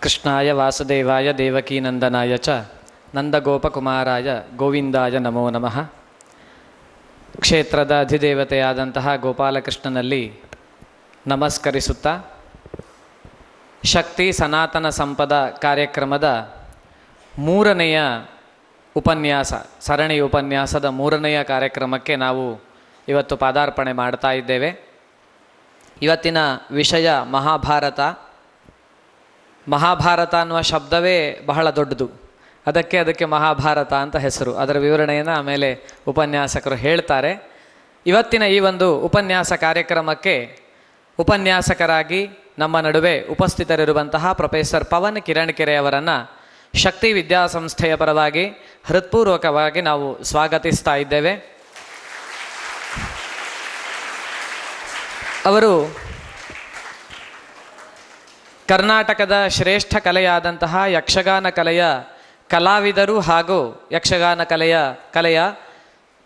ಕೃಷ್ಣಾಯ ವಾಸುದೇವಾಯ ದೇವಕೀನಂದನಾಯ ಚ ನಂದಗೋಪಕುಮಾರಾಯ ಗೋವಿಂದಾಯ ನಮೋ ನಮಃ. ಕ್ಷೇತ್ರದ ಅಧಿದೇವತೆಯಾದಂತಹ ಗೋಪಾಲಕೃಷ್ಣನಲ್ಲಿ ನಮಸ್ಕರಿಸುತ್ತಾ ಶಕ್ತಿ ಸನಾತನ ಸಂಪದ ಕಾರ್ಯಕ್ರಮದ ಮೂರನೆಯ ಉಪನ್ಯಾಸ, ಸರಣಿ ಉಪನ್ಯಾಸದ ಮೂರನೆಯ ಕಾರ್ಯಕ್ರಮಕ್ಕೆ ನಾವು ಇವತ್ತು ಪಾದಾರ್ಪಣೆ ಮಾಡ್ತಾ ಇದ್ದೇವೆ. ಇವತ್ತಿನ ವಿಷಯ ಮಹಾಭಾರತ. ಮಹಾಭಾರತ ಅನ್ನುವ ಶಬ್ದವೇ ಬಹಳ ದೊಡ್ಡದು, ಅದಕ್ಕೆ ಮಹಾಭಾರತ ಅಂತ ಹೆಸರು. ಅದರ ವಿವರಣೆಯನ್ನು ಆಮೇಲೆ ಉಪನ್ಯಾಸಕರು ಹೇಳ್ತಾರೆ. ಇವತ್ತಿನ ಈ ಒಂದು ಉಪನ್ಯಾಸ ಕಾರ್ಯಕ್ರಮಕ್ಕೆ ಉಪನ್ಯಾಸಕರಾಗಿ ನಮ್ಮ ನಡುವೆ ಉಪಸ್ಥಿತರಿರುವಂತಹ ಪ್ರೊಫೆಸರ್ ಪವನ್ ಕಿರಣಕೆರೆ ಅವರನ್ನು ಶಕ್ತಿ ವಿದ್ಯಾಸಂಸ್ಥೆಯ ಪರವಾಗಿ ಹೃತ್ಪೂರ್ವಕವಾಗಿ ನಾವು ಸ್ವಾಗತಿಸ್ತಾ ಇದ್ದೇವೆ. ಅವರು ಕರ್ನಾಟಕದ ಶ್ರೇಷ್ಠ ಕಲೆಯಾದಂತಹ ಯಕ್ಷಗಾನ ಕಲೆಯ ಕಲಾವಿದರು ಹಾಗೂ ಯಕ್ಷಗಾನ ಕಲೆಯ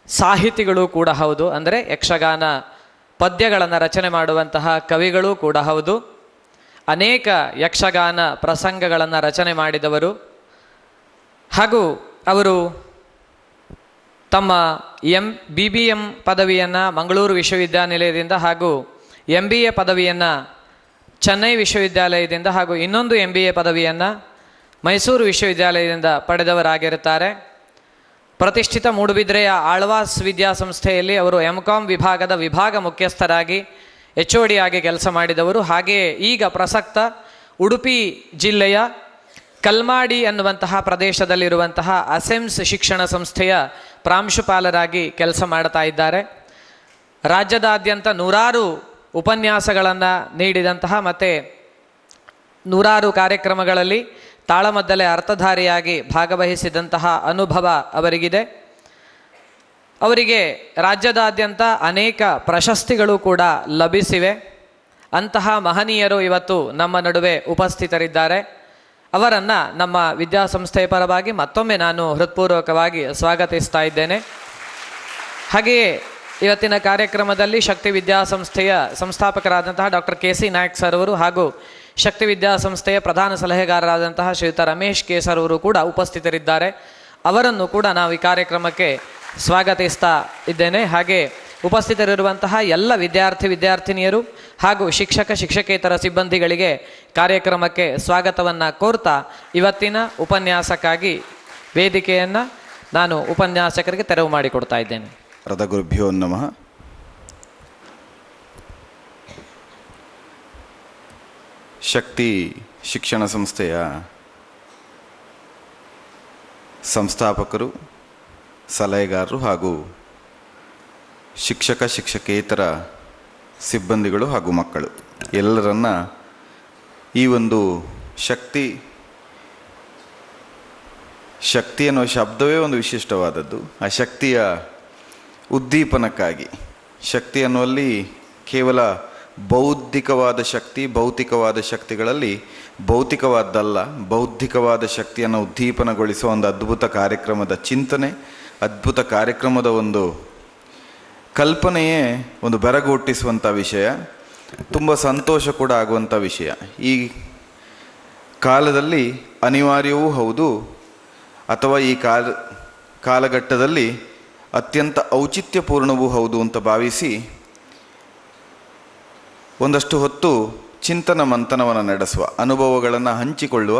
ಸಾಹಿತಿಗಳು ಕೂಡ ಹೌದು. ಅಂದರೆ ಯಕ್ಷಗಾನ ಪದ್ಯಗಳನ್ನು ರಚನೆ ಮಾಡುವಂತಹ ಕವಿಗಳು ಕೂಡ ಹೌದು. ಅನೇಕ ಯಕ್ಷಗಾನ ಪ್ರಸಂಗಗಳನ್ನು ರಚನೆ ಮಾಡಿದವರು ಹಾಗೂ ಅವರು ತಮ್ಮ BBM ಪದವಿಯನ್ನು ಮಂಗಳೂರು ವಿಶ್ವವಿದ್ಯಾನಿಲಯದಿಂದ ಹಾಗೂ MBA ಪದವಿಯನ್ನು ಚೆನ್ನೈ ವಿಶ್ವವಿದ್ಯಾಲಯದಿಂದ ಹಾಗೂ ಇನ್ನೊಂದು MBA ಪದವಿಯನ್ನು ಮೈಸೂರು ವಿಶ್ವವಿದ್ಯಾಲಯದಿಂದ ಪಡೆದವರಾಗಿರುತ್ತಾರೆ. ಪ್ರತಿಷ್ಠಿತ ಮೂಡುಬಿದ್ರೆಯ ಆಳ್ವಾಸ್ ವಿದ್ಯಾಸಂಸ್ಥೆಯಲ್ಲಿ ಅವರು MCOM ವಿಭಾಗದ ವಿಭಾಗ ಮುಖ್ಯಸ್ಥರಾಗಿ HOD ಆಗಿ ಕೆಲಸ ಮಾಡಿದವರು. ಹಾಗೆಯೇ ಈಗ ಪ್ರಸಕ್ತ ಉಡುಪಿ ಜಿಲ್ಲೆಯ ಕಲ್ಮಾಡಿ ಅನ್ನುವಂತಹ ಪ್ರದೇಶದಲ್ಲಿರುವಂತಹ ಅಸೆಮ್ಸ್ ಶಿಕ್ಷಣ ಸಂಸ್ಥೆಯ ಪ್ರಾಂಶುಪಾಲರಾಗಿ ಕೆಲಸ ಮಾಡ್ತಾ ಇದ್ದಾರೆ. ರಾಜ್ಯದಾದ್ಯಂತ ನೂರಾರು ಉಪನ್ಯಾಸಗಳನ್ನು ನೀಡಿದಂತಹ ಮತ್ತು ನೂರಾರು ಕಾರ್ಯಕ್ರಮಗಳಲ್ಲಿ ತಾಳಮದ್ದಲೆ ಅರ್ಥಧಾರಿಯಾಗಿ ಭಾಗವಹಿಸಿದಂತಹ ಅನುಭವ ಅವರಿಗಿದೆ. ಅವರಿಗೆ ರಾಜ್ಯದಾದ್ಯಂತ ಅನೇಕ ಪ್ರಶಸ್ತಿಗಳು ಕೂಡ ಲಭಿಸಿವೆ. ಅಂತಹ ಮಹನೀಯರು ಇವತ್ತು ನಮ್ಮ ನಡುವೆ ಉಪಸ್ಥಿತರಿದ್ದಾರೆ. ಅವರನ್ನು ನಮ್ಮ ವಿದ್ಯಾಸಂಸ್ಥೆಯ ಪರವಾಗಿ ಮತ್ತೊಮ್ಮೆ ನಾನು ಹೃತ್ಪೂರ್ವಕವಾಗಿ ಸ್ವಾಗತಿಸ್ತಾ ಇದ್ದೇನೆ. ಹಾಗೆಯೇ ಇವತ್ತಿನ ಕಾರ್ಯಕ್ರಮದಲ್ಲಿ ಶಕ್ತಿ ವಿದ್ಯಾಸಂಸ್ಥೆಯ ಸಂಸ್ಥಾಪಕರಾದಂತಹ ಡಾಕ್ಟರ್ KC ನಾಯಕ್ ಸರ್ ಅವರು ಹಾಗೂ ಶಕ್ತಿ ವಿದ್ಯಾಸಂಸ್ಥೆಯ ಪ್ರಧಾನ ಸಲಹೆಗಾರರಾದಂತಹ ಶ್ರೀಯುತ ರಮೇಶ್ K ಸರ್ ಅವರು ಕೂಡ ಉಪಸ್ಥಿತರಿದ್ದಾರೆ. ಅವರನ್ನು ಕೂಡ ನಾವು ಈ ಕಾರ್ಯಕ್ರಮಕ್ಕೆ ಸ್ವಾಗತಿಸ್ತಾ ಇದ್ದೇನೆ. ಹಾಗೆ ಉಪಸ್ಥಿತರಿರುವಂತಹ ಎಲ್ಲ ವಿದ್ಯಾರ್ಥಿನಿಯರು ಹಾಗೂ ಶಿಕ್ಷಕೇತರ ಸಿಬ್ಬಂದಿಗಳಿಗೆ ಕಾರ್ಯಕ್ರಮಕ್ಕೆ ಸ್ವಾಗತವನ್ನು ಕೋರ್ತಾ ಇವತ್ತಿನ ಉಪನ್ಯಾಸಕ್ಕಾಗಿ ವೇದಿಕೆಯನ್ನು ನಾನು ಉಪನ್ಯಾಸಕರಿಗೆ ತೆರವು ಮಾಡಿಕೊಡ್ತಾ ಇದ್ದೇನೆ. ಗುರುಭ್ಯೋ ನಮಃ. ಶಕ್ತಿ ಶಿಕ್ಷಣ ಸಂಸ್ಥೆಯ ಸಂಸ್ಥಾಪಕರು, ಸಲಹೆಗಾರರು ಹಾಗೂ ಶಿಕ್ಷಕೇತರ ಸಿಬ್ಬಂದಿಗಳು ಹಾಗೂ ಮಕ್ಕಳು ಎಲ್ಲರನ್ನ ಈ ಒಂದು ಶಕ್ತಿ ಅನ್ನೋ ಶಬ್ದವೇ ಒಂದು ವಿಶಿಷ್ಟವಾದದ್ದು. ಆ ಶಕ್ತಿಯ ಉದ್ದೀಪನಕ್ಕಾಗಿ, ಶಕ್ತಿ ಅನ್ನುವಲ್ಲಿ ಕೇವಲ ಬೌದ್ಧಿಕವಾದ ಶಕ್ತಿ, ಭೌತಿಕವಾದ ಶಕ್ತಿಗಳಲ್ಲಿ ಭೌತಿಕವಾದ್ದಲ್ಲ, ಬೌದ್ಧಿಕವಾದ ಶಕ್ತಿಯನ್ನು ಉದ್ದೀಪನಗೊಳಿಸುವ ಒಂದು ಅದ್ಭುತ ಕಾರ್ಯಕ್ರಮದ ಚಿಂತನೆ, ಅದ್ಭುತ ಕಾರ್ಯಕ್ರಮದ ಒಂದು ಕಲ್ಪನೆಯೇ ಒಂದು ಬೆರಗುಟ್ಟಿಸುವಂಥ ವಿಷಯ, ತುಂಬ ಸಂತೋಷ ಕೂಡ ಆಗುವಂಥ ವಿಷಯ. ಈ ಕಾಲದಲ್ಲಿ ಅನಿವಾರ್ಯವೂ ಹೌದು, ಅಥವಾ ಈ ಕಾಲಘಟ್ಟದಲ್ಲಿ ಅತ್ಯಂತ ಔಚಿತ್ಯಪೂರ್ಣವೂ ಹೌದು ಅಂತ ಭಾವಿಸಿ ಒಂದಷ್ಟು ಹೊತ್ತು ಚಿಂತನ ಮಂಥನವನ್ನು ನಡೆಸುವ, ಅನುಭವಗಳನ್ನು ಹಂಚಿಕೊಳ್ಳುವ,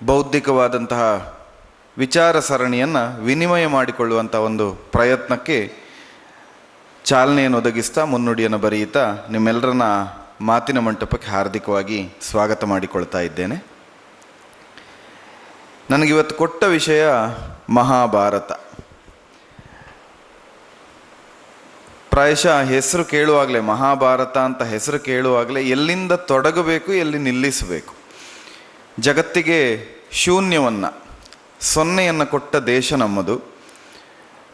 ಬೌದ್ಧಿಕವಾದಂತಹ ವಿಚಾರ ಸರಣಿಯನ್ನು ವಿನಿಮಯ ಮಾಡಿಕೊಳ್ಳುವಂಥ ಒಂದು ಪ್ರಯತ್ನಕ್ಕೆ ಚಾಲನೆಯನ್ನು ಒದಗಿಸ್ತಾ, ಮುನ್ನುಡಿಯನ್ನು ಬರೆಯುತ್ತಾ ನಿಮ್ಮೆಲ್ಲರನ್ನ ಮಾತಿನ ಮಂಟಪಕ್ಕೆ ಹಾರ್ದಿಕವಾಗಿ ಸ್ವಾಗತ ಮಾಡಿಕೊಳ್ತಾ ಇದ್ದೇನೆ. ನನಗಿವತ್ತು ಕೊಟ್ಟ ವಿಷಯ ಮಹಾಭಾರತ. ಪ್ರಾಯಶಃ ಹೆಸರು ಕೇಳುವಾಗಲೇ, ಮಹಾಭಾರತ ಅಂತ ಹೆಸರು ಕೇಳುವಾಗಲೇ ಎಲ್ಲಿಂದ ತೊಡಗಬೇಕು, ಎಲ್ಲಿ ನಿಲ್ಲಿಸಬೇಕು. ಜಗತ್ತಿಗೆ ಶೂನ್ಯವನ್ನು, ಸೊನ್ನೆಯನ್ನು ಕೊಟ್ಟ ದೇಶ ನಮ್ಮದು.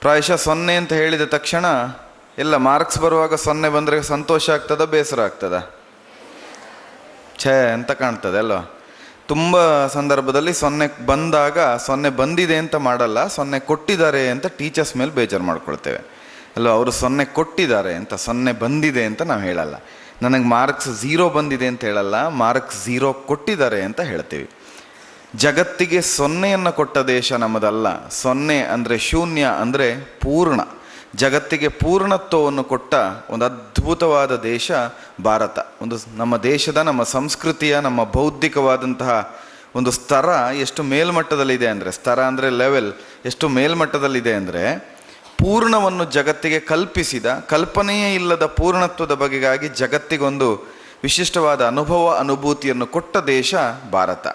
ಪ್ರಾಯಶಃ ಸೊನ್ನೆ ಅಂತ ಹೇಳಿದ ತಕ್ಷಣ ಎಲ್ಲ ಮಾರ್ಕ್ಸ್ ಬರುವಾಗ ಸೊನ್ನೆ ಬಂದರೆ ಸಂತೋಷ ಆಗ್ತದ, ಬೇಸರ ಆಗ್ತದ, ಛೇ ಅಂತ ಕಾಣ್ತದೆ ಅಲ್ವಾ? ತುಂಬ ಸಂದರ್ಭದಲ್ಲಿ ಸೊನ್ನೆ ಬಂದಾಗ ಸೊನ್ನೆ ಬಂದಿದೆ ಅಂತ ಮಾಡಲ್ಲ, ಸೊನ್ನೆ ಕೊಟ್ಟಿದ್ದಾರೆ ಅಂತ ಟೀಚರ್ಸ್ ಮೇಲೆ ಬೇಜಾರು ಮಾಡ್ಕೊಳ್ತೇವೆ ಅಲ್ವಾ? ಅವರು ಸೊನ್ನೆ ಕೊಟ್ಟಿದ್ದಾರೆ ಅಂತ, ಸೊನ್ನೆ ಬಂದಿದೆ ಅಂತ ನಾವು ಹೇಳಲ್ಲ. ನನಗೆ ಮಾರ್ಕ್ಸ್ 0 ಬಂದಿದೆ ಅಂತ ಹೇಳಲ್ಲ, ಮಾರ್ಕ್ಸ್ 0 ಕೊಟ್ಟಿದ್ದಾರೆ ಅಂತ ಹೇಳ್ತೀವಿ. ಜಗತ್ತಿಗೆ 0ಯನ್ನು ಕೊಟ್ಟ ದೇಶ ನಮ್ಮದಲ್ಲ. 0 ಅಂದರೆ ಶೂನ್ಯ, ಅಂದರೆ ಪೂರ್ಣ. ಜಗತ್ತಿಗೆ ಪೂರ್ಣತ್ವವನ್ನು ಕೊಟ್ಟ ಒಂದು ಅದ್ಭುತವಾದ ದೇಶ ಭಾರತ. ಒಂದು ನಮ್ಮ ದೇಶದ, ನಮ್ಮ ಸಂಸ್ಕೃತಿಯ, ನಮ್ಮ ಬೌದ್ಧಿಕವಾದಂತಹ ಒಂದು ಸ್ತರ ಎಷ್ಟು ಮೇಲ್ಮಟ್ಟದಲ್ಲಿದೆ ಅಂದರೆ, ಸ್ತರ ಅಂದರೆ ಲೆವೆಲ್, ಎಷ್ಟು ಮೇಲ್ಮಟ್ಟದಲ್ಲಿದೆ ಅಂದರೆ, ಪೂರ್ಣವನ್ನು ಜಗತ್ತಿಗೆ ಕಲ್ಪಿಸಿದ, ಕಲ್ಪನೆಯೇ ಇಲ್ಲದ ಪೂರ್ಣತ್ವದ ಬಗೆಗಾಗಿ ಜಗತ್ತಿಗೊಂದು ವಿಶಿಷ್ಟವಾದ ಅನುಭೂತಿಯನ್ನು ಕೊಟ್ಟ ದೇಶ ಭಾರತ.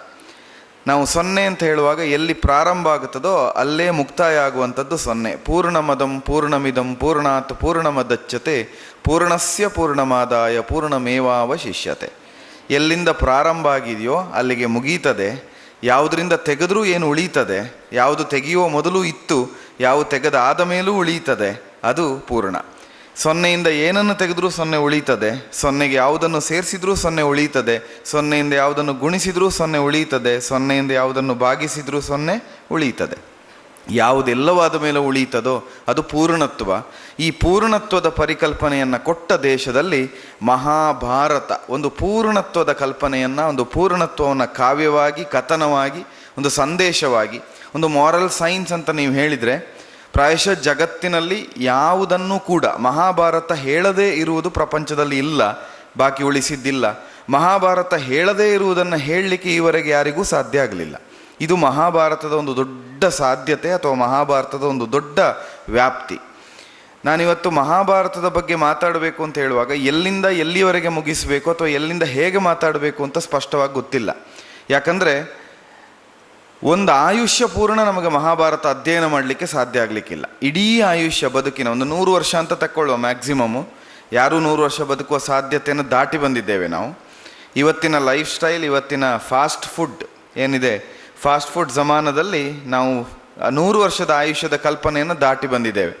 ನಾವು 0 ಅಂತ ಹೇಳುವಾಗ ಎಲ್ಲಿ ಪ್ರಾರಂಭ ಆಗುತ್ತದೋ ಅಲ್ಲೇ ಮುಕ್ತಾಯ ಆಗುವಂಥದ್ದು 0. ಪೂರ್ಣಮದಂ ಪೂರ್ಣಮಿದಂ ಪೂರ್ಣಾತ್ ಪೂರ್ಣಮದಚ್ಯತೆ ಪೂರ್ಣಸ್ಯ ಪೂರ್ಣಮಾದಾಯ ಪೂರ್ಣಮೇವಾವಶಿಷ್ಯತೆ. ಎಲ್ಲಿಂದ ಪ್ರಾರಂಭ ಆಗಿದೆಯೋ ಅಲ್ಲಿಗೆ ಮುಗೀತದೆ. ಯಾವುದರಿಂದ ತೆಗೆದ್ರೂ ಏನು ಉಳೀತದೆ, ಯಾವುದು ತೆಗೆಯುವ ಮೊದಲು ಇತ್ತು, ಯಾವ ತೆಗೆದ ಆದ ಮೇಲೂ ಉಳೀತದೆ, ಅದು ಪೂರ್ಣ. 0ಯಿಂದ ಏನನ್ನು ತೆಗೆದ್ರೂ 0 ಉಳೀತದೆ, 0ಗೆ ಯಾವುದನ್ನು ಸೇರಿಸಿದ್ರೂ 0 ಉಳೀತದೆ, 0ಯಿಂದ ಯಾವುದನ್ನು ಗುಣಿಸಿದ್ರೂ 0 ಉಳೀತದೆ, 0ಯಿಂದ ಯಾವುದನ್ನು ಭಾಗಿಸಿದ್ರೂ 0 ಉಳೀತದೆ. ಯಾವುದೆಲ್ಲವಾದ ಮೇಲೆ ಉಳೀತದೋ ಅದು ಪೂರ್ಣತ್ವ. ಈ ಪೂರ್ಣತ್ವದ ಪರಿಕಲ್ಪನೆಯನ್ನು ಕೊಟ್ಟ ದೇಶದಲ್ಲಿ ಮಹಾಭಾರತ ಒಂದು ಪೂರ್ಣತ್ವದ ಕಲ್ಪನೆಯನ್ನು, ಒಂದು ಪೂರ್ಣತ್ವವನ್ನು ಕಾವ್ಯವಾಗಿ, ಕಥನವಾಗಿ, ಒಂದು ಸಂದೇಶವಾಗಿ, ಒಂದು ಮಾರಲ್ ಸೈನ್ಸ್ ಅಂತ ನೀವು ಹೇಳಿದರೆ, ಪ್ರಾಯಶಃ ಜಗತ್ತಿನಲ್ಲಿ ಯಾವುದನ್ನು ಕೂಡ ಮಹಾಭಾರತ ಹೇಳದೇ ಇರುವುದು ಪ್ರಪಂಚದಲ್ಲಿ ಇಲ್ಲ, ಬಾಕಿ ಉಳಿಸಿದ್ದಿಲ್ಲ. ಮಹಾಭಾರತ ಹೇಳದೇ ಇರುವುದನ್ನು ಹೇಳಲಿಕ್ಕೆ ಈವರೆಗೆ ಯಾರಿಗೂ ಸಾಧ್ಯ ಆಗಲಿಲ್ಲ. ಇದು ಮಹಾಭಾರತದ ಒಂದು ದೊಡ್ಡ ಸಾಧ್ಯತೆ ಅಥವಾ ಮಹಾಭಾರತದ ಒಂದು ದೊಡ್ಡ ವ್ಯಾಪ್ತಿ. ನಾನಿವತ್ತು ಮಹಾಭಾರತದ ಬಗ್ಗೆ ಮಾತಾಡಬೇಕು ಅಂತ ಹೇಳುವಾಗ ಎಲ್ಲಿಂದ ಎಲ್ಲಿಯವರೆಗೆ ಮುಗಿಸಬೇಕು ಅಥವಾ ಎಲ್ಲಿಂದ ಹೇಗೆ ಮಾತಾಡಬೇಕು ಅಂತ ಸ್ಪಷ್ಟವಾಗಿ ಗೊತ್ತಿಲ್ಲ. ಯಾಕಂದರೆ ಒಂದು ಆಯುಷ್ಯ ಪೂರ್ಣ ನಮಗೆ ಮಹಾಭಾರತ ಅಧ್ಯಯನ ಮಾಡಲಿಕ್ಕೆ ಸಾಧ್ಯ ಆಗಲಿಕ್ಕಿಲ್ಲ. ಇಡೀ ಆಯುಷ್ಯ ಬದುಕಿನ ಒಂದು 100 ವರ್ಷ ಅಂತ ತಗೊಳ್ಳುವ ಮ್ಯಾಕ್ಸಿಮಮ್ಮು. ಯಾರೂ 100 ವರ್ಷ ಬದುಕುವ ಸಾಧ್ಯತೆಯನ್ನು ದಾಟಿ ಬಂದಿದ್ದೇವೆ ನಾವು. ಇವತ್ತಿನ ಲೈಫ್ ಸ್ಟೈಲ್, ಇವತ್ತಿನ ಫಾಸ್ಟ್ ಫುಡ್ ಏನಿದೆ, ಫಾಸ್ಟ್ ಫುಡ್ ಜಮಾನದಲ್ಲಿ ನಾವು 100 ವರ್ಷದ ಆಯುಷ್ಯದ ಕಲ್ಪನೆಯನ್ನು ದಾಟಿ ಬಂದಿದ್ದೇವೆ.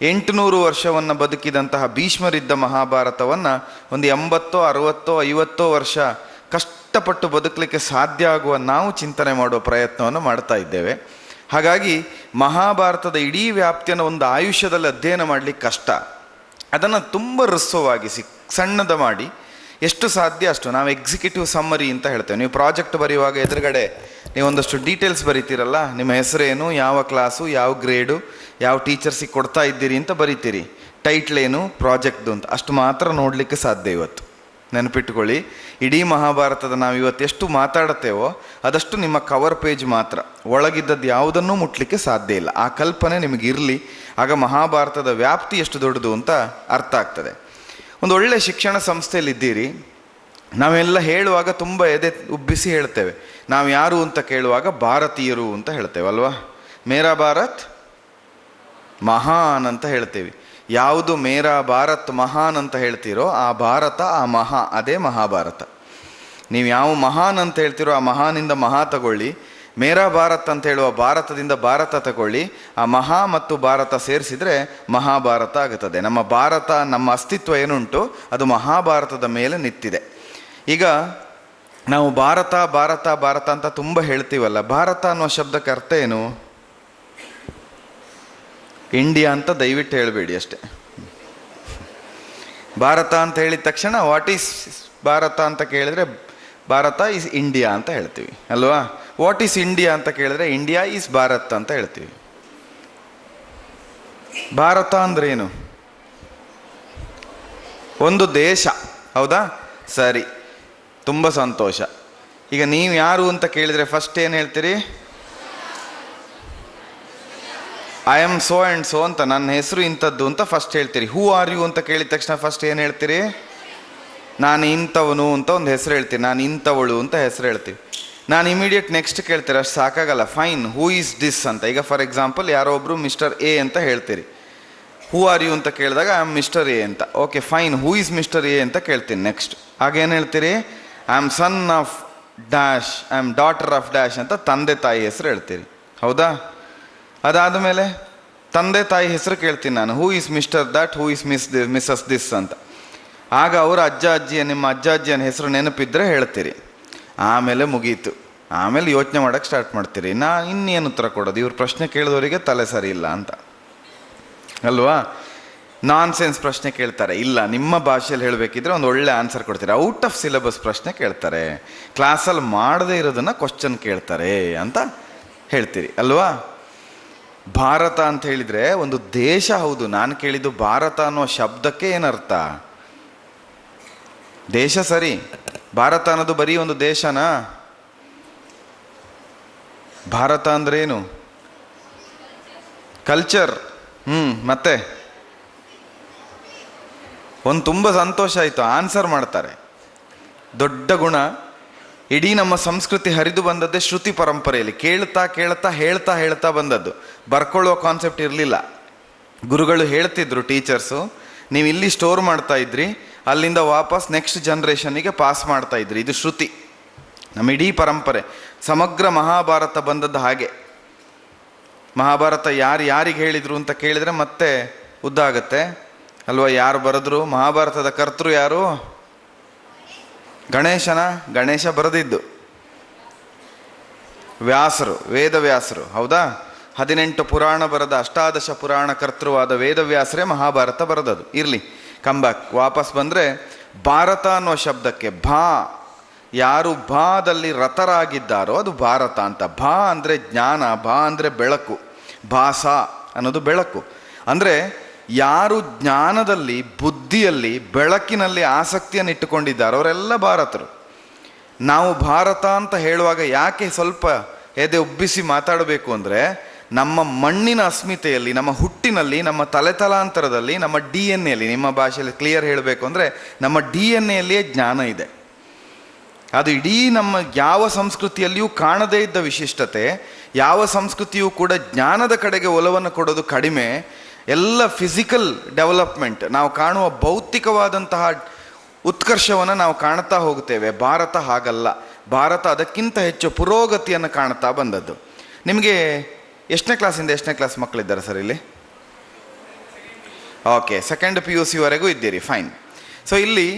800 ವರ್ಷವನ್ನು ಬದುಕಿದಂತಹ ಭೀಷ್ಮರಿದ್ದ ಮಹಾಭಾರತವನ್ನು ಒಂದು 80, 60, 50 ವರ್ಷ ಕಷ್ಟಪಟ್ಟು ಬದುಕಲಿಕ್ಕೆ ಸಾಧ್ಯ ಆಗುವ ನಾವು ಚಿಂತನೆ ಮಾಡುವ ಪ್ರಯತ್ನವನ್ನು ಮಾಡ್ತಾ ಇದ್ದೇವೆ. ಹಾಗಾಗಿ ಮಹಾಭಾರತದ ಇಡೀ ವ್ಯಾಪ್ತಿಯನ್ನು ಒಂದು ಆಯುಷ್ಯದಲ್ಲಿ ಅಧ್ಯಯನ ಮಾಡಲಿಕ್ಕೆ ಕಷ್ಟ. ಅದನ್ನು ತುಂಬ ಹ್ರಸ್ವವಾಗಿಸಿ, ಸಣ್ಣದ ಮಾಡಿ, ಎಷ್ಟು ಸಾಧ್ಯ ಅಷ್ಟು ನಾವು ಎಕ್ಸಿಕ್ಯೂಟಿವ್ ಸಮ್ಮರಿ ಅಂತ ಹೇಳ್ತೇವೆ. ನೀವು ಪ್ರಾಜೆಕ್ಟ್ ಬರೆಯುವಾಗ ಎದುರುಗಡೆ ನೀವೊಂದಷ್ಟು ಡೀಟೇಲ್ಸ್ ಬರೀತೀರಲ್ಲ, ನಿಮ್ಮ ಹೆಸರೇನು, ಯಾವ ಕ್ಲಾಸು, ಯಾವ ಗ್ರೇಡು, ಯಾವ ಟೀಚರ್ಸಿಗೆ ಕೊಡ್ತಾ ಇದ್ದೀರಿ ಅಂತ ಬರೀತೀರಿ. ಟೈಟ್ಲ್ ಏನು, ಪ್ರಾಜೆಕ್ಟ್ದು ಅಂತ, ಅಷ್ಟು ಮಾತ್ರ ನೋಡಲಿಕ್ಕೆ ಸಾಧ್ಯ. ಇವತ್ತು ನೆನಪಿಟ್ಟುಕೊಳ್ಳಿ, ಇಡೀ ಮಹಾಭಾರತದ ನಾವು ಇವತ್ತು ಎಷ್ಟು ಮಾತಾಡುತ್ತೇವೋ ಅದಷ್ಟು ನಿಮ್ಮ ಕವರ್ ಪೇಜ್ ಮಾತ್ರ. ಒಳಗಿದ್ದದ್ದು ಯಾವುದನ್ನೂ ಮುಟ್ಲಿಕ್ಕೆ ಸಾಧ್ಯ ಇಲ್ಲ. ಆ ಕಲ್ಪನೆ ನಿಮಗಿರಲಿ, ಆಗ ಮಹಾಭಾರತದ ವ್ಯಾಪ್ತಿ ಎಷ್ಟು ದೊಡ್ಡದು ಅಂತ ಅರ್ಥ ಆಗ್ತದೆ. ಒಂದು ಒಳ್ಳೆ ಶಿಕ್ಷಣ ಸಂಸ್ಥೆಯಲ್ಲಿದ್ದೀರಿ, ನಾವೆಲ್ಲ ಹೇಳುವಾಗ ತುಂಬ ಎದೆ ಉಬ್ಬಿಸಿ ಹೇಳ್ತೇವೆ. ನಾವು ಯಾರು ಅಂತ ಕೇಳುವಾಗ ಭಾರತೀಯರು ಅಂತ ಹೇಳ್ತೇವೆ ಅಲ್ವಾ. ಮೇರಾ ಭಾರತ್ ಮಹಾನ್ ಅಂತ ಹೇಳ್ತೇವೆ. ಯಾವುದು ಮೇರಾ ಭಾರತ್ ಮಹಾನ್ ಅಂತ ಹೇಳ್ತೀರೋ ಆ ಭಾರತ, ಆ ಮಹಾ, ಅದೇ ಮಹಾಭಾರತ. ನೀವು ಯಾವ ಮಹಾನ್ ಅಂತ ಹೇಳ್ತೀರೋ ಆ ಮಹಾನಿಂದ ಮಹಾ ತಗೊಳ್ಳಿ, ಮೇರಾ ಭಾರತ್ ಅಂತ ಹೇಳುವ ಭಾರತದಿಂದ ಭಾರತ ತಗೊಳ್ಳಿ, ಆ ಮಹಾ ಮತ್ತು ಭಾರತ ಸೇರಿಸಿದರೆ ಮಹಾಭಾರತ ಆಗುತ್ತದೆ. ನಮ್ಮ ಭಾರತ, ನಮ್ಮ ಅಸ್ತಿತ್ವ ಏನುಂಟು ಅದು ಮಹಾಭಾರತದ ಮೇಲೆ ನಿಂತಿದೆ. ಈಗ ನಾವು ಭಾರತ ಭಾರತ ಭಾರತ ಅಂತ ತುಂಬ ಹೇಳ್ತೀವಲ್ಲ, ಭಾರತ ಅನ್ನೋ ಶಬ್ದಕ್ಕೆ ಅರ್ಥ ಏನು? ಇಂಡಿಯಾ ಅಂತ ದಯವಿಟ್ಟು ಹೇಳಬೇಡಿ ಅಷ್ಟೆ. ಭಾರತ ಅಂತ ಹೇಳಿದ ತಕ್ಷಣ ವಾಟ್ ಈಸ್ ಭಾರತ ಅಂತ ಕೇಳಿದರೆ ಭಾರತ ಈಸ್ ಇಂಡಿಯಾ ಅಂತ ಹೇಳ್ತೀವಿ ಅಲ್ವಾ. ವಾಟ್ ಈಸ್ ಇಂಡಿಯಾ ಅಂತ ಕೇಳಿದ್ರೆ ಇಂಡಿಯಾ ಈಸ್ ಭಾರತ್ ಅಂತ ಹೇಳ್ತೀವಿ. ಭಾರತ ಅಂದ್ರೆ ಏನು? ಒಂದು ದೇಶ, ಹೌದಾ? ಸರಿ, ತುಂಬ ಸಂತೋಷ. ಈಗ ನೀವು ಯಾರು ಅಂತ ಕೇಳಿದರೆ ಫಸ್ಟ್ ಏನು ಹೇಳ್ತೀರಿ? I am so and so ಅಂತ, ನನ್ನ ಹೆಸರು ಇಂಥದ್ದು ಅಂತ ಫಸ್ಟ್ ಹೇಳ್ತೀರಿ. ಹೂ ಆರ್ ಯು ಅಂತ ಕೇಳಿದ ತಕ್ಷಣ ಫಸ್ಟ್ ಏನು ಹೇಳ್ತೀರಿ? ನಾನು ಇಂಥವನು ಅಂತ ಒಂದು ಹೆಸರು ಹೇಳ್ತೀನಿ, ನಾನು ಇಂಥವಳು ಅಂತ ಹೆಸರು ಹೇಳ್ತೀವಿ. ನಾನು ಇಮಿಡಿಯೇಟ್ ನೆಕ್ಸ್ಟ್ ಕೇಳ್ತೀರಿ, ಅಷ್ಟು ಸಾಕಾಗಲ್ಲ. ಫೈನ್, ಹೂ ಈಸ್ ದಿಸ್ ಅಂತ. ಈಗ ಫಾರ್ ಎಕ್ಸಾಂಪಲ್ ಯಾರೋ ಒಬ್ಬರು ಮಿಸ್ಟರ್ ಎ ಅಂತ ಹೇಳ್ತೀರಿ. ಹೂ ಆರ್ ಯು ಅಂತ ಕೇಳಿದಾಗ ಐ ಆಮ್ ಮಿಸ್ಟರ್ ಎ ಅಂತ. Okay fine, who is mister A ಅಂತ ಕೇಳ್ತೀನಿ ನೆಕ್ಸ್ಟ್. ಆಗೇನು ಹೇಳ್ತೀರಿ? I am son of dash, I am daughter of dash ಅಂತ ತಂದೆ ತಾಯಿ ಹೆಸರು ಹೇಳ್ತೀರಿ, ಹೌದಾ? ಅದಾದಮೇಲೆ ತಂದೆ ತಾಯಿ ಹೆಸರು ಕೇಳ್ತೀನಿ ನಾನು, who is mister that, who is Mrs this ಅಂತ. ಆಗ ಅವರ ಅಜ್ಜ ಅಜ್ಜಿಯ, ನಿಮ್ಮ ಅಜ್ಜ ಅಜ್ಜಿಯನ ಹೆಸರು ನೆನಪಿದ್ರೆ ಹೇಳ್ತೀರಿ. ಆಮೇಲೆ ಮುಗೀತು. ಆಮೇಲೆ ಯೋಚನೆ ಮಾಡೋಕ್ಕೆ ಸ್ಟಾರ್ಟ್ ಮಾಡ್ತೀರಿ, ಇನ್ನೇನು ಉತ್ತರ ಕೊಡೋದು, ಇವ್ರ ಪ್ರಶ್ನೆ ಕೇಳಿದವರಿಗೆ ತಲೆ ಸರಿ ಇಲ್ಲ ಅಂತ ಅಲ್ವಾ. ನಾನ್ ಸೆನ್ಸ್ ಪ್ರಶ್ನೆ ಕೇಳ್ತಾರೆ, ಇಲ್ಲ ನಿಮ್ಮ ಭಾಷೆಯಲ್ಲಿ ಹೇಳಬೇಕಿದ್ರೆ ಒಂದು ಒಳ್ಳೆ ಆನ್ಸರ್ ಕೊಡ್ತಾರೆ. ಔಟ್ ಆಫ್ ಸಿಲೆಬಸ್ ಪ್ರಶ್ನೆ ಕೇಳ್ತಾರೆ, ಕ್ಲಾಸಲ್ಲಿ ಮಾಡದೇ ಇರೋದನ್ನ ಕ್ವಶನ್ ಕೇಳ್ತಾರೆ ಅಂತ ಹೇಳ್ತೀರಿ ಅಲ್ವಾ. ಭಾರತ ಅಂತ ಹೇಳಿದ್ರೆ ಒಂದು ದೇಶ ಹೌದು. ನಾನು ಕೇಳಿದ್ದು ಭಾರತ ಅನ್ನೋ ಶಬ್ದಕ್ಕೆ ಏನರ್ಥ? ದೇಶ ಸರಿ, ಭಾರತ ಅನ್ನೋದು ಬರೀ ಒಂದು ದೇಶನಾ? ಭಾರತ ಅಂದ್ರೆ ಏನು? ಕಲ್ಚರ್. ಮತ್ತೆ ಒಂದು ತುಂಬ ಸಂತೋಷ ಆಯಿತು, ಆನ್ಸರ್ ಮಾಡ್ತಾರೆ. ದೊಡ್ಡ ಗುಣ. ಇಡೀ ನಮ್ಮ ಸಂಸ್ಕೃತಿ ಹರಿದು ಬಂದದ್ದೇ ಶ್ರುತಿ ಪರಂಪರೆಯಲ್ಲಿ, ಕೇಳ್ತಾ ಕೇಳ್ತಾ ಹೇಳ್ತಾ ಹೇಳ್ತಾ ಬಂದದ್ದು. ಬರ್ಕೊಳ್ಳುವ ಕಾನ್ಸೆಪ್ಟ್ ಇರಲಿಲ್ಲ. ಗುರುಗಳು ಹೇಳ್ತಿದ್ರು, ಟೀಚರ್ಸು, ನೀವು ಇಲ್ಲಿ ಸ್ಟೋರ್ ಮಾಡ್ತಾ ಇದ್ರಿ, ಅಲ್ಲಿಂದ ವಾಪಸ್ ನೆಕ್ಸ್ಟ್ ಜನ್ರೇಷನ್ನಿಗೆ ಪಾಸ್ ಮಾಡ್ತಾ ಇದ್ರಿ. ಇದು ಶ್ರುತಿ. ನಮ್ಮ ಇಡೀ ಪರಂಪರೆ, ಸಮಗ್ರ ಮಹಾಭಾರತ ಬಂದದ್ದು ಹಾಗೆ. ಮಹಾಭಾರತ ಯಾರಿಗೆ ಹೇಳಿದರು ಅಂತ ಕೇಳಿದರೆ ಮತ್ತೆ ಉದ್ದ ಆಗತ್ತೆ ಅಲ್ವಾ. ಯಾರು ಬರೆದ್ರು ಮಹಾಭಾರತದ ಕರ್ತೃ ಯಾರು? ಗಣೇಶ ಬರೆದಿದ್ದು. ವ್ಯಾಸರು, ವೇದವ್ಯಾಸರು, ಹೌದಾ? 18 ಪುರಾಣ ಬರೆದ ಅಷ್ಟಾದಶ ಪುರಾಣ ಕರ್ತೃವಾದ ವೇದವ್ಯಾಸರೇ ಮಹಾಭಾರತ ಬರೆದದು. ಇರಲಿ, ಕಂಬ್ಯಾಕ್ ವಾಪಸ್ ಬಂದರೆ, ಭಾರತ ಅನ್ನೋ ಶಬ್ದಕ್ಕೆ ಯಾರು ಭಾದಲ್ಲಿ ರತರಾಗಿದ್ದಾರೋ ಅದು ಭಾರತ ಅಂತ. ಅಂದರೆ ಜ್ಞಾನ, ಅಂದರೆ ಬೆಳಕು. ಭಾಸ ಅನ್ನೋದು ಬೆಳಕು. ಅಂದರೆ ಯಾರು ಜ್ಞಾನದಲ್ಲಿ, ಬುದ್ಧಿಯಲ್ಲಿ, ಬೆಳಕಿನಲ್ಲಿ ಆಸಕ್ತಿಯನ್ನು ಇಟ್ಟುಕೊಂಡಿದ್ದಾರೋ ಅವರೆಲ್ಲ ಭಾರತರು. ನಾವು ಭಾರತ ಅಂತ ಹೇಳುವಾಗ ಯಾಕೆ ಸ್ವಲ್ಪ ಎದೆ ಉಬ್ಬಿಸಿ ಮಾತಾಡಬೇಕು ಅಂದರೆ, ನಮ್ಮ ಮಣ್ಣಿನ ಅಸ್ಮಿತೆಯಲ್ಲಿ, ನಮ್ಮ ಹುಟ್ಟಿನಲ್ಲಿ, ನಮ್ಮ ತಲೆತಲಾಂತರದಲ್ಲಿ, ನಮ್ಮ DNA ಯಲ್ಲಿ, ನಿಮ್ಮ ಭಾಷೆಯಲ್ಲಿ ಕ್ಲಿಯರ್ ಹೇಳಬೇಕು ಅಂದರೆ ನಮ್ಮ DNA ಯಲ್ಲಿಯೇ ಜ್ಞಾನ ಇದೆ. ಅದು ಇಡೀ ನಮ್ಮ ಯಾವ ಸಂಸ್ಕೃತಿಯಲ್ಲಿಯೂ ಕಾಣದೇ ಇದ್ದ ವಿಶಿಷ್ಟತೆ. ಯಾವ ಸಂಸ್ಕೃತಿಯೂ ಕೂಡ ಜ್ಞಾನದ ಕಡೆಗೆ ಒಲವನ್ನು ಕೊಡೋದು ಕಡಿಮೆ. ಎಲ್ಲ ಫಿಸಿಕಲ್ ಡೆವಲಪ್ಮೆಂಟ್, ನಾವು ಕಾಣುವ ಭೌತಿಕವಾದಂತಹ ಉತ್ಕರ್ಷವನ್ನು ನಾವು ಕಾಣ್ತಾ ಹೋಗ್ತೇವೆ. ಭಾರತ ಹಾಗಲ್ಲ. ಭಾರತ ಅದಕ್ಕಿಂತ ಹೆಚ್ಚು ಪುರೋಗತಿಯನ್ನು ಕಾಣ್ತಾ ಬಂದದ್ದು. ನಿಮಗೆ ಎಷ್ಟನೇ ಕ್ಲಾಸ್ ಮಕ್ಕಳಿದ್ದಾರೆ ಸರ್ ಇಲ್ಲಿ? ಓಕೆ, 2nd PUC ವರೆಗೂ ಇದ್ದೀರಿ, ಫೈನ್. ಸೊ ಇಲ್ಲಿ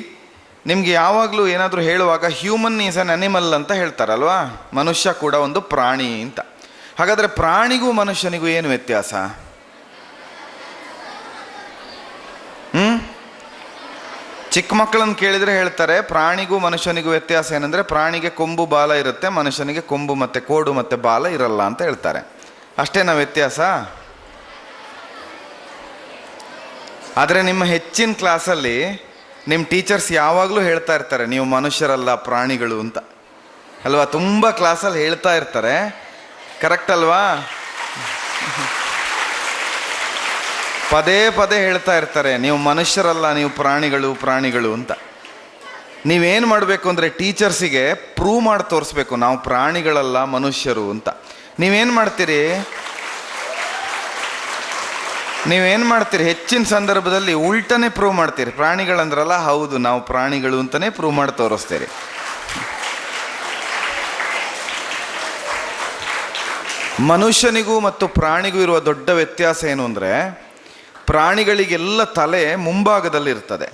ನಿಮಗೆ ಯಾವಾಗಲೂ ಏನಾದರೂ ಹೇಳುವಾಗ ಹ್ಯೂಮನ್ ಈಸ್ ಅನ್ ಅನಿಮಲ್ ಅಂತ ಹೇಳ್ತಾರಲ್ವಾ. ಮನುಷ್ಯ ಕೂಡ ಒಂದು ಪ್ರಾಣಿ ಅಂತ. ಹಾಗಾದರೆ ಪ್ರಾಣಿಗೂ ಮನುಷ್ಯನಿಗೂ ಏನು ವ್ಯತ್ಯಾಸ? ಚಿಕ್ಕ ಮಕ್ಕಳನ್ನು ಕೇಳಿದರೆ ಹೇಳ್ತಾರೆ ಪ್ರಾಣಿಗೂ ಮನುಷ್ಯನಿಗೂ ವ್ಯತ್ಯಾಸ ಏನಂದರೆ, ಪ್ರಾಣಿಗೆ ಕೊಂಬು ಬಾಲ ಇರುತ್ತೆ, ಮನುಷ್ಯನಿಗೆ ಕೊಂಬು ಮತ್ತು ಕೋಡು ಮತ್ತು ಬಾಲ ಇರಲ್ಲ ಅಂತ ಹೇಳ್ತಾರೆ. ಅಷ್ಟೇನಾ ವ್ಯತ್ಯಾಸ? ಆದರೆ ನಿಮ್ಮ ಹೆಚ್ಚಿನ ಕ್ಲಾಸಲ್ಲಿ ನಿಮ್ಮ ಟೀಚರ್ಸ್ ಯಾವಾಗಲೂ ಹೇಳ್ತಾ ಇರ್ತಾರೆ, ನೀವು ಮನುಷ್ಯರಲ್ಲ ಪ್ರಾಣಿಗಳು ಅಂತ ಅಲ್ವಾ. ತುಂಬ ಕ್ಲಾಸಲ್ಲಿ ಹೇಳ್ತಾ ಇರ್ತಾರೆ, ಕರೆಕ್ಟ್ ಅಲ್ವಾ? ಪದೇ ಹೇಳ್ತಾ ಇರ್ತಾರೆ, ನೀವು ಮನುಷ್ಯರಲ್ಲ, ನೀವು ಪ್ರಾಣಿಗಳು ಅಂತ. ನೀವೇನು ಮಾಡಬೇಕು ಅಂದರೆ ಟೀಚರ್ಸಿಗೆ ಪ್ರೂವ್ ಮಾಡಿ ತೋರಿಸ್ಬೇಕು, ನಾವು ಪ್ರಾಣಿಗಳಲ್ಲ ಮನುಷ್ಯರು ಅಂತ. ನೀವೇನು ಮಾಡ್ತೀರಿ ಹೆಚ್ಚಿನ ಸಂದರ್ಭದಲ್ಲಿ ಉಲ್ಟನೇ ಪ್ರೂವ್ ಮಾಡ್ತೀರಿ. ಪ್ರಾಣಿಗಳಂದ್ರಲ್ಲ, ಹೌದು ನಾವು ಪ್ರಾಣಿಗಳು ಅಂತಲೇ ಪ್ರೂವ್ ಮಾಡಿ ತೋರಿಸ್ತೀರಿ. ಮನುಷ್ಯನಿಗೂ ಮತ್ತು ಪ್ರಾಣಿಗೂ ಇರುವ ದೊಡ್ಡ ವ್ಯತ್ಯಾಸ ಏನು ಅಂದರೆ, ಪ್ರಾಣಿಗಳಿಗೆಲ್ಲ ತಲೆ ಮುಂಭಾಗದಲ್ಲಿರ್ತದೆ,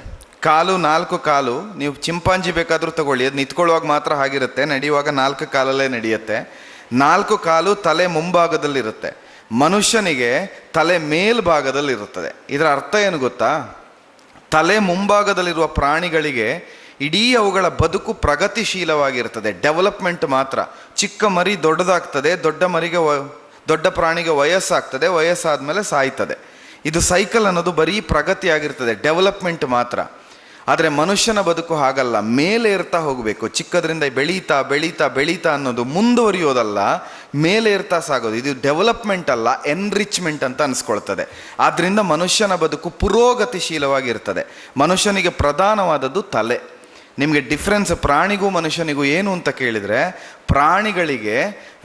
ಕಾಲು 4 ಕಾಲು. ನೀವು ಚಿಂಪಾಂಜಿ ಬೇಕಾದರೂ ತಗೊಳ್ಳಿ, ಅದು ನಿಂತ್ಕೊಳ್ಳುವಾಗ ಮಾತ್ರ ಹಾಗಿರುತ್ತೆ, ನಡೆಯುವಾಗ 4 ಕಾಲಲ್ಲೇ ನಡೆಯುತ್ತೆ. 4 ಕಾಲು, ತಲೆ ಮುಂಭಾಗದಲ್ಲಿರುತ್ತೆ. ಮನುಷ್ಯನಿಗೆ ತಲೆ ಮೇಲ್ಭಾಗದಲ್ಲಿರುತ್ತದೆ. ಇದರ ಅರ್ಥ ಏನು ಗೊತ್ತಾ? ತಲೆ ಮುಂಭಾಗದಲ್ಲಿರುವ ಪ್ರಾಣಿಗಳಿಗೆ ಇಡೀ ಅವುಗಳ ಬದುಕು ಪ್ರಗತಿಶೀಲವಾಗಿರ್ತದೆ, ಡೆವಲಪ್ಮೆಂಟ್ ಮಾತ್ರ. ಚಿಕ್ಕ ಮರಿ ದೊಡ್ಡದಾಗ್ತದೆ, ದೊಡ್ಡ ಪ್ರಾಣಿಗೆ ವಯಸ್ಸಾಗ್ತದೆ, ವಯಸ್ಸಾದ ಮೇಲೆ ಸಾಯ್ತದೆ. ಇದು ಸೈಕಲ್ ಅನ್ನೋದು ಬರೀ ಪ್ರಗತಿಯಾಗಿರ್ತದೆ, ಡೆವಲಪ್ಮೆಂಟ್ ಮಾತ್ರ. ಆದರೆ ಮನುಷ್ಯನ ಬದುಕು ಹಾಗಲ್ಲ, ಮೇಲೆ ಏರ್ತಾ ಹೋಗಬೇಕು. ಚಿಕ್ಕದ್ರಿಂದ ಬೆಳೀತಾ ಅನ್ನೋದು ಮುಂದುವರಿಯೋದಲ್ಲ, ಮೇಲೆ ಏರ್ತಾ ಸಾಗೋದು. ಇದು ಡೆವಲಪ್ಮೆಂಟ್ ಅಲ್ಲ, ಎನ್ರಿಚ್ಮೆಂಟ್ ಅಂತ ಅನಿಸ್ಕೊಳ್ತದೆ. ಆದ್ದರಿಂದ ಮನುಷ್ಯನ ಬದುಕು ಪುರೋಗತಿಶೀಲವಾಗಿರ್ತದೆ. ಮನುಷ್ಯನಿಗೆ ಪ್ರಧಾನವಾದದ್ದು ತಲೆ. ನಿಮಗೆ ಡಿಫ್ರೆನ್ಸ್ ಪ್ರಾಣಿಗೂ ಮನುಷ್ಯನಿಗೂ ಏನು ಅಂತ ಕೇಳಿದರೆ, ಪ್ರಾಣಿಗಳಿಗೆ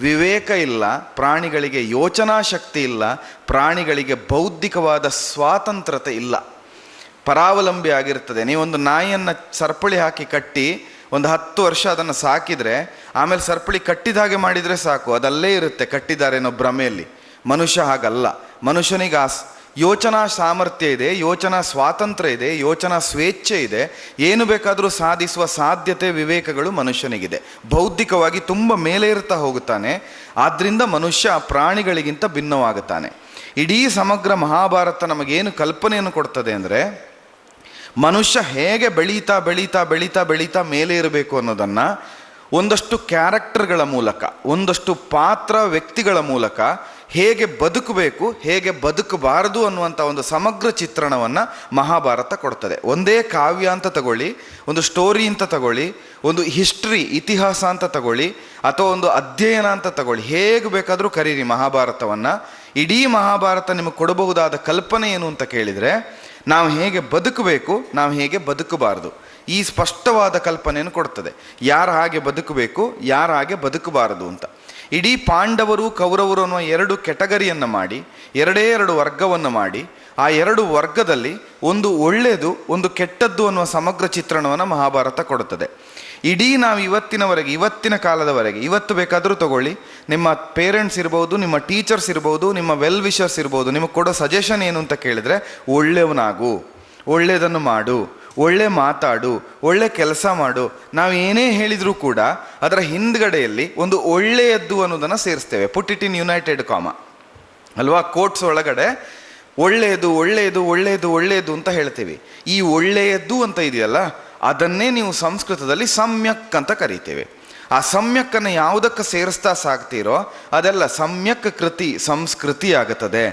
ವಿವೇಕ ಇಲ್ಲ, ಪ್ರಾಣಿಗಳಿಗೆ ಯೋಚನಾ ಶಕ್ತಿ ಇಲ್ಲ, ಪ್ರಾಣಿಗಳಿಗೆ ಬೌದ್ಧಿಕವಾದ ಸ್ವಾತಂತ್ರ್ಯತೆ ಇಲ್ಲ, ಪರಾವಲಂಬಿ ಆಗಿರ್ತದೆ. ನೀವೊಂದು ನಾಯಿಯನ್ನು ಸರಪಳಿ ಹಾಕಿ ಕಟ್ಟಿ ಒಂದು 10 ವರ್ಷ ಅದನ್ನು ಸಾಕಿದರೆ ಆಮೇಲೆ ಸರಪಳಿ ಕಟ್ಟಿದ ಹಾಗೆ ಮಾಡಿದರೆ ಸಾಕು, ಅದಲ್ಲೇ ಇರುತ್ತೆ ಕಟ್ಟಿದ್ದಾರೆ ಅನ್ನೋ ಭ್ರಮೆಯಲ್ಲಿ. ಮನುಷ್ಯ ಹಾಗಲ್ಲ. ಮನುಷ್ಯನಿಗೆ ಯೋಚನಾ ಸಾಮರ್ಥ್ಯ ಇದೆ, ಯೋಚನಾ ಸ್ವಾತಂತ್ರ್ಯ ಇದೆ, ಯೋಚನಾ ಸ್ವೇಚ್ಛೆ ಇದೆ. ಏನು ಬೇಕಾದರೂ ಸಾಧಿಸುವ ಸಾಧ್ಯತೆ, ವಿವೇಕಗಳು ಮನುಷ್ಯನಿಗಿದೆ. ಬೌದ್ಧಿಕವಾಗಿ ತುಂಬ ಮೇಲೆ ಇರ್ತಾ ಹೋಗುತ್ತಾನೆ. ಆದ್ದರಿಂದ ಮನುಷ್ಯ ಪ್ರಾಣಿಗಳಿಗಿಂತ ಭಿನ್ನವಾಗುತ್ತಾನೆ. ಇಡೀ ಸಮಗ್ರ ಮಹಾಭಾರತ ನಮಗೇನು ಕಲ್ಪನೆಯನ್ನು ಕೊಡ್ತದೆ ಅಂದರೆ, ಮನುಷ್ಯ ಹೇಗೆ ಬೆಳೀತಾ ಬೆಳೀತಾ ಬೆಳೀತಾ ಬೆಳೀತಾ ಮೇಲೆ ಇರಬೇಕು ಅನ್ನೋದನ್ನು ಒಂದಷ್ಟು ಕ್ಯಾರೆಕ್ಟರ್ಗಳ ಮೂಲಕ, ಒಂದಷ್ಟು ಪಾತ್ರ ವ್ಯಕ್ತಿಗಳ ಮೂಲಕ ಹೇಗೆ ಬದುಕಬೇಕು, ಹೇಗೆ ಬದುಕಬಾರದು ಅನ್ನುವಂಥ ಒಂದು ಸಮಗ್ರ ಚಿತ್ರಣವನ್ನು ಮಹಾಭಾರತ ಕೊಡ್ತದೆ. ಒಂದೇ ಕಾವ್ಯ ಅಂತ ತಗೊಳ್ಳಿ, ಒಂದು ಸ್ಟೋರಿ ಅಂತ ತಗೊಳ್ಳಿ, ಒಂದು ಹಿಸ್ಟ್ರಿ, ಇತಿಹಾಸ ಅಂತ ತಗೊಳ್ಳಿ, ಅಥವಾ ಒಂದು ಅಧ್ಯಯನ ಅಂತ ತಗೊಳ್ಳಿ, ಹೇಗೆ ಬೇಕಾದರೂ ಕರೀರಿ ಮಹಾಭಾರತವನ್ನು. ಇಡೀ ಮಹಾಭಾರತ ನಿಮಗೆ ಕೊಡಬಹುದಾದ ಕಲ್ಪನೆ ಏನು ಅಂತ ಕೇಳಿದರೆ, ನಾವು ಹೇಗೆ ಬದುಕಬೇಕು, ನಾವು ಹೇಗೆ ಬದುಕಬಾರ್ದು, ಈ ಸ್ಪಷ್ಟವಾದ ಕಲ್ಪನೆಯನ್ನು ಕೊಡ್ತದೆ. ಯಾರು ಹಾಗೆ ಬದುಕಬೇಕು, ಯಾರು ಹಾಗೆ ಬದುಕಬಾರದು ಅಂತ. ಇಡೀ ಪಾಂಡವರು ಕೌರವರು ಅನ್ನುವ ಎರಡು ಕೆಟಗರಿಯನ್ನು ಮಾಡಿ, ಎರಡೇ ಎರಡು ವರ್ಗವನ್ನು ಮಾಡಿ, ಆ ಎರಡು ವರ್ಗದಲ್ಲಿ ಒಂದು ಒಳ್ಳೆಯದು ಒಂದು ಕೆಟ್ಟದ್ದು ಅನ್ನುವ ಸಮಗ್ರ ಚಿತ್ರಣವನ್ನು ಮಹಾಭಾರತ ಕೊಡುತ್ತದೆ. ಇಡೀ ನಾವು ಇವತ್ತಿನವರೆಗೆ, ಇವತ್ತಿನ ಕಾಲದವರೆಗೆ, ಇವತ್ತು ಬೇಕಾದರೂ ತಗೊಳ್ಳಿ, ನಿಮ್ಮ ಪೇರೆಂಟ್ಸ್ ಇರ್ಬೋದು, ನಿಮ್ಮ ಟೀಚರ್ಸ್ ಇರ್ಬೋದು, ನಿಮ್ಮ ವೆಲ್ ವಿಷರ್ಸ್ ಇರ್ಬೋದು, ನಿಮಗೆ ಕೊಡೋ ಸಜೆಷನ್ ಏನು ಅಂತ ಕೇಳಿದರೆ, ಒಳ್ಳೆಯವನಾಗು, ಒಳ್ಳೆಯದನ್ನು ಮಾಡು, ಒಳ್ಳೆ ಮಾತಾಡು, ಒಳ್ಳೆ ಕೆಲಸ ಮಾಡು. ನಾವು ಏನೇ ಹೇಳಿದರೂ ಕೂಡ ಅದರ ಹಿಂದ್ಗಡೆಯಲ್ಲಿ ಒಂದು ಒಳ್ಳೆಯದ್ದು ಅನ್ನೋದನ್ನು ಸೇರಿಸ್ತೇವೆ. Put it in inverted comma ಅಲ್ವಾ, ಕೋಟ್ಸ್ ಒಳಗಡೆ ಒಳ್ಳೆಯದು ಒಳ್ಳೆಯದು ಒಳ್ಳೆಯದು ಒಳ್ಳೆಯದು ಅಂತ ಹೇಳ್ತೀವಿ. ಈ ಒಳ್ಳೆಯದು ಅಂತ ಇದೆಯಲ್ಲ, ಅದನ್ನೇ ನೀವು ಸಂಸ್ಕೃತದಲ್ಲಿ ಸಮ್ಯಕ್ ಅಂತ ಕರಿತೇವೆ. ಆ ಸಮ್ಯಕ್ಕನ್ನು ಯಾವುದಕ್ಕೆ ಸೇರಿಸ್ತಾ ಸಾಕ್ತೀರೋ ಅದೆಲ್ಲ ಸಮ್ಯಕ್ ಕೃತಿ ಸಂಸ್ಕೃತಿ ಆಗುತ್ತದೆ.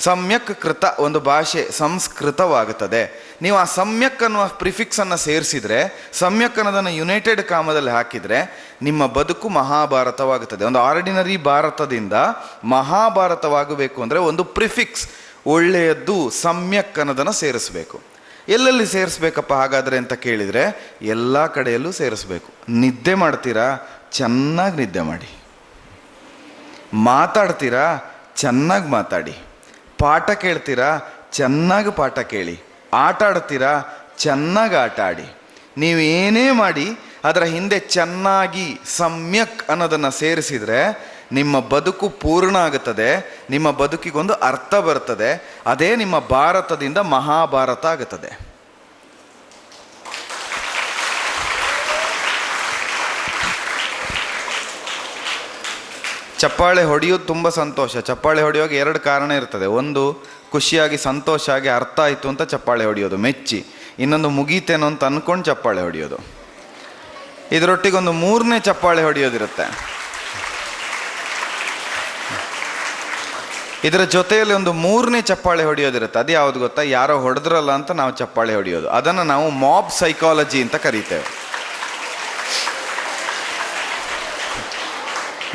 ಸಮ್ಯಕ್ ಕೃತ ಒಂದು ಭಾಷೆ ಸಂಸ್ಕೃತವಾಗುತ್ತದೆ. ನೀವು ಆ ಸಮ್ಯಕ್ ಅನ್ನುವ ಪ್ರಿಫಿಕ್ಸನ್ನು ಸೇರಿಸಿದರೆ, ಸಮ್ಯಕ್ ಅನ್ನೋದನ್ನು ಯುನೈಟೆಡ್ ಕಾಮದಲ್ಲಿ ಹಾಕಿದರೆ ನಿಮ್ಮ ಬದುಕು ಮಹಾಭಾರತವಾಗುತ್ತದೆ. ಒಂದು ಆರ್ಡಿನರಿ ಭಾರತದಿಂದ ಮಹಾಭಾರತವಾಗಬೇಕು ಅಂದರೆ ಒಂದು ಪ್ರಿಫಿಕ್ಸ್, ಒಳ್ಳೆಯದ್ದು, ಸಮ್ಯಕ್ ಅನ್ನೋದನ್ನು ಸೇರಿಸಬೇಕು. ಎಲ್ಲೆಲ್ಲಿ ಸೇರಿಸ್ಬೇಕಪ್ಪ ಹಾಗಾದರೆ ಅಂತ ಕೇಳಿದರೆ, ಎಲ್ಲ ಕಡೆಯಲ್ಲೂ ಸೇರಿಸ್ಬೇಕು. ನಿದ್ದೆ ಮಾಡ್ತೀರಾ, ಚೆನ್ನಾಗಿ ನಿದ್ದೆ ಮಾಡಿ. ಮಾತಾಡ್ತೀರಾ, ಚೆನ್ನಾಗಿ ಮಾತಾಡಿ. ಪಾಠ ಕೇಳ್ತೀರಾ, ಚೆನ್ನಾಗಿ ಪಾಠ ಕೇಳಿ. ಆಟ ಆಡ್ತೀರಾ, ಚೆನ್ನಾಗಿ ಆಟ ಆಡಿ. ನೀವು ಏನೇ ಮಾಡಿ ಅದರ ಹಿಂದೆ ಚೆನ್ನಾಗಿ ಸಮ್ಯಕ್ ಅನ್ನೋದನ್ನು ಸೇರಿಸಿದರೆ ನಿಮ್ಮ ಬದುಕು ಪೂರ್ಣ ಆಗುತ್ತದೆ, ನಿಮ್ಮ ಬದುಕಿಗೊಂದು ಅರ್ಥ ಬರ್ತದೆ. ಅದೇ ನಿಮ್ಮ ಭಾರತದಿಂದ ಮಹಾಭಾರತ ಆಗುತ್ತದೆ. ಚಪ್ಪಾಳೆ ಹೊಡೆಯೋದು ತುಂಬ ಸಂತೋಷ. ಚಪ್ಪಾಳೆ ಹೊಡೆಯುವಾಗ ಎರಡು ಕಾರಣ ಇರ್ತದೆ. ಒಂದು, ಖುಷಿಯಾಗಿ ಸಂತೋಷ ಆಗಿ ಅರ್ಥ ಆಯಿತು ಅಂತ ಚಪ್ಪಾಳೆ ಹೊಡೆಯೋದು ಮೆಚ್ಚಿ. ಇನ್ನೊಂದು, ಮುಗೀತೇನೋ ಅಂತ ಅಂದ್ಕೊಂಡು ಚಪ್ಪಾಳೆ ಹೊಡೆಯೋದು. ಇದರೊಟ್ಟಿಗೊಂದು ಮೂರನೇ ಚಪ್ಪಾಳೆ ಹೊಡೆಯೋದಿರುತ್ತೆ. ಇದರ ಜೊತೆಯಲ್ಲಿ ಒಂದು ಮೂರನೇ ಚಪ್ಪಾಳೆ ಹೊಡೆಯೋದಿರುತ್ತೆ. ಅದು ಯಾವುದು ಗೊತ್ತಾ? ಯಾರೋ ಹೊಡೆದ್ರಲ್ಲ ಅಂತ ನಾವು ಚಪ್ಪಾಳೆ ಹೊಡೆಯೋದು. ಅದನ್ನು ನಾವು ಮಾಬ್ ಸೈಕಾಲಜಿ ಅಂತ ಕರೀತೇವೆ.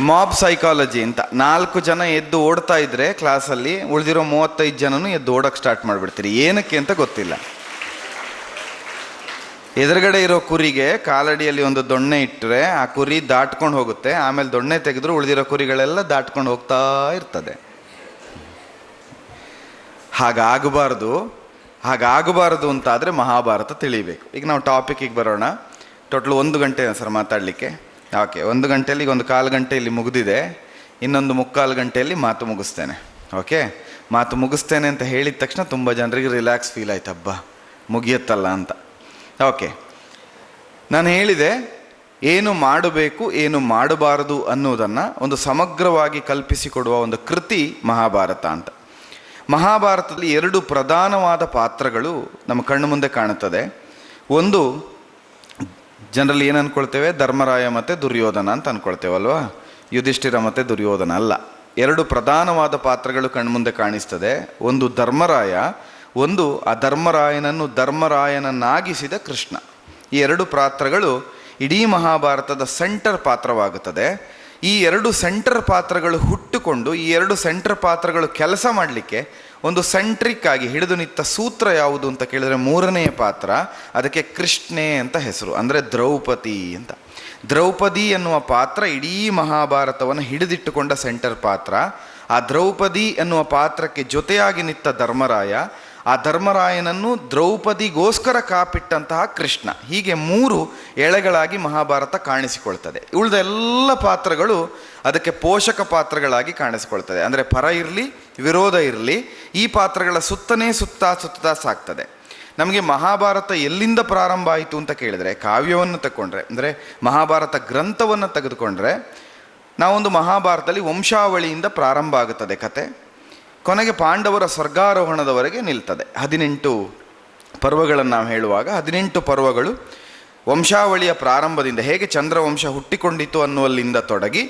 ಮಾಬ್ ಸೈಕಾಲಜಿ ಅಂತ. 4 ಜನ ಎದ್ದು ಓಡ್ತಾ ಇದ್ರೆ ಕ್ಲಾಸಲ್ಲಿ, ಉಳಿದಿರೋ 35 ಜನನು ಎದ್ದು ಓಡಕ್ಕೆ ಸ್ಟಾರ್ಟ್ ಮಾಡಿಬಿಡ್ತೀರಿ. ಏನಕ್ಕೆ ಅಂತ ಗೊತ್ತಿಲ್ಲ. ಎದುರುಗಡೆ ಇರೋ ಕುರಿಗೆ ಕಾಲಡಿಯಲ್ಲಿ ಒಂದು ದೊಣ್ಣೆ ಇಟ್ಟರೆ ಆ ಕುರಿ ದಾಟ್ಕೊಂಡು ಹೋಗುತ್ತೆ. ಆಮೇಲೆ ದೊಣ್ಣೆ ತೆಗೆದ್ರು ಉಳಿದಿರೋ ಕುರಿಗಳೆಲ್ಲ ದಾಟ್ಕೊಂಡು ಹೋಗ್ತಾ ಇರ್ತದೆ. ಹಾಗಾಗಬಾರ್ದು ಅಂತಾದರೆ ಮಹಾಭಾರತ ತಿಳಿಬೇಕು. ಈಗ ನಾವು ಟಾಪಿಕ್ಕಿಗೆ ಬರೋಣ. ಟೋಟಲ್ 1 ಗಂಟೆ ಸರ್ ಮಾತಾಡಲಿಕ್ಕೆ. ಓಕೆ, 1 ಗಂಟೆಯಲ್ಲಿ 1/4 ಗಂಟೆ ಇಲ್ಲಿ ಮುಗಿದಿದೆ. ಇನ್ನೊಂದು 3/4 ಗಂಟೆಯಲ್ಲಿ ಮಾತು ಮುಗಿಸ್ತೇನೆ. ಓಕೆ, ಮಾತು ಮುಗಿಸ್ತೇನೆ ಅಂತ ಹೇಳಿದ ತಕ್ಷಣ ತುಂಬ ಜನರಿಗೆ ರಿಲ್ಯಾಕ್ಸ್ ಫೀಲ್ ಆಯ್ತು, ಹಬ್ಬ ಮುಗಿಯತ್ತಲ್ಲ ಅಂತ. ಓಕೆ, ನಾನು ಹೇಳಿದೆ ಏನು ಮಾಡಬೇಕು ಏನು ಮಾಡಬಾರದು ಅನ್ನೋದನ್ನು ಒಂದು ಸಮಗ್ರವಾಗಿ ಕಲ್ಪಿಸಿಕೊಡುವ ಒಂದು ಕೃತಿ ಮಹಾಭಾರತ ಅಂತ. ಮಹಾಭಾರತದಲ್ಲಿ 2 ಪ್ರಧಾನವಾದ ಪಾತ್ರಗಳು ನಮ್ಮ ಕಣ್ಣು ಮುಂದೆ ಕಾಣುತ್ತದೆ. ಒಂದು, ಜನರಲ್ಲಿ ಏನು ಅಂದ್ಕೊಳ್ತೇವೆ, ಧರ್ಮರಾಯ ಮತ್ತು ದುರ್ಯೋಧನ ಅಂತ ಅಂದ್ಕೊಳ್ತೇವಲ್ವಾ, ಯುಧಿಷ್ಠಿರ ಮತ್ತು ದುರ್ಯೋಧನ ಅಲ್ಲ. 2 ಪ್ರಧಾನವಾದ ಪಾತ್ರಗಳು ಕಣ್ಮುಂದೆ ಕಾಣಿಸ್ತದೆ. ಒಂದು ಧರ್ಮರಾಯ, ಒಂದು ಆ ಧರ್ಮರಾಯನನ್ನು ಧರ್ಮರಾಯನನ್ನಾಗಿಸಿದ ಕೃಷ್ಣ. ಈ 2 ಪಾತ್ರಗಳು ಇಡೀ ಮಹಾಭಾರತದ ಸೆಂಟರ್ ಪಾತ್ರವಾಗುತ್ತದೆ. ಈ 2 ಸೆಂಟರ್ ಪಾತ್ರಗಳು ಹುಟ್ಟುಕೊಂಡು ಈ 2 ಸೆಂಟರ್ ಪಾತ್ರಗಳು ಕೆಲಸ ಮಾಡಲಿಕ್ಕೆ ಒಂದು ಸೆಂಟ್ರಿಕ್ ಆಗಿ ಹಿಡಿದು ನಿಂತ ಸೂತ್ರ ಯಾವುದು ಅಂತ ಕೇಳಿದರೆ 3ನೇ ಪಾತ್ರ. ಅದಕ್ಕೆ ಕೃಷ್ಣೆ ಅಂತ ಹೆಸರು, ಅಂದರೆ ದ್ರೌಪದಿ ಅಂತ. ದ್ರೌಪದಿ ಎನ್ನುವ ಪಾತ್ರ ಇಡೀ ಮಹಾಭಾರತವನ್ನು ಹಿಡಿದಿಟ್ಟುಕೊಂಡ ಸೆಂಟರ್ ಪಾತ್ರ. ಆ ದ್ರೌಪದಿ ಎನ್ನುವ ಪಾತ್ರಕ್ಕೆ ಜೊತೆಯಾಗಿ ನಿಂತ ಧರ್ಮರಾಯ, ಆ ಧರ್ಮರಾಯನನ್ನು ದ್ರೌಪದಿಗೋಸ್ಕರ ಕಾಪಿಟ್ಟಂತಹ ಕೃಷ್ಣ. ಹೀಗೆ 3 ಎಳೆಗಳಾಗಿ ಮಹಾಭಾರತ ಕಾಣಿಸಿಕೊಳ್ತದೆ. ಉಳಿದ ಎಲ್ಲ ಪಾತ್ರಗಳು ಅದಕ್ಕೆ ಪೋಷಕ ಪಾತ್ರಗಳಾಗಿ ಕಾಣಿಸಿಕೊಳ್ತದೆ. ಅಂದರೆ ಪರ ಇರಲಿ ವಿರೋಧ ಇರಲಿ, ಈ ಪಾತ್ರಗಳ ಸುತ್ತನೇ ಸುತ್ತಾ ಸಾಕ್ತದೆ. ನಮಗೆ ಮಹಾಭಾರತ ಎಲ್ಲಿಂದ ಪ್ರಾರಂಭ ಆಯಿತು ಅಂತ ಕೇಳಿದರೆ, ಕಾವ್ಯವನ್ನು ತಗೊಂಡ್ರೆ, ಅಂದರೆ ಮಹಾಭಾರತ ಗ್ರಂಥವನ್ನು ತೆಗೆದುಕೊಂಡ್ರೆ, ನಾವೊಂದು ಮಹಾಭಾರತದಲ್ಲಿ ವಂಶಾವಳಿಯಿಂದ ಪ್ರಾರಂಭ ಆಗುತ್ತದೆ ಕತೆ. ಕೊನೆಗೆ ಪಾಂಡವರ ಸ್ವರ್ಗಾರೋಹಣದವರೆಗೆ ನಿಲ್ತದೆ. 18 ಪರ್ವಗಳನ್ನು ನಾವು ಹೇಳುವಾಗ 18 ಪರ್ವಗಳು ವಂಶಾವಳಿಯ ಪ್ರಾರಂಭದಿಂದ ಹೇಗೆ ಚಂದ್ರವಂಶ ಹುಟ್ಟಿಕೊಂಡಿತು ಅನ್ನುವಲ್ಲಿಂದ ತೊಡಗಿ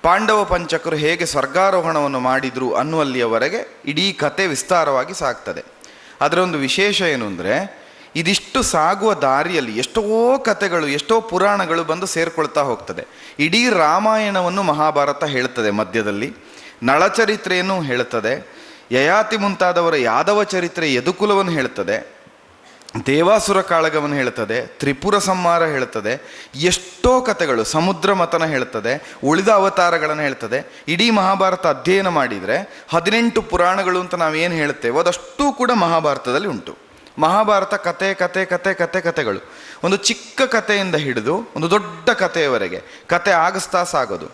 ಪಾಂಡವ ಪಂಚಕರು ಹೇಗೆ ಸ್ವರ್ಗಾರೋಹಣವನ್ನು ಮಾಡಿದರು ಅನ್ನುವಲ್ಲಿಯವರೆಗೆ ಇಡೀ ಕತೆ ವಿಸ್ತಾರವಾಗಿ ಸಾಗ್ತದೆ. ಅದರ ಒಂದು ವಿಶೇಷ ಏನು ಅಂದರೆ, ಇದಿಷ್ಟು ಸಾಗುವ ದಾರಿಯಲ್ಲಿ ಎಷ್ಟೋ ಕಥೆಗಳು, ಎಷ್ಟೋ ಪುರಾಣಗಳು ಬಂದು ಸೇರಿಕೊಳ್ತಾ ಹೋಗ್ತದೆ. ಇಡೀ ರಾಮಾಯಣವನ್ನು ಮಹಾಭಾರತ ಹೇಳ್ತದೆ, ಮಧ್ಯದಲ್ಲಿ ನಳಚರಿತ್ರೆಯನ್ನು ಹೇಳ್ತದೆ, ಯಯಾತಿ ಮುಂತಾದವರ ಯಾದವ ಚರಿತ್ರೆ ಯದುಕುಲವನ್ನು ಹೇಳ್ತದೆ, ದೇವಾಸುರ ಕಾಳಗವನ್ನು ಹೇಳ್ತದೆ, ತ್ರಿಪುರ ಸಂಹಾರ ಹೇಳ್ತದೆ, ಎಷ್ಟೋ ಕಥೆಗಳು, ಸಮುದ್ರ ಮಥನ ಹೇಳ್ತದೆ, ಉಳಿದ ಅವತಾರಗಳನ್ನು ಹೇಳ್ತದೆ. ಇಡೀ ಮಹಾಭಾರತ ಅಧ್ಯಯನ ಮಾಡಿದರೆ 18 ಪುರಾಣಗಳು ಅಂತ ನಾವೇನು ಹೇಳ್ತೇವೋ ಅದಷ್ಟೂ ಕೂಡ ಮಹಾಭಾರತದಲ್ಲಿ ಉಂಟು. ಮಹಾಭಾರತ ಕಥೆಗಳು, ಒಂದು ಚಿಕ್ಕ ಕಥೆಯಿಂದ ಹಿಡಿದು ಒಂದು ದೊಡ್ಡ ಕಥೆಯವರೆಗೆ ಕತೆ ಆಗಿಸ್ತಾ ಸಾಗೋದು.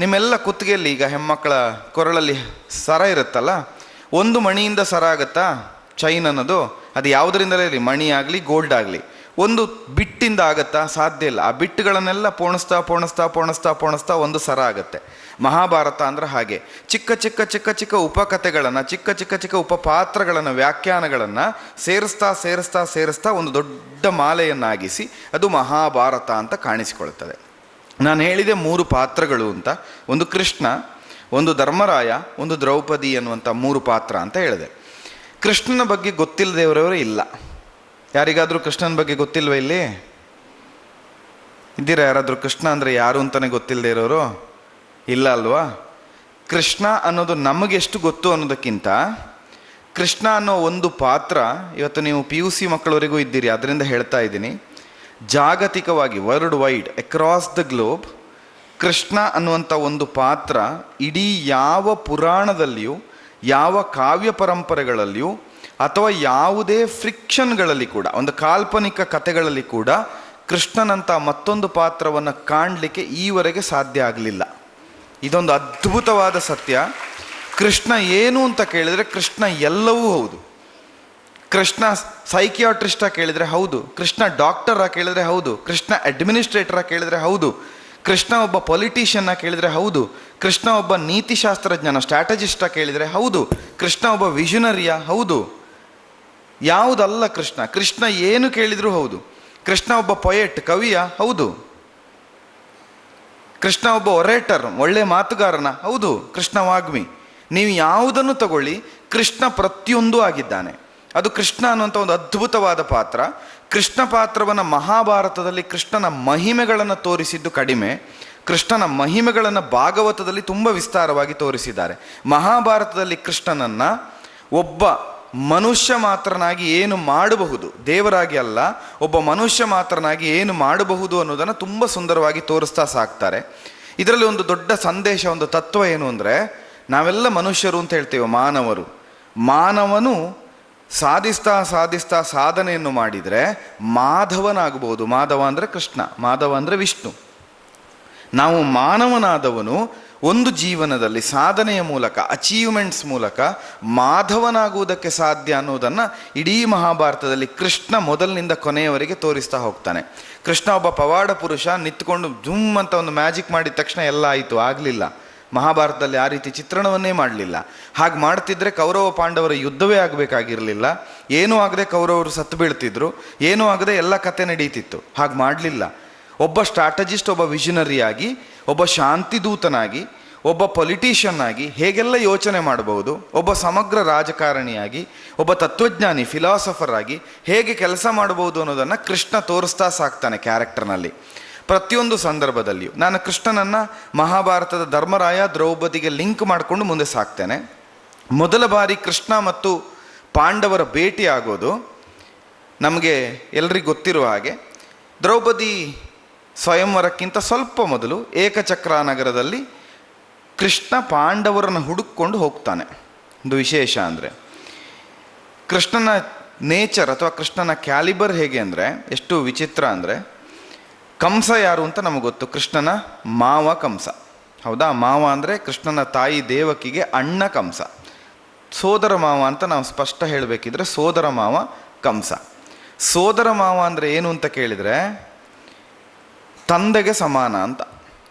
ನಿಮ್ಮೆಲ್ಲ ಕುತ್ತಿಗೆಯಲ್ಲಿ ಈಗ ಹೆಣ್ಮಕ್ಳ ಕೊರಳಲ್ಲಿ ಸರ ಇರುತ್ತಲ್ಲ, ಒಂದು ಮಣಿಯಿಂದ ಸರ ಆಗುತ್ತಾ ಚೈನ್ ಅನ್ನೋದು? ಅದು ಯಾವುದರಿಂದಲೇ ಇರಲಿ, ಮಣಿ ಆಗಲಿ ಗೋಲ್ಡ್ ಆಗಲಿ, ಒಂದು ಬಿಟ್ಟಿಂದ ಆಗತ್ತಾ? ಸಾಧ್ಯ ಇಲ್ಲ. ಆ ಬಿಟ್ಟುಗಳನ್ನೆಲ್ಲ ಪೋಣಿಸ್ತಾ ಒಂದು ಸರ ಆಗುತ್ತೆ. ಮಹಾಭಾರತ ಅಂದ್ರೆ ಹಾಗೆ ಚಿಕ್ಕ ಉಪಕಥೆಗಳನ್ನು, ಚಿಕ್ಕ ಉಪಪಾತ್ರಗಳನ್ನು, ವ್ಯಾಖ್ಯಾನಗಳನ್ನು ಸೇರಿಸ್ತಾ ಒಂದು ದೊಡ್ಡ ಮಾಲೆಯನ್ನಾಗಿಸಿ ಅದು ಮಹಾಭಾರತ ಅಂತ ಕಾಣಿಸಿಕೊಳ್ತದೆ. ನಾನು ಹೇಳಿದೆ 3 ಪಾತ್ರಗಳು ಅಂತ. ಒಂದು ಕೃಷ್ಣ, ಒಂದು ಧರ್ಮರಾಯ, ಒಂದು ದ್ರೌಪದಿ ಅನ್ನುವಂಥ 3 ಪಾತ್ರ ಅಂತ ಹೇಳಿದೆ. ಕೃಷ್ಣನ ಬಗ್ಗೆ ಗೊತ್ತಿಲ್ಲದವರವರೇ ಇಲ್ಲ. ಯಾರಿಗಾದರೂ ಕೃಷ್ಣನ ಬಗ್ಗೆ ಗೊತ್ತಿಲ್ವ ಇಲ್ಲಿ? ಇದ್ದೀರಾ ಯಾರಾದರೂ? ಕೃಷ್ಣ ಅಂದರೆ ಯಾರು ಅಂತಲೇ ಗೊತ್ತಿಲ್ಲದೆ ಇರೋರು ಇಲ್ಲ ಅಲ್ವಾ? ಕೃಷ್ಣ ಅನ್ನೋದು ನಮಗೆಷ್ಟು ಗೊತ್ತು ಅನ್ನೋದಕ್ಕಿಂತ ಕೃಷ್ಣ ಅನ್ನೋ ಒಂದು ಪಾತ್ರ, ಇವತ್ತು ನೀವು PUC ಮಕ್ಕಳವರೆಗೂ ಇದ್ದೀರಿ, ಅದರಿಂದ ಹೇಳ್ತಾ ಇದ್ದೀನಿ, ಜಾಗತಿಕವಾಗಿ world wide across the globe Krishna ಅನ್ನುವಂಥ ಒಂದು ಪಾತ್ರ ಇಡೀ ಯಾವ ಪುರಾಣದಲ್ಲಿಯೂ, ಯಾವ ಕಾವ್ಯ ಪರಂಪರೆಗಳಲ್ಲಿಯೂ, ಅಥವಾ ಯಾವುದೇ ಫ್ರಿಕ್ಷನ್ಗಳಲ್ಲಿ ಕೂಡ, ಒಂದು ಕಾಲ್ಪನಿಕ ಕಥೆಗಳಲ್ಲಿ ಕೂಡ ಕೃಷ್ಣನಂಥ ಮತ್ತೊಂದು ಪಾತ್ರವನ್ನು ಕಾಣಲಿಕ್ಕೆ ಈವರೆಗೆ ಸಾಧ್ಯ ಆಗಲಿಲ್ಲ. ಇದೊಂದು ಅದ್ಭುತವಾದ ಸತ್ಯ. ಕೃಷ್ಣ ಏನು ಅಂತ ಕೇಳಿದರೆ ಕೃಷ್ಣ ಎಲ್ಲವೂ ಹೌದು. ಕೃಷ್ಣ ಸೈಕಿಯಾಟ್ರಿಸ್ಟ ಕೇಳಿದರೆ ಹೌದು, ಕೃಷ್ಣ ಡಾಕ್ಟರ ಕೇಳಿದರೆ ಹೌದು, ಕೃಷ್ಣ ಅಡ್ಮಿನಿಸ್ಟ್ರೇಟರ ಕೇಳಿದರೆ ಹೌದು, ಕೃಷ್ಣ ಒಬ್ಬ ಪೊಲಿಟಿಷಿಯನ್ನ ಕೇಳಿದರೆ ಹೌದು, ಕೃಷ್ಣ ಒಬ್ಬ ನೀತಿಶಾಸ್ತ್ರಜ್ಞನ ಸ್ಟ್ರಾಟಜಿಸ್ಟ ಕೇಳಿದರೆ ಹೌದು, ಕೃಷ್ಣ ಒಬ್ಬ ವಿಷನರಿಯ ಹೌದು. ಯಾವುದಲ್ಲ ಕೃಷ್ಣ. ಕೃಷ್ಣ ಏನು ಕೇಳಿದರೂ ಹೌದು. ಕೃಷ್ಣ ಒಬ್ಬ ಪೊಯೆಟ್, ಕವಿಯ ಹೌದು. ಕೃಷ್ಣ ಒಬ್ಬ ಒರೇಟರ್, ಒಳ್ಳೆ ಮಾತುಗಾರನ ಹೌದು, ಕೃಷ್ಣ ವಾಗ್ಮಿ. ನೀವು ಯಾವುದನ್ನು ತಗೊಳ್ಳಿ, ಕೃಷ್ಣ ಪ್ರತಿಯೊಂದು ಆಗಿದ್ದಾನೆ. ಅದು ಕೃಷ್ಣ ಅನ್ನುವಂಥ ಒಂದು ಅದ್ಭುತವಾದ ಪಾತ್ರ. ಕೃಷ್ಣ ಪಾತ್ರವನ್ನು ಮಹಾಭಾರತದಲ್ಲಿ ಕೃಷ್ಣನ ಮಹಿಮೆಗಳನ್ನು ತೋರಿಸಿದ್ದು ಕಡಿಮೆ, ಕೃಷ್ಣನ ಮಹಿಮೆಗಳನ್ನು ಭಾಗವತದಲ್ಲಿ ತುಂಬ ವಿಸ್ತಾರವಾಗಿ ತೋರಿಸಿದ್ದಾರೆ. ಮಹಾಭಾರತದಲ್ಲಿ ಕೃಷ್ಣನನ್ನು ಒಬ್ಬ ಮನುಷ್ಯ ಮಾತ್ರನಾಗಿ ಏನು ಮಾಡಬಹುದು, ದೇವರಾಗಿ ಅಲ್ಲ, ಒಬ್ಬ ಮನುಷ್ಯ ಮಾತ್ರನಾಗಿ ಏನು ಮಾಡಬಹುದು ಅನ್ನೋದನ್ನು ತುಂಬ ಸುಂದರವಾಗಿ ತೋರಿಸ್ತಾ ಸಾಕ್ತಾರೆ. ಇದರಲ್ಲಿ ಒಂದು ದೊಡ್ಡ ಸಂದೇಶ, ಒಂದು ತತ್ವ ಏನು ಅಂದರೆ, ನಾವೆಲ್ಲ ಮನುಷ್ಯರು ಅಂತ ಹೇಳ್ತೇವೆ, ಮಾನವನು ಸಾಧಿಸ್ತಾ ಸಾಧನೆಯನ್ನು ಮಾಡಿದರೆ ಮಾಧವನಾಗಬಹುದು. ಮಾಧವ ಅಂದರೆ ಕೃಷ್ಣ, ಮಾಧವ ಅಂದರೆ ವಿಷ್ಣು. ನಾವು ಮಾನವನಾದವನು ಒಂದು ಜೀವನದಲ್ಲಿ ಸಾಧನೆಯ ಮೂಲಕ, ಅಚೀವ್ಮೆಂಟ್ಸ್ ಮೂಲಕ ಮಾಧವನಾಗುವುದಕ್ಕೆ ಸಾಧ್ಯ ಅನ್ನೋದನ್ನು ಇಡೀ ಮಹಾಭಾರತದಲ್ಲಿ ಕೃಷ್ಣ ಮೊದಲಿನಿಂದ ಕೊನೆಯವರೆಗೆ ತೋರಿಸ್ತಾ ಹೋಗ್ತಾನೆ. ಕೃಷ್ಣ ಒಬ್ಬ ಪವಾಡ ಪುರುಷ, ನಿಂತ್ಕೊಂಡು ಜುಮ್ ಅಂತ ಒಂದು ಮ್ಯಾಜಿಕ್ ಮಾಡಿದ ತಕ್ಷಣ ಎಲ್ಲ ಆಯಿತು, ಆಗಲಿಲ್ಲ. ಮಹಾಭಾರತದಲ್ಲಿ ಆ ರೀತಿ ಚಿತ್ರಣವನ್ನೇ ಮಾಡಲಿಲ್ಲ. ಹಾಗೆ ಮಾಡ್ತಿದ್ರೆ ಕೌರವ ಪಾಂಡವರ ಯುದ್ಧವೇ ಆಗಬೇಕಾಗಿರಲಿಲ್ಲ. ಏನೂ ಆಗದೆ ಕೌರವರು ಸತ್ತು ಬೀಳ್ತಿದ್ರು, ಏನೂ ಆಗದೆ ಎಲ್ಲ ಕತೆ ನಡೀತಿತ್ತು. ಹಾಗೆ ಮಾಡಲಿಲ್ಲ. ಒಬ್ಬ ಸ್ಟ್ರಾಟಜಿಸ್ಟ್, ಒಬ್ಬ ವಿಷನರಿಯಾಗಿ, ಒಬ್ಬ ಶಾಂತಿದೂತನಾಗಿ, ಒಬ್ಬ ಪೊಲಿಟಿಷಿಯನ್ ಆಗಿ ಹೇಗೆಲ್ಲ ಯೋಚನೆ ಮಾಡಬಹುದು, ಒಬ್ಬ ಸಮಗ್ರ ರಾಜಕಾರಣಿಯಾಗಿ, ಒಬ್ಬ ತತ್ವಜ್ಞಾನಿ ಫಿಲಾಸಫರ್ ಆಗಿ ಹೇಗೆ ಕೆಲಸ ಮಾಡಬಹುದು ಅನ್ನೋದನ್ನು ಕೃಷ್ಣ ತೋರಿಸ್ತಾ ಸಾಕ್ತಾನೆ ಕ್ಯಾರೆಕ್ಟರ್ನಲ್ಲಿ. ಪ್ರತಿಯೊಂದು ಸಂದರ್ಭದಲ್ಲಿಯೂ ನಾನು ಕೃಷ್ಣನನ್ನು ಮಹಾಭಾರತದ ಧರ್ಮರಾಯ ದ್ರೌಪದಿಗೆ ಲಿಂಕ್ ಮಾಡಿಕೊಂಡು ಮುಂದೆ ಸಾಕ್ತೇನೆ. ಮೊದಲ ಬಾರಿ ಕೃಷ್ಣ ಮತ್ತು ಪಾಂಡವರ ಭೇಟಿ ಆಗೋದು ನಮಗೆ ಎಲ್ರಿಗೂ ಗೊತ್ತಿರುವ ಹಾಗೆ, ದ್ರೌಪದಿ ಸ್ವಯಂವರಕ್ಕಿಂತ ಸ್ವಲ್ಪ ಮೊದಲು ಏಕಚಕ್ರ ನಗರದಲ್ಲಿ ಕೃಷ್ಣ ಪಾಂಡವರನ್ನು ಹುಡುಕೊಂಡು ಹೋಗ್ತಾನೆ. ಒಂದು ವಿಶೇಷ ಅಂದರೆ, ಕೃಷ್ಣನ ನೇಚರ್ ಅಥವಾ ಕೃಷ್ಣನ ಕ್ಯಾಲಿಬರ್ ಹೇಗೆ ಅಂದರೆ ಎಷ್ಟು ವಿಚಿತ್ರ ಅಂದರೆ, ಕಂಸ ಯಾರು ಅಂತ ನಮಗೆ ಗೊತ್ತು, ಕೃಷ್ಣನ ಮಾವ ಕಂಸ, ಹೌದಾ? ಮಾವ ಅಂದರೆ ಕೃಷ್ಣನ ತಾಯಿ ದೇವಕಿಗೆ ಅಣ್ಣ ಕಂಸ. ಸೋದರ ಮಾವ ಅಂತ ನಾವು ಸ್ಪಷ್ಟ ಹೇಳಬೇಕಿದ್ರೆ ಸೋದರ ಮಾವ ಕಂಸ. ಸೋದರ ಮಾವ ಅಂದರೆ ಏನು ಅಂತ ಕೇಳಿದರೆ ತಂದೆಗೆ ಸಮಾನ ಅಂತ.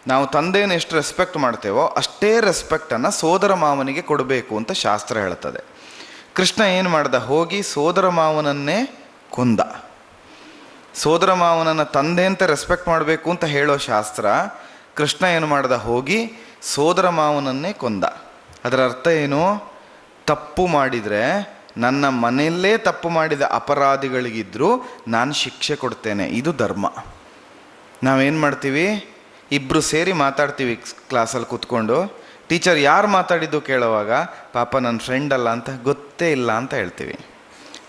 ನಾವು ತಂದೆಯನ್ನು ಎಷ್ಟು ರೆಸ್ಪೆಕ್ಟ್ ಮಾಡ್ತೇವೋ ಅಷ್ಟೇ ರೆಸ್ಪೆಕ್ಟನ್ನು ಸೋದರ ಮಾವನಿಗೆ ಕೊಡಬೇಕು ಅಂತ ಶಾಸ್ತ್ರ ಹೇಳ್ತದೆ. ಕೃಷ್ಣ ಏನು ಮಾಡ್ದ? ಹೋಗಿ ಸೋದರ ಮಾವನನ್ನೇ ಕೊಂದ. ಸೋದರ ಮಾವನನ್ನು ತಂದೆ ಅಂತ ರೆಸ್ಪೆಕ್ಟ್ ಮಾಡಬೇಕು ಅಂತ ಹೇಳೋ ಶಾಸ್ತ್ರ, ಕೃಷ್ಣ ಏನು ಮಾಡ್ದ? ಹೋಗಿ ಸೋದರ ಮಾವನನ್ನೇ ಕೊಂದ. ಅದರ ಅರ್ಥ ಏನು? ತಪ್ಪು ಮಾಡಿದರೆ, ನನ್ನ ಮನೆಯಲ್ಲೇ ತಪ್ಪು ಮಾಡಿದ ಅಪರಾಧಿಗಳಿಗಿದ್ರೂ ನಾನು ಶಿಕ್ಷೆ ಕೊಡ್ತೇನೆ. ಇದು ಧರ್ಮ. ನಾವೇನು ಮಾಡ್ತೀವಿ? ಇಬ್ಬರು ಸೇರಿ ಮಾತಾಡ್ತೀವಿ ಕ್ಲಾಸಲ್ಲಿ ಕೂತ್ಕೊಂಡು. ಟೀಚರ್ ಯಾರು ಮಾತಾಡಿದ್ದು ಕೇಳುವಾಗ, ಪಾಪ ನನ್ನ ಫ್ರೆಂಡ್ ಅಲ್ಲ ಅಂತ, ಗೊತ್ತೇ ಇಲ್ಲ ಅಂತ ಹೇಳ್ತೀವಿ.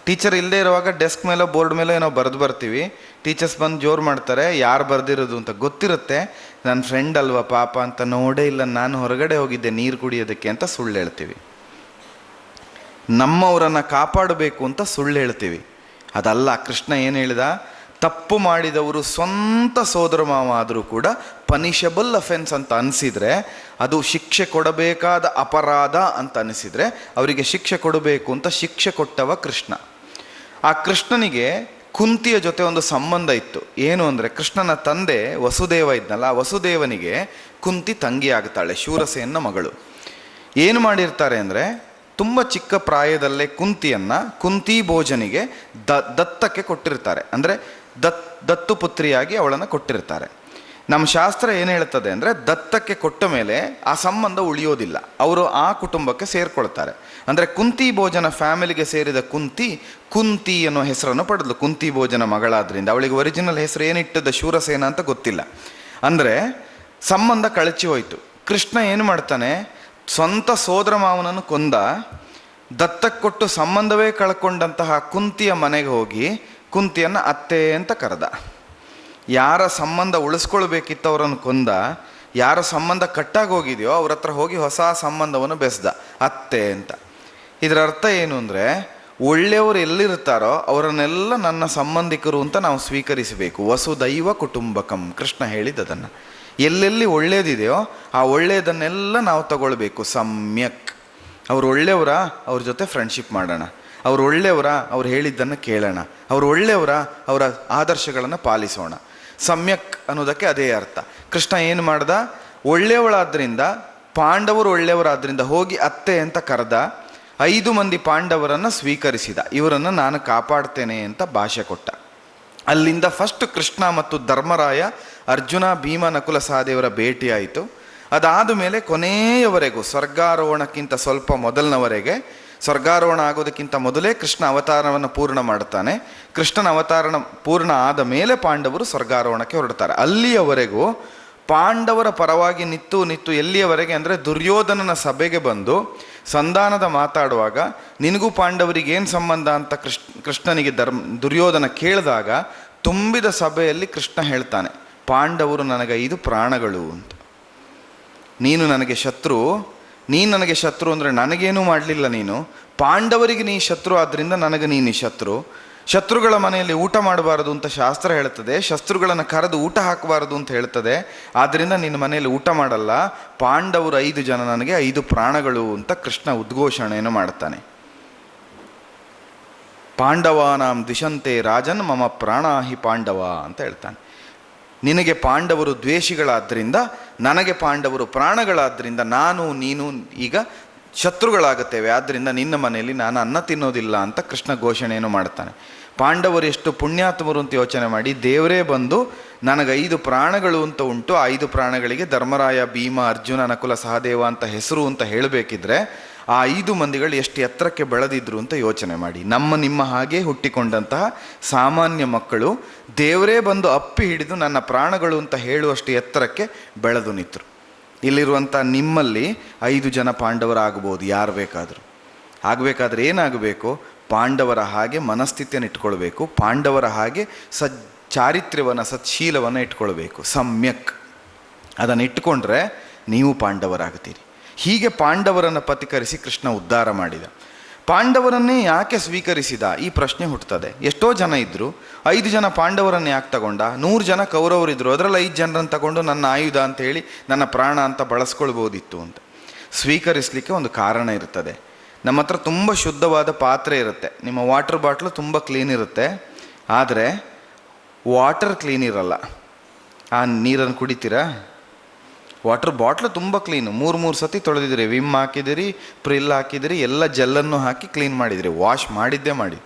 ಟೀಚರ್ ಇಲ್ಲದೆ ಇರುವಾಗ ಡೆಸ್ಕ್ ಮೇಲೋ ಬೋರ್ಡ್ ಮೇಲೋ ಏನೋ ಬರೆದು ಬರ್ತೀವಿ. ಟೀಚರ್ಸ್ ಬಂದು ಜೋರು ಮಾಡ್ತಾರೆ, ಯಾರು ಬರೆದಿರೋದು ಅಂತ ಗೊತ್ತಿರುತ್ತೆ. ನನ್ನ ಫ್ರೆಂಡ್ ಅಲ್ವಾ ಪಾಪ ಅಂತ, ನೋಡೇ ಇಲ್ಲ, ನಾನು ಹೊರಗಡೆ ಹೋಗಿದ್ದೆ ನೀರು ಕುಡಿಯೋದಕ್ಕೆ ಅಂತ ಸುಳ್ಳು ಹೇಳ್ತೀವಿ. ನಮ್ಮವರನ್ನು ಕಾಪಾಡಬೇಕು ಅಂತ ಸುಳ್ಳು ಹೇಳ್ತೀವಿ. ಅದಲ್ಲ. ಕೃಷ್ಣ ಏನು ಹೇಳಿದ? ತಪ್ಪು ಮಾಡಿದವರು ಸ್ವಂತ ಸೋದರ ಮಾವ ಆದರೂ ಕೂಡ ಪನಿಷಬಲ್ ಅಫೆನ್ಸ್ ಅಂತ ಅನಿಸಿದರೆ, ಅದು ಶಿಕ್ಷೆ ಕೊಡಬೇಕಾದ ಅಪರಾಧ ಅಂತ ಅನಿಸಿದರೆ ಅವರಿಗೆ ಶಿಕ್ಷೆ ಕೊಡಬೇಕು ಅಂತ ಶಿಕ್ಷೆ ಕೊಟ್ಟವ ಕೃಷ್ಣ. ಆ ಕೃಷ್ಣನಿಗೆ ಕುಂತಿಯ ಜೊತೆ ಒಂದು ಸಂಬಂಧ ಇತ್ತು. ಏನು ಅಂದರೆ, ಕೃಷ್ಣನ ತಂದೆ ವಸುದೇವ ಇದ್ನಲ್ಲ, ಆ ವಸುದೇವನಿಗೆ ಕುಂತಿ ತಂಗಿ ಆಗ್ತಾಳೆ, ಶೂರಸೇನ ಮಗಳು. ಏನು ಮಾಡಿರ್ತಾರೆ ಅಂದರೆ, ತುಂಬ ಚಿಕ್ಕ ಪ್ರಾಯದಲ್ಲೇ ಕುಂತಿಯನ್ನು ಕುಂತಿ ಭೋಜನಿಗೆ ದತ್ತಕ್ಕೆ ಕೊಟ್ಟಿರ್ತಾರೆ. ಅಂದರೆ ದತ್ತು ಪುತ್ರಿಯಾಗಿ ಅವಳನ್ನು ಕೊಟ್ಟಿರ್ತಾರೆ. ನಮ್ಮ ಶಾಸ್ತ್ರ ಏನು ಹೇಳ್ತದೆ ಅಂದರೆ, ದತ್ತಕ್ಕೆ ಕೊಟ್ಟ ಮೇಲೆ ಆ ಸಂಬಂಧ ಉಳಿಯೋದಿಲ್ಲ, ಅವರು ಆ ಕುಟುಂಬಕ್ಕೆ ಸೇರಿಕೊಳ್ತಾರೆ. ಅಂದರೆ ಕುಂತಿ ಭೋಜನ ಫ್ಯಾಮಿಲಿಗೆ ಸೇರಿದ ಕುಂತಿ ಅನ್ನೋ ಹೆಸರನ್ನು ಪಡೆದ್ಲು. ಕುಂತಿ ಭೋಜನ ಮಗಳಾದ್ರಿಂದ ಅವಳಿಗೆ ಒರಿಜಿನಲ್ ಹೆಸರು ಏನಿಟ್ಟದ ಶೂರಸೇನ ಅಂತ ಗೊತ್ತಿಲ್ಲ. ಅಂದರೆ ಸಂಬಂಧ ಕಳಚಿ ಹೋಯಿತು. ಕೃಷ್ಣ ಏನು ಮಾಡ್ತಾನೆ? ಸ್ವಂತ ಸೋದರ ಮಾವನನ್ನು ಕೊಂದ. ದತ್ತಕ್ಕೆ ಕೊಟ್ಟು ಸಂಬಂಧವೇ ಕಳ್ಕೊಂಡಂತಹ ಕುಂತಿಯ ಮನೆಗೆ ಹೋಗಿ ಕುಂತಿಯನ್ನು ಅತ್ತೆ ಅಂತ ಕರೆದ. ಯಾರ ಸಂಬಂಧ ಉಳಿಸ್ಕೊಳ್ಬೇಕಿತ್ತು ಅವರನ್ನು ಕೊಂದ. ಯಾರ ಸಂಬಂಧ ಕಟ್ಟಾಗಿ ಹೋಗಿದೆಯೋ ಅವ್ರ ಹತ್ರ ಹೋಗಿ ಹೊಸ ಸಂಬಂಧವನ್ನು ಬೆಳೆಸ್ದ, ಅತ್ತೆ ಅಂತ. ಇದರ ಅರ್ಥ ಏನು ಅಂದರೆ, ಒಳ್ಳೆಯವರು ಎಲ್ಲಿರ್ತಾರೋ ಅವರನ್ನೆಲ್ಲ ನನ್ನ ಸಂಬಂಧಿಕರು ಅಂತ ನಾವು ಸ್ವೀಕರಿಸಬೇಕು. ವಸುದೈವ ಕುಟುಂಬಕಂ, ಕೃಷ್ಣ ಹೇಳಿದ್ದದನ್ನು. ಎಲ್ಲೆಲ್ಲಿ ಒಳ್ಳೆಯದಿದೆಯೋ ಆ ಒಳ್ಳೆಯದನ್ನೆಲ್ಲ ನಾವು ತಗೊಳ್ಬೇಕು. ಸಮ್ಯಕ್. ಅವ್ರು ಒಳ್ಳೆಯವರ, ಅವ್ರ ಜೊತೆ ಫ್ರೆಂಡ್ಶಿಪ್ ಮಾಡೋಣ. ಅವ್ರು ಒಳ್ಳೆಯವರ, ಅವ್ರು ಹೇಳಿದ್ದನ್ನು ಕೇಳೋಣ. ಅವ್ರು ಒಳ್ಳೆಯವರ, ಅವರ ಆದರ್ಶಗಳನ್ನು ಪಾಲಿಸೋಣ. ಸಮ್ಯಕ್ ಅನ್ನೋದಕ್ಕೆ ಅದೇ ಅರ್ಥ. ಕೃಷ್ಣ ಏನು ಮಾಡ್ದ? ಒಳ್ಳೆಯವಳಾದ್ರಿಂದ, ಪಾಂಡವರು ಒಳ್ಳೆಯವರಾದ್ರಿಂದ ಹೋಗಿ ಅತ್ತೆ ಅಂತ ಕರೆದ. 5 ಮಂದಿ ಪಾಂಡವರನ್ನು ಸ್ವೀಕರಿಸಿದ. ಇವರನ್ನು ನಾನು ಕಾಪಾಡ್ತೇನೆ ಅಂತ ಭಾಷೆ ಕೊಟ್ಟ. ಅಲ್ಲಿಂದ ಫಸ್ಟ್ ಕೃಷ್ಣ ಮತ್ತು ಧರ್ಮರಾಯ, ಅರ್ಜುನ, ಭೀಮ, ನಕುಲ ಸಹದೇವರ ಭೇಟಿಯಾಯಿತು. ಅದಾದ ಮೇಲೆ ಕೊನೆಯವರೆಗೂ, ಸ್ವರ್ಗಾರೋಹಣಕ್ಕಿಂತ ಸ್ವಲ್ಪ ಮೊದಲಿನವರೆಗೆ, ಸ್ವರ್ಗಾರೋಹಣ ಆಗೋದಕ್ಕಿಂತ ಮೊದಲೇ ಕೃಷ್ಣ ಅವತಾರವನ್ನು ಪೂರ್ಣ ಮಾಡ್ತಾನೆ. ಕೃಷ್ಣನ ಅವತಾರ ಪೂರ್ಣ ಆದ ಮೇಲೆ ಪಾಂಡವರು ಸ್ವರ್ಗಾರೋಹಣಕ್ಕೆ ಹೊರಡ್ತಾರೆ. ಅಲ್ಲಿಯವರೆಗೂ ಪಾಂಡವರ ಪರವಾಗಿ ನಿತ್ತು ಎಲ್ಲಿಯವರೆಗೆ ಅಂದರೆ, ದುರ್ಯೋಧನನ ಸಭೆಗೆ ಬಂದು ಸಂಧಾನದ ಮಾತಾಡುವಾಗ ನಿನಗೂ ಪಾಂಡವರಿಗೆ ಏನು ಸಂಬಂಧ ಅಂತ ಕೃಷ್ಣನಿಗೆ ದುರ್ಯೋಧನ ಕೇಳಿದಾಗ, ತುಂಬಿದ ಸಭೆಯಲ್ಲಿ ಕೃಷ್ಣ ಹೇಳ್ತಾನೆ, ಪಾಂಡವರು ನನಗೆ 5 ಪ್ರಾಣಗಳು ಅಂತ. ನೀನು ನನಗೆ ಶತ್ರು, ನೀನು ನನಗೆ ಶತ್ರು ಅಂದರೆ ನನಗೇನೂ ಮಾಡಲಿಲ್ಲ ನೀನು. ಪಾಂಡವರಿಗೆ ನೀ ಶತ್ರು, ಆದ್ದರಿಂದ ನನಗೆ ನೀನು ಶತ್ರು. ಶತ್ರುಗಳ ಮನೆಯಲ್ಲಿ ಊಟ ಮಾಡಬಾರದು ಅಂತ ಶಾಸ್ತ್ರ ಹೇಳ್ತದೆ. ಶತ್ರುಗಳನ್ನು ಕರೆದು ಊಟ ಹಾಕಬಾರದು ಅಂತ ಹೇಳ್ತದೆ. ಆದ್ದರಿಂದ ನಿನ್ನ ಮನೆಯಲ್ಲಿ ಊಟ ಮಾಡಲ್ಲ. ಪಾಂಡವರು 5 ಜನ, ನನಗೆ 5 ಪ್ರಾಣಗಳು ಅಂತ ಕೃಷ್ಣ ಉದ್ಘೋಷಣೆಯನ್ನು ಮಾಡ್ತಾನೆ. ಪಾಂಡವಾನಾಂ ದ್ವಿಷಂತೆ ರಾಜನ್ ಮಮ ಪ್ರಾಣಾಹಿ ಪಾಂಡವ ಅಂತ ಹೇಳ್ತಾನೆ. ನಿನಗೆ ಪಾಂಡವರು ದ್ವೇಷಿಗಳಾದ್ದರಿಂದ, ನನಗೆ ಪಾಂಡವರು ಪ್ರಾಣಗಳಾದ್ದರಿಂದ ನಾನು ನೀನು ಈಗ ಶತ್ರುಗಳಾಗುತ್ತೇವೆ. ಆದ್ದರಿಂದ ನಿನ್ನ ಮನೆಯಲ್ಲಿ ನಾನು ಅನ್ನ ತಿನ್ನೋದಿಲ್ಲ ಅಂತ ಕೃಷ್ಣ ಘೋಷಣೆಯನ್ನು ಮಾಡ್ತಾನೆ. ಪಾಂಡವರು ಎಷ್ಟು ಪುಣ್ಯಾತ್ಮರು ಅಂತ ಯೋಚನೆ ಮಾಡಿ, ದೇವರೇ ಬಂದು ನನಗೆ 5 ಪ್ರಾಣಗಳು ಅಂತ ಉಂಟು, 5 ಪ್ರಾಣಗಳಿಗೆ ಧರ್ಮರಾಯ, ಭೀಮ, ಅರ್ಜುನ, ನಕುಲ ಸಹದೇವ ಅಂತ ಹೆಸರು ಅಂತ ಹೇಳಬೇಕಿದ್ರೆ ಆ 5 ಮಂದಿಗಳು ಎಷ್ಟು ಎತ್ತರಕ್ಕೆ ಬೆಳೆದಿದ್ರು ಅಂತ ಯೋಚನೆ ಮಾಡಿ. ನಿಮ್ಮ ಹಾಗೆ ಹುಟ್ಟಿಕೊಂಡಂತಹ ಸಾಮಾನ್ಯ ಮಕ್ಕಳು ದೇವರೇ ಬಂದು ಅಪ್ಪಿ ಹಿಡಿದು ನನ್ನ ಪ್ರಾಣಗಳು ಅಂತ ಹೇಳುವಷ್ಟು ಎತ್ತರಕ್ಕೆ ಬೆಳೆದು ನಿಂತರು. ಇಲ್ಲಿರುವಂಥ ನಿಮ್ಮಲ್ಲಿ 5 ಜನ ಪಾಂಡವರಾಗಬಹುದು, ಯಾರು ಬೇಕಾದರೂ. ಆಗಬೇಕಾದ್ರೆ ಏನಾಗಬೇಕು? ಪಾಂಡವರ ಹಾಗೆ ಮನಸ್ಥಿತಿಯನ್ನು ಇಟ್ಕೊಳ್ಬೇಕು. ಪಾಂಡವರ ಹಾಗೆ ಚಾರಿತ್ರ್ಯವನ್ನು, ಸತ್ಶೀಲವನ್ನು ಇಟ್ಕೊಳ್ಬೇಕು. ಸಮ್ಯಕ್. ಅದನ್ನು ಇಟ್ಕೊಂಡ್ರೆ ನೀವು ಪಾಂಡವರಾಗ್ತೀರಿ. ಹೀಗೆ ಪಾಂಡವರನ್ನು ಪತಿಕರಿಸಿ ಕೃಷ್ಣ ಉದ್ಧಾರ ಮಾಡಿದ. ಪಾಂಡವರನ್ನೇ ಯಾಕೆ ಸ್ವೀಕರಿಸಿದ? ಈ ಪ್ರಶ್ನೆ ಹುಟ್ಟುತ್ತದೆ. ಎಷ್ಟೋ ಜನ ಇದ್ದರು, 5 ಜನ ಪಾಂಡವರನ್ನು ಯಾಕೆ ತಗೊಂಡ? 100 ಜನ ಕೌರವರಿದ್ದರು, ಅದರಲ್ಲಿ 5 ಜನರನ್ನು ತಗೊಂಡು ನನ್ನ ಆಯುಧ ಅಂತ ಹೇಳಿ ನನ್ನ ಪ್ರಾಣ ಅಂತ ಬಳಸ್ಕೊಳ್ಬೋದಿತ್ತು ಅಂತ. ಸ್ವೀಕರಿಸಲಿಕ್ಕೆ ಒಂದು ಕಾರಣ ಇರ್ತದೆ. ನಮ್ಮ ಹತ್ರ ತುಂಬ ಶುದ್ಧವಾದ ಪಾತ್ರೆ ಇರುತ್ತೆ, ನಿಮ್ಮ ವಾಟರ್ ಬಾಟ್ಲು ತುಂಬ ಕ್ಲೀನ್ ಇರುತ್ತೆ, ಆದರೆ ವಾಟರ್ ಕ್ಲೀನ್ ಇರಲ್ಲ. ಆ ನೀರನ್ನು ಕುಡಿತೀರಾ? ವಾಟರ್ ಬಾಟ್ಲು ತುಂಬ ಕ್ಲೀನು, ಮೂರು ಸತಿ ತೊಳೆದಿದ್ದೀರಿ, ವಿಮ್ ಹಾಕಿದಿರಿ, ಪ್ರಿಲ್ ಹಾಕಿದಿರಿ, ಎಲ್ಲ ಜೆಲ್ಲನ್ನು ಹಾಕಿ ಕ್ಲೀನ್ ಮಾಡಿದಿರಿ, ವಾಶ್ ಮಾಡಿದ್ದೇ ಮಾಡಿ.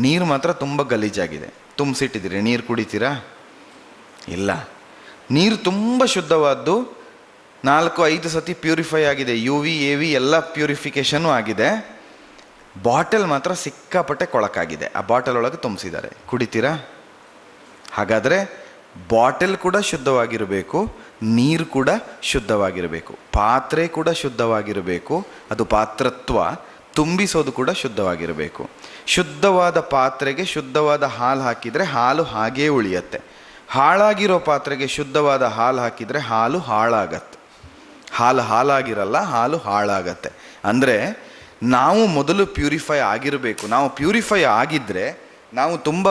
ನೀರು ಮಾತ್ರ ತುಂಬ ಗಲೀಜಾಗಿದೆ, ತುಂಬಿಸಿಟ್ಟಿದ್ದೀರಿ. ನೀರು ಕುಡಿತೀರಾ? ಇಲ್ಲ. ನೀರು ತುಂಬ ಶುದ್ಧವಾದ್ದು, 4-5 ಸತಿ ಪ್ಯೂರಿಫೈ ಆಗಿದೆ, UV AV ಎಲ್ಲ ಪ್ಯೂರಿಫಿಕೇಷನ್ನು ಆಗಿದೆ. ಬಾಟಲ್ ಮಾತ್ರ ಸಿಕ್ಕಾಪಟ್ಟೆ ಕೊಳಕಾಗಿದೆ, ಆ ಬಾಟಲ್ ಒಳಗೆ ತುಂಬಿಸಿದ್ದಾರೆ. ಕುಡಿತೀರಾ? ಹಾಗಾದರೆ ಬಾಟಲ್ ಕೂಡ ಶುದ್ಧವಾಗಿರಬೇಕು, ನೀರು ಕೂಡ ಶುದ್ಧವಾಗಿರಬೇಕು, ಪಾತ್ರೆ ಕೂಡ ಶುದ್ಧವಾಗಿರಬೇಕು, ಅದು ಪಾತ್ರತ್ವ, ತುಂಬಿಸೋದು ಕೂಡ ಶುದ್ಧವಾಗಿರಬೇಕು. ಶುದ್ಧವಾದ ಪಾತ್ರೆಗೆ ಶುದ್ಧವಾದ ಹಾಲು ಹಾಕಿದರೆ ಹಾಲು ಹಾಗೇ ಉಳಿಯತ್ತೆ. ಹಾಳಾಗಿರೋ ಪಾತ್ರೆಗೆ ಶುದ್ಧವಾದ ಹಾಲು ಹಾಕಿದರೆ ಹಾಲು ಹಾಳಾಗತ್ತೆ. ಹಾಲಾಗಿರಲ್ಲ, ಹಾಲು ಹಾಳಾಗತ್ತೆ. ಅಂದರೆ ನಾವು ಮೊದಲು ಪ್ಯೂರಿಫೈ ಆಗಿರಬೇಕು. ನಾವು ಪ್ಯೂರಿಫೈ ಆಗಿದ್ದರೆ, ನಾವು ತುಂಬ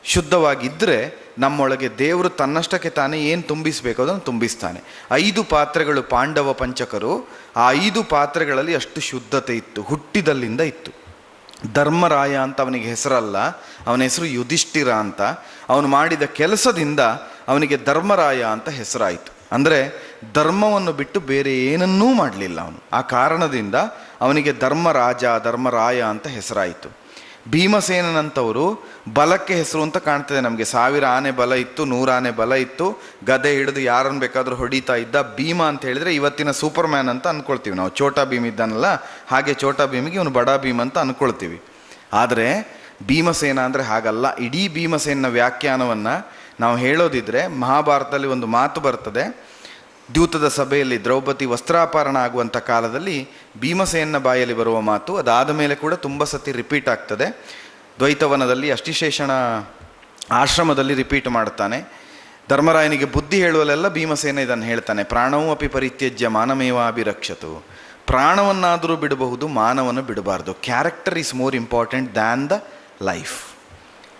ಶುದ್ಧವಾಗಿದ್ದರೆ, ನಮ್ಮೊಳಗೆ ದೇವರು ತನ್ನಷ್ಟಕ್ಕೆ ತಾನೇ ಏನು ತುಂಬಿಸಬೇಕು ಅದನ್ನು ತುಂಬಿಸ್ತಾನೆ. 5 ಪಾತ್ರೆಗಳು ಪಾಂಡವ ಪಂಚಕರು, ಆ 5 ಪಾತ್ರೆಗಳಲ್ಲಿ ಅಷ್ಟು ಶುದ್ಧತೆ ಇತ್ತು, ಹುಟ್ಟಿದಲ್ಲಿಂದ ಇತ್ತು. ಧರ್ಮರಾಯ ಅಂತ ಅವನಿಗೆ ಹೆಸರಲ್ಲ, ಅವನ ಹೆಸರು ಯುಧಿಷ್ಠಿರ ಅಂತ. ಅವನು ಮಾಡಿದ ಕೆಲಸದಿಂದ ಅವನಿಗೆ ಧರ್ಮರಾಯ ಅಂತ ಹೆಸರಾಯಿತು. ಅಂದರೆ ಧರ್ಮವನ್ನು ಬಿಟ್ಟು ಬೇರೆ ಏನನ್ನೂ ಮಾಡಲಿಲ್ಲ ಅವನು. ಆ ಕಾರಣದಿಂದ ಅವನಿಗೆ ಧರ್ಮರಾಯ ಅಂತ ಹೆಸರಾಯಿತು. ಭೀಮಸೇನಂಥವರು ಬಲಕ್ಕೆ ಹೆಸರು ಅಂತ ಕಾಣ್ತದೆ ನಮಗೆ. 1000 ಆನೆ ಬಲ ಇತ್ತು, 100 ಆನೆ ಬಲ ಇತ್ತು, ಗದೆ ಹಿಡಿದು ಯಾರನ್ನು ಬೇಕಾದರೂ ಹೊಡಿತಾ ಇದ್ದ. ಭೀಮ ಅಂತ ಹೇಳಿದರೆ ಇವತ್ತಿನ ಸೂಪರ್ಮ್ಯಾನ್ ಅಂತ ಅಂದ್ಕೊಳ್ತೀವಿ ನಾವು. ಛೋಟಾ ಭೀಮ್ ಇದ್ದಾನಲ್ಲ, ಹಾಗೆ ಛೋಟಾ ಭೀಮಿಗೆ ಇವನು ಬಡಾ ಭೀಮ್ ಅಂತ ಅಂದ್ಕೊಳ್ತೀವಿ. ಆದರೆ ಭೀಮಸೇನ ಅಂದರೆ ಹಾಗಲ್ಲ. ಇಡೀ ಭೀಮಸೇನ ವ್ಯಾಖ್ಯಾನವನ್ನು ನಾವು ಹೇಳೋದಿದ್ರೆ, ಮಹಾಭಾರತದಲ್ಲಿ ಒಂದು ಮಾತು ಬರ್ತದೆ. ದ್ಯೂತದ ಸಭೆಯಲ್ಲಿ ದ್ರೌಪದಿ ವಸ್ತ್ರಾಪರಣ ಆಗುವಂಥ ಕಾಲದಲ್ಲಿ ಭೀಮಸೇನ ಬಾಯಲ್ಲಿ ಬರುವ ಮಾತು, ಅದಾದ ಮೇಲೆ ಕೂಡ ತುಂಬ ಸತಿ ರಿಪೀಟ್ ಆಗ್ತದೆ. ದ್ವೈತವನದಲ್ಲಿ ಅಷ್ಟಿಶೇಷಣ ಆಶ್ರಮದಲ್ಲಿ ರಿಪೀಟ್ ಮಾಡ್ತಾನೆ. ಧರ್ಮರಾಯನಿಗೆ ಬುದ್ಧಿ ಹೇಳುವಲ್ಲೆಲ್ಲ ಭೀಮಸೇನ ಇದನ್ನು ಹೇಳ್ತಾನೆ. ಪ್ರಾಣವೂ ಅಪಿ ಪರಿತ್ಯಜ್ಯ ಮಾನಮೇವಾಭಿರಕ್ಷತು. ಪ್ರಾಣವನ್ನಾದರೂ ಬಿಡಬಹುದು, ಮಾನವನ್ನು ಬಿಡಬಾರ್ದು. Character is more important than the life.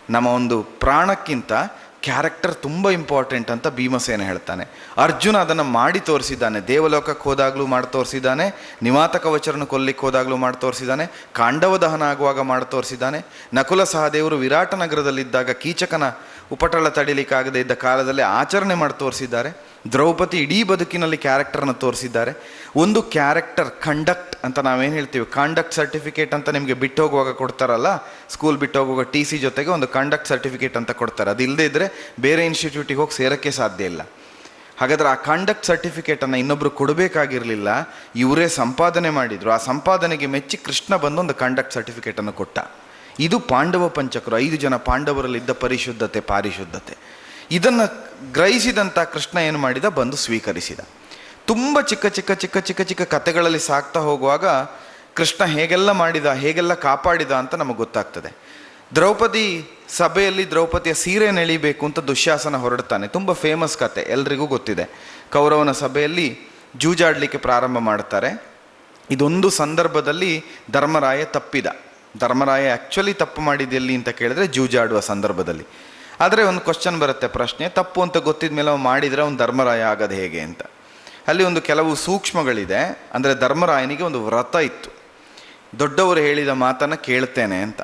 ನಮ್ಮ ಒಂದು ಪ್ರಾಣಕ್ಕಿಂತ ಕ್ಯಾರೆಕ್ಟರ್ ತುಂಬ ಇಂಪಾರ್ಟೆಂಟ್ ಅಂತ ಭೀಮಸೇನ ಹೇಳ್ತಾನೆ. ಅರ್ಜುನ ಅದನ್ನು ಮಾಡಿ ತೋರಿಸಿದ್ದಾನೆ. ದೇವಲೋಕಕ್ಕೆ ಹೋದಾಗಲೂ ಮಾಡಿ ತೋರಿಸಿದ್ದಾನೆ, ನಿವಾತ ಕವಚರನ್ನು ಕೊಲ್ಲಿಕ್ಕೆ ಹೋದಾಗಲೂ ಮಾಡಿ ತೋರಿಸಿದ್ದಾನೆ, ಕಾಂಡವ ದಹನ ಆಗುವಾಗ ಮಾಡಿ ತೋರಿಸಿದ್ದಾನೆ. ನಕುಲ ಸಹದೇವರು ವಿರಾಟ ನಗರದಲ್ಲಿದ್ದಾಗ ಕೀಚಕನ ಉಪಟಳ ತಡಿಲಿಕ್ಕಾಗದೇ ಇದ್ದ ಕಾಲದಲ್ಲಿ ಆಚರಣೆ ಮಾಡಿ ತೋರಿಸಿದ್ದಾರೆ. ದ್ರೌಪದಿ ಇಡೀ ಬದುಕಿನಲ್ಲಿ ಕ್ಯಾರೆಕ್ಟರ್ನ ತೋರಿಸಿದ್ದಾರೆ. ಒಂದು ಕ್ಯಾರೆಕ್ಟರ್ ಕಂಡಕ್ಟ್ ಅಂತ ನಾವೇನು ಹೇಳ್ತೀವಿ, ಕಾಂಡಕ್ಟ್ ಸರ್ಟಿಫಿಕೇಟ್ ಅಂತ ನಿಮಗೆ ಬಿಟ್ಟು ಹೋಗುವಾಗ ಕೊಡ್ತಾರಲ್ಲ, ಸ್ಕೂಲ್ ಬಿಟ್ಟು ಹೋಗುವಾಗ TC ಜೊತೆಗೆ ಒಂದು ಕಂಡಕ್ಟ್ ಸರ್ಟಿಫಿಕೇಟ್ ಅಂತ ಕೊಡ್ತಾರೆ. ಅದು ಇಲ್ಲದೇ ಇದ್ದರೆ ಬೇರೆ ಇನ್ಸ್ಟಿಟ್ಯೂಟಿಗೆ ಹೋಗಿ ಸೇರೋಕ್ಕೆ ಸಾಧ್ಯ ಇಲ್ಲ. ಹಾಗಾದರೆ ಆ ಕಂಡಕ್ಟ್ ಸರ್ಟಿಫಿಕೇಟನ್ನು ಇನ್ನೊಬ್ಬರು ಕೊಡಬೇಕಾಗಿರಲಿಲ್ಲ, ಇವರೇ ಸಂಪಾದನೆ ಮಾಡಿದರು. ಆ ಸಂಪಾದನೆಗೆ ಮೆಚ್ಚಿ ಕೃಷ್ಣ ಬಂದು ಒಂದು ಕಂಡಕ್ಟ್ ಸರ್ಟಿಫಿಕೇಟನ್ನು ಕೊಟ್ಟ. ಇದು ಪಾಂಡವ ಪಂಚಕರು, 5 ಜನ ಪಾಂಡವರಲ್ಲಿದ್ದ ಪಾರಿಶುದ್ಧತೆ. ಇದನ್ನು ಗ್ರಹಿಸಿದಂಥ ಕೃಷ್ಣ ಏನು ಮಾಡಿದ, ಬಂದು ಸ್ವೀಕರಿಸಿದ. ತುಂಬ ಚಿಕ್ಕ ಕಥೆಗಳಲ್ಲಿ ಸಾಕ್ತಾ ಹೋಗುವಾಗ ಕೃಷ್ಣ ಹೇಗೆಲ್ಲ ಮಾಡಿದ, ಹೇಗೆಲ್ಲ ಕಾಪಾಡಿದ ಅಂತ ನಮಗೆ ಗೊತ್ತಾಗ್ತದೆ. ದ್ರೌಪದಿ ಸಭೆಯಲ್ಲಿ ದ್ರೌಪದಿಯ ಸೀರೆ ನೆಳಿಬೇಕು ಅಂತ ದುಶ್ಯಾಸನ ಹೊರಡ್ತಾನೆ. ತುಂಬ ಫೇಮಸ್ ಕತೆ, ಎಲ್ರಿಗೂ ಗೊತ್ತಿದೆ. ಕೌರವನ ಸಭೆಯಲ್ಲಿ ಜೂಜಾಡಲಿಕ್ಕೆ ಪ್ರಾರಂಭ ಮಾಡ್ತಾರೆ. ಇದೊಂದು ಸಂದರ್ಭದಲ್ಲಿ ಧರ್ಮರಾಯ ತಪ್ಪಿದ. ಧರ್ಮರಾಯ ಆ್ಯಕ್ಚುಲಿ ತಪ್ಪು ಮಾಡಿದ್ದೆಲ್ಲಿ ಅಂತ ಕೇಳಿದ್ರೆ ಜೂಜಾಡುವ ಸಂದರ್ಭದಲ್ಲಿ. ಆದರೆ ಒಂದು ಕ್ವಶನ್ ಬರುತ್ತೆ, ಪ್ರಶ್ನೆ, ತಪ್ಪು ಅಂತ ಗೊತ್ತಿದ ಮೇಲೆ ಅವನು ಮಾಡಿದರೆ ಅವನು ಧರ್ಮರಾಯ ಆಗೋದು ಹೇಗೆ ಅಂತ. ಅಲ್ಲಿ ಒಂದು ಕೆಲವು ಸೂಕ್ಷ್ಮಗಳಿದೆ. ಅಂದರೆ ಧರ್ಮರಾಯನಿಗೆ ಒಂದು ವ್ರತ ಇತ್ತು, ದೊಡ್ಡವರು ಹೇಳಿದ ಮಾತನ್ನು ಕೇಳ್ತೇನೆ ಅಂತ.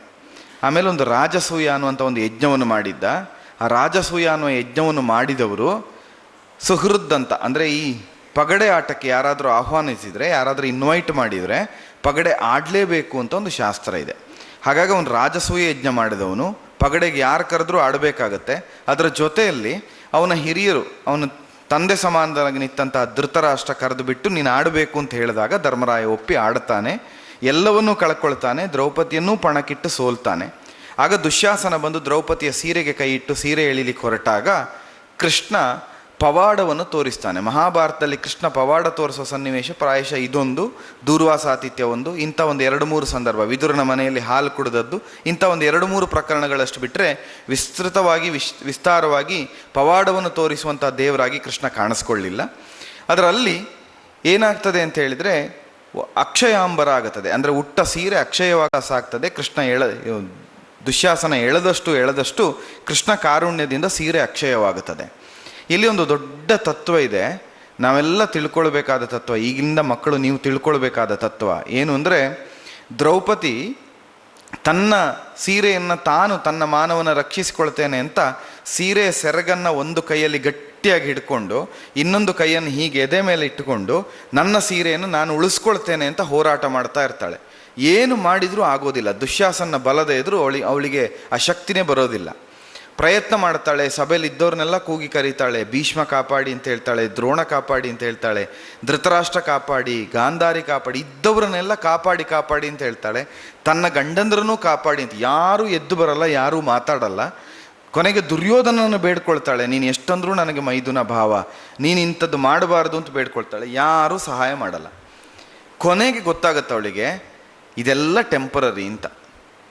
ಆಮೇಲೆ ಒಂದು ರಾಜಸೂಯ ಅನ್ನುವಂಥ ಒಂದು ಯಜ್ಞವನ್ನು ಮಾಡಿದ್ದ. ಆ ರಾಜಸೂಯ ಅನ್ನುವ ಯಜ್ಞವನ್ನು ಮಾಡಿದವರು ಸುಹೃದ್ ಅಂತ, ಅಂದರೆ ಈ ಪಗಡೆ ಆಟಕ್ಕೆ ಯಾರಾದರೂ ಆಹ್ವಾನಿಸಿದರೆ, ಯಾರಾದರೂ ಇನ್ವೈಟ್ ಮಾಡಿದರೆ ಪಗಡೆ ಆಡಲೇಬೇಕು ಅಂತ ಒಂದು ಶಾಸ್ತ್ರ ಇದೆ. ಹಾಗಾಗಿ ಅವನು ರಾಜಸೂಯ ಯಜ್ಞ ಮಾಡಿದವನು, ಪಗಡೆಗೆ ಯಾರು ಕರೆದ್ರೂ ಆಡಬೇಕಾಗತ್ತೆ. ಅದರ ಜೊತೆಯಲ್ಲಿ ಅವನ ಹಿರಿಯರು, ಅವನ ತಂದೆ ಸಮಾನವಾಗಿ ನಿಂತಹ ಧೃತರಾಷ್ಟ್ರ ಕರೆದು ಬಿಟ್ಟು ನೀನು ಆಡಬೇಕು ಅಂತ ಹೇಳಿದಾಗ ಧರ್ಮರಾಯ ಒಪ್ಪಿ ಆಡ್ತಾನೆ. ಎಲ್ಲವನ್ನೂ ಕಳ್ಕೊಳ್ತಾನೆ, ದ್ರೌಪದಿಯನ್ನೂ ಪಣಕ್ಕಿಟ್ಟು ಸೋಲ್ತಾನೆ. ಆಗ ದುಶ್ಯಾಸನ ಬಂದು ದ್ರೌಪದಿಯ ಸೀರೆಗೆ ಕೈ ಇಟ್ಟು ಸೀರೆ ಎಳಿಲಿಕ್ಕೆ ಹೊರಟಾಗ ಕೃಷ್ಣ ಪವಾಡವನ್ನು ತೋರಿಸ್ತಾನೆ. ಮಹಾಭಾರತದಲ್ಲಿ ಕೃಷ್ಣ ಪವಾಡ ತೋರಿಸುವ ಸನ್ನಿವೇಶ ಪ್ರಾಯಶಃ ಇದೊಂದು, ದೂರ್ವಾಸಾತಿಥ್ಯ ಒಂದು, ಇಂಥ ಒಂದು 2-3 ಸಂದರ್ಭ, ವಿದುರನ ಮನೆಯಲ್ಲಿ ಹಾಲು ಕುಡಿದದ್ದು, ಇಂಥ ಒಂದು 2-3 ಪ್ರಕರಣಗಳಷ್ಟು ಬಿಟ್ಟರೆ ವಿಸ್ತೃತವಾಗಿ ವಿಸ್ತಾರವಾಗಿ ಪವಾಡವನ್ನು ತೋರಿಸುವಂಥ ದೇವರಾಗಿ ಕೃಷ್ಣ ಕಾಣಿಸ್ಕೊಳ್ಳಿಲ್ಲ. ಅದರಲ್ಲಿ ಏನಾಗ್ತದೆ ಅಂತ ಹೇಳಿದರೆ ಅಕ್ಷಯಾಂಬರ ಆಗುತ್ತದೆ. ಅಂದರೆ ಉಟ್ಟ ಸೀರೆ ಅಕ್ಷಯವಾಗ ಸಾಗ್ತದೆ. ದುಶ್ಯಾಸನ ಎಳೆದಷ್ಟು ಕೃಷ್ಣ ಕಾರುಣ್ಯದಿಂದ ಸೀರೆ ಅಕ್ಷಯವಾಗುತ್ತದೆ. ಇಲ್ಲಿ ಒಂದು ದೊಡ್ಡ ತತ್ವ ಇದೆ, ನಾವೆಲ್ಲ ತಿಳ್ಕೊಳ್ಬೇಕಾದ ತತ್ವ. ಈಗಿಂದ ಮಕ್ಕಳು ನೀವು ತಿಳ್ಕೊಳ್ಬೇಕಾದ ತತ್ವ ಏನು ಅಂದರೆ, ದ್ರೌಪದಿ ತನ್ನ ಸೀರೆಯನ್ನು ತಾನು ತನ್ನ ಮಾನವನ ರಕ್ಷಿಸಿಕೊಳ್ತೇನೆ ಅಂತ ಸೀರೆಯ ಸೆರಗನ್ನು ಒಂದು ಕೈಯಲ್ಲಿ ಗಟ್ಟಿಯಾಗಿ ಹಿಡ್ಕೊಂಡು ಇನ್ನೊಂದು ಕೈಯನ್ನು ಹೀಗೆ ಎದೆ ಮೇಲೆ ಇಟ್ಟುಕೊಂಡು ನನ್ನ ಸೀರೆಯನ್ನು ನಾನು ಉಳಿಸ್ಕೊಳ್ತೇನೆ ಅಂತ ಹೋರಾಟ ಮಾಡ್ತಾ ಇರ್ತಾಳೆ. ಏನು ಮಾಡಿದರೂ ಆಗೋದಿಲ್ಲ. ದುಶ್ಯಾಸನ ಬಲದ ಎದುರು ಅವಳಿಗೆ ಆ ಶಕ್ತಿನೇ ಬರೋದಿಲ್ಲ. ಪ್ರಯತ್ನ ಮಾಡ್ತಾಳೆ, ಸಭೆಯಲ್ಲಿ ಇದ್ದವ್ರನ್ನೆಲ್ಲ ಕೂಗಿ ಕರೀತಾಳೆ, ಭೀಷ್ಮ ಕಾಪಾಡಿ ಅಂತ ಹೇಳ್ತಾಳೆ, ದ್ರೋಣ ಕಾಪಾಡಿ ಅಂತ ಹೇಳ್ತಾಳೆ, ಧೃತರಾಷ್ಟ್ರ ಕಾಪಾಡಿ, ಗಾಂಧಾರಿ ಕಾಪಾಡಿ, ಇದ್ದವ್ರನ್ನೆಲ್ಲ ಕಾಪಾಡಿ ಕಾಪಾಡಿ ಅಂತ ಹೇಳ್ತಾಳೆ, ತನ್ನ ಗಂಡಂದ್ರನ್ನೂ ಕಾಪಾಡಿ ಅಂತ. ಯಾರೂ ಎದ್ದು ಬರಲ್ಲ, ಯಾರೂ ಮಾತಾಡಲ್ಲ. ಕೊನೆಗೆ ದುರ್ಯೋಧನನ್ನು ಬೇಡ್ಕೊಳ್ತಾಳೆ, ನೀನು ಎಷ್ಟಂದ್ರೂ ನನಗೆ ಮೈದುನ ಭಾವ, ನೀನು ಇಂಥದ್ದು ಮಾಡಬಾರ್ದು ಅಂತ ಬೇಡ್ಕೊಳ್ತಾಳೆ. ಯಾರೂ ಸಹಾಯ ಮಾಡಲ್ಲ. ಕೊನೆಗೆ ಗೊತ್ತಾಗುತ್ತೆ ಅವಳಿಗೆ ಇದೆಲ್ಲ ಟೆಂಪರರಿ ಅಂತ.